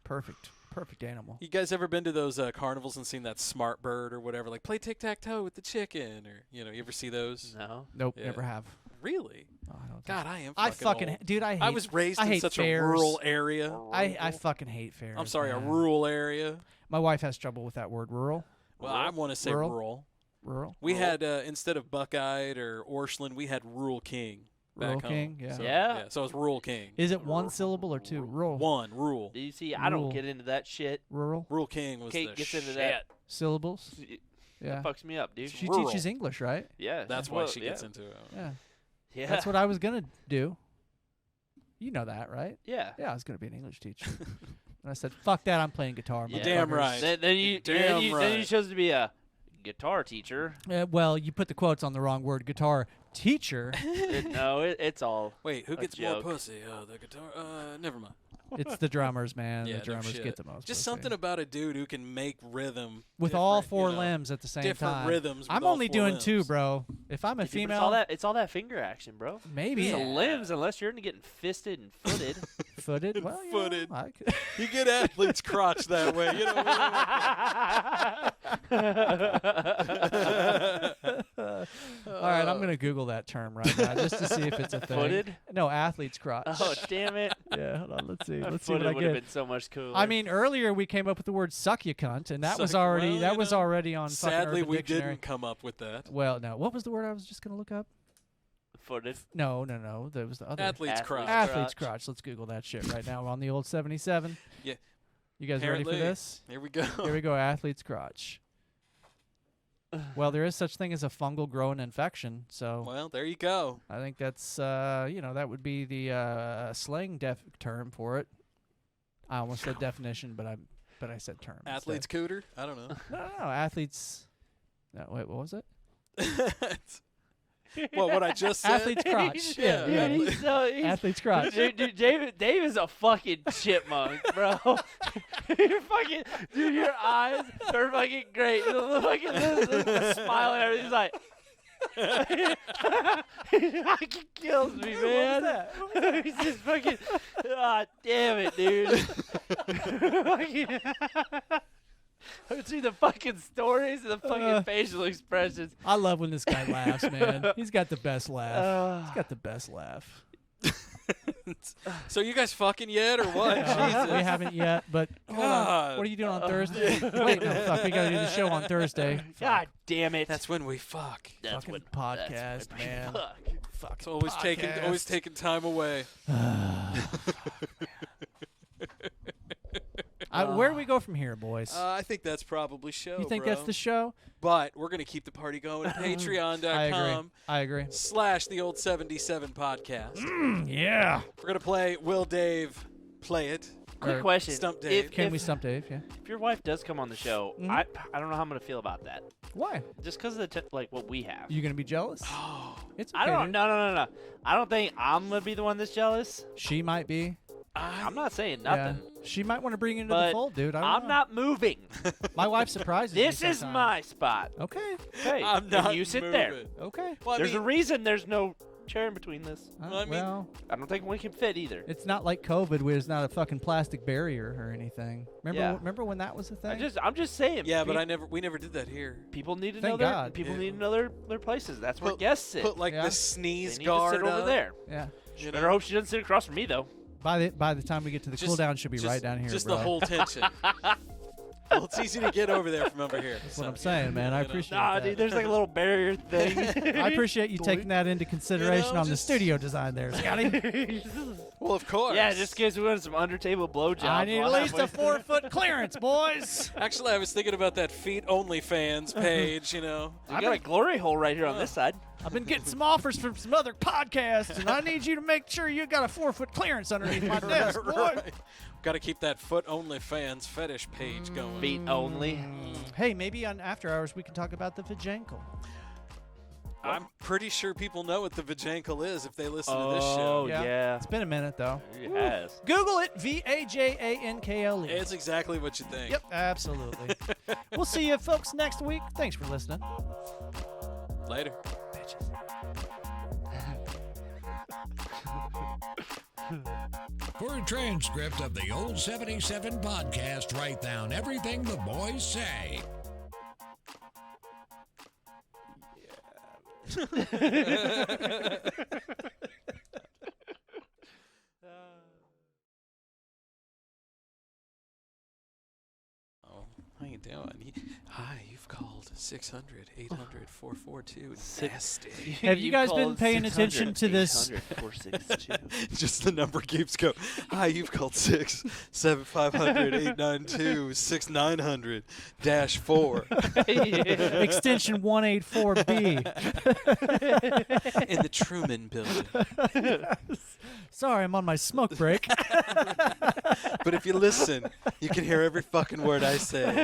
perfect animal. You guys ever been to those carnivals and seen that smart bird or whatever? Like play tic-tac-toe with the chicken, or you ever see those? No. Nope, Yeah. never have. Really? Oh, I don't think God, so. I am. I fucking fucking old. dude. I hate. I was raised I in hate such fairs. a rural area. I fucking hate fairs. I'm sorry, man. a rural area. My wife has trouble with that word, rural. Well, I want to say rural. Rural. We had instead of Buckeyed or Orscheln, we had Rural King back Rural home. King, yeah. So, Yeah. So it's Rural King. Is it one syllable or two? Rural. One rural. Do you see? I don't Rural. get into that shit. Rural. Rural King was Kate the gets into shit. that. Syllables. Yeah. That fucks me up, dude. She Rural. teaches English, right? Yeah. That's why she gets into it. Yeah. Yeah. That's what I was gonna do. You know that, right? Yeah. Yeah, I was gonna be an English teacher. And I said, "Fuck that! I'm playing guitar." Yeah. Damn motherfuckers." right. Then you chose to be a guitar teacher. Well, you put the quotes on the wrong word. Guitar teacher. No, it's all. Wait, who a gets joke. more pussy? Oh, the guitar. Never mind. It's the drummers, man. Yeah, The drummers no shit. get the most. Just pussy. something about a dude who can make rhythm with all different, four limbs at the same different time. rhythms. I'm with all only four doing limbs. two, bro. If I'm a Dude, but female, it's all that finger action, bro. maybe It's the limbs, unless you're into getting fisted and footed. footed. Well, Footed. I could. You get athlete's crotch that way. You know. All right, I'm gonna Google that term right now just to see if it's a thing. Footed? No, athlete's crotch. Oh, damn it. Yeah, hold on. Let's see. Let's see Footed what I would have get. been so much cooler. I mean, earlier we came up with the word "suck you cunt," and that was Suck- already well, that you was know, already on. fucking Sadly, Urban we Dictionary. didn't come up with that. Well, no. What was the word I was just gonna look up? footed. No. That was the other. Athlete's crotch. Athlete's crotch. Let's Google that shit right now on the old 77. Yeah. You guys ready for Apparently. this? Here we go. Here we go. Athlete's crotch. Well, there is such thing as a fungal growing infection, so Well, there you go. I think that's that would be the slang term for it. I almost said definition, but I said term. instead. Athlete's cooter? I don't know. No, athletes. No, wait, what was it? Well, what I just said. Athlete's crotch. Yeah, Dude, athlete's crotch. Dude, Dave is a fucking chipmunk, bro. You're fucking, dude, your eyes are fucking great. The smile and everything's like. He fucking kills me, man. What was that? He's just fucking. Ah, damn it, dude. Fucking- I would see the fucking stories and the fucking facial expressions. I love when this guy laughs, man. He's got the best laugh. He's got the best laugh. So you guys fucking yet or what? Jesus. We haven't yet, but hold on. God. What are you doing on Thursday? Wait, no, fuck. We gotta do the show on Thursday. God damn it. That's when we fuck. That's fucking when podcast, that's when we man. fuck. Fuck. It's always taking time away. Where do we go from here, boys? I think that's probably show. You think bro. that's the show? But we're gonna keep the party going. Patreon.com. I agree. / the old 77 podcast. Yeah. We're gonna play Will Dave Play It. Quick question. Stump Dave. Can we stump Dave? Yeah. If your wife does come on the show, Mhm. I don't know how I'm gonna feel about that. Why? Just because of the like what we have. You gonna be jealous? It's okay. I don't. dude. No. I don't think I'm gonna be the one that's jealous. She might be. I'm not saying Yeah. nothing. She might want to bring you into But the fold, dude. I'm not moving. My wife surprises This me is sometimes. my spot. Okay. Hey, I'm and not you sit moving. there. Okay. Well, I There's a mean, reason there's no chair in between this. Well, I don't think one can fit either. it's not like COVID, where there's not a fucking plastic barrier or anything. Remember when that was a thing? I'm just saying. yeah, but we never did that here. People need to Thank know their God. people Yeah. need to know their places. That's where guests sit. Put like Yeah. the They sneeze need guard to sit over up. there. Yeah. You Better know? hope she doesn't sit across from me though. By the time we get to the cooldown, should be right down here. Just bro. the whole tension. Well, it's easy to get over there from over here. That's what I'm saying, man. I appreciate Nah, that. dude, there's like a little barrier thing. I appreciate you taking that into consideration on the studio design there, Scotty. Well, of course. Yeah, just in case we want some under-table blowjobs. I need at least a 4-foot clearance, boys. Actually, I was thinking about that feet only fans page, You got a glory hole right here on this side. I've been getting some offers from some other podcasts, and I need you to make sure you got a 4-foot clearance underneath my desk, boy. Got to keep that foot only fans fetish page going. Feet only. Hey, maybe on After Hours we can talk about the vajankle. I'm pretty sure people know what the vajankle is if they listen to this Oh, show. yeah. It's been a minute, though. It has. Google it, VAJANKLE. It's exactly what you think. Yep, absolutely. We'll see you folks next week. Thanks for listening. Later. For a transcript of the Old 77 podcast, write down everything the boys say. How you doing? Hi, you've called 600-800-442. Nasty. Have you guys been paying attention to this? Just the number keeps going. Hi, you've called 675-892-6900-4. Extension 184B. In the Truman Building. Sorry, I'm on my smoke break. But if you listen, you can hear every fucking word I say.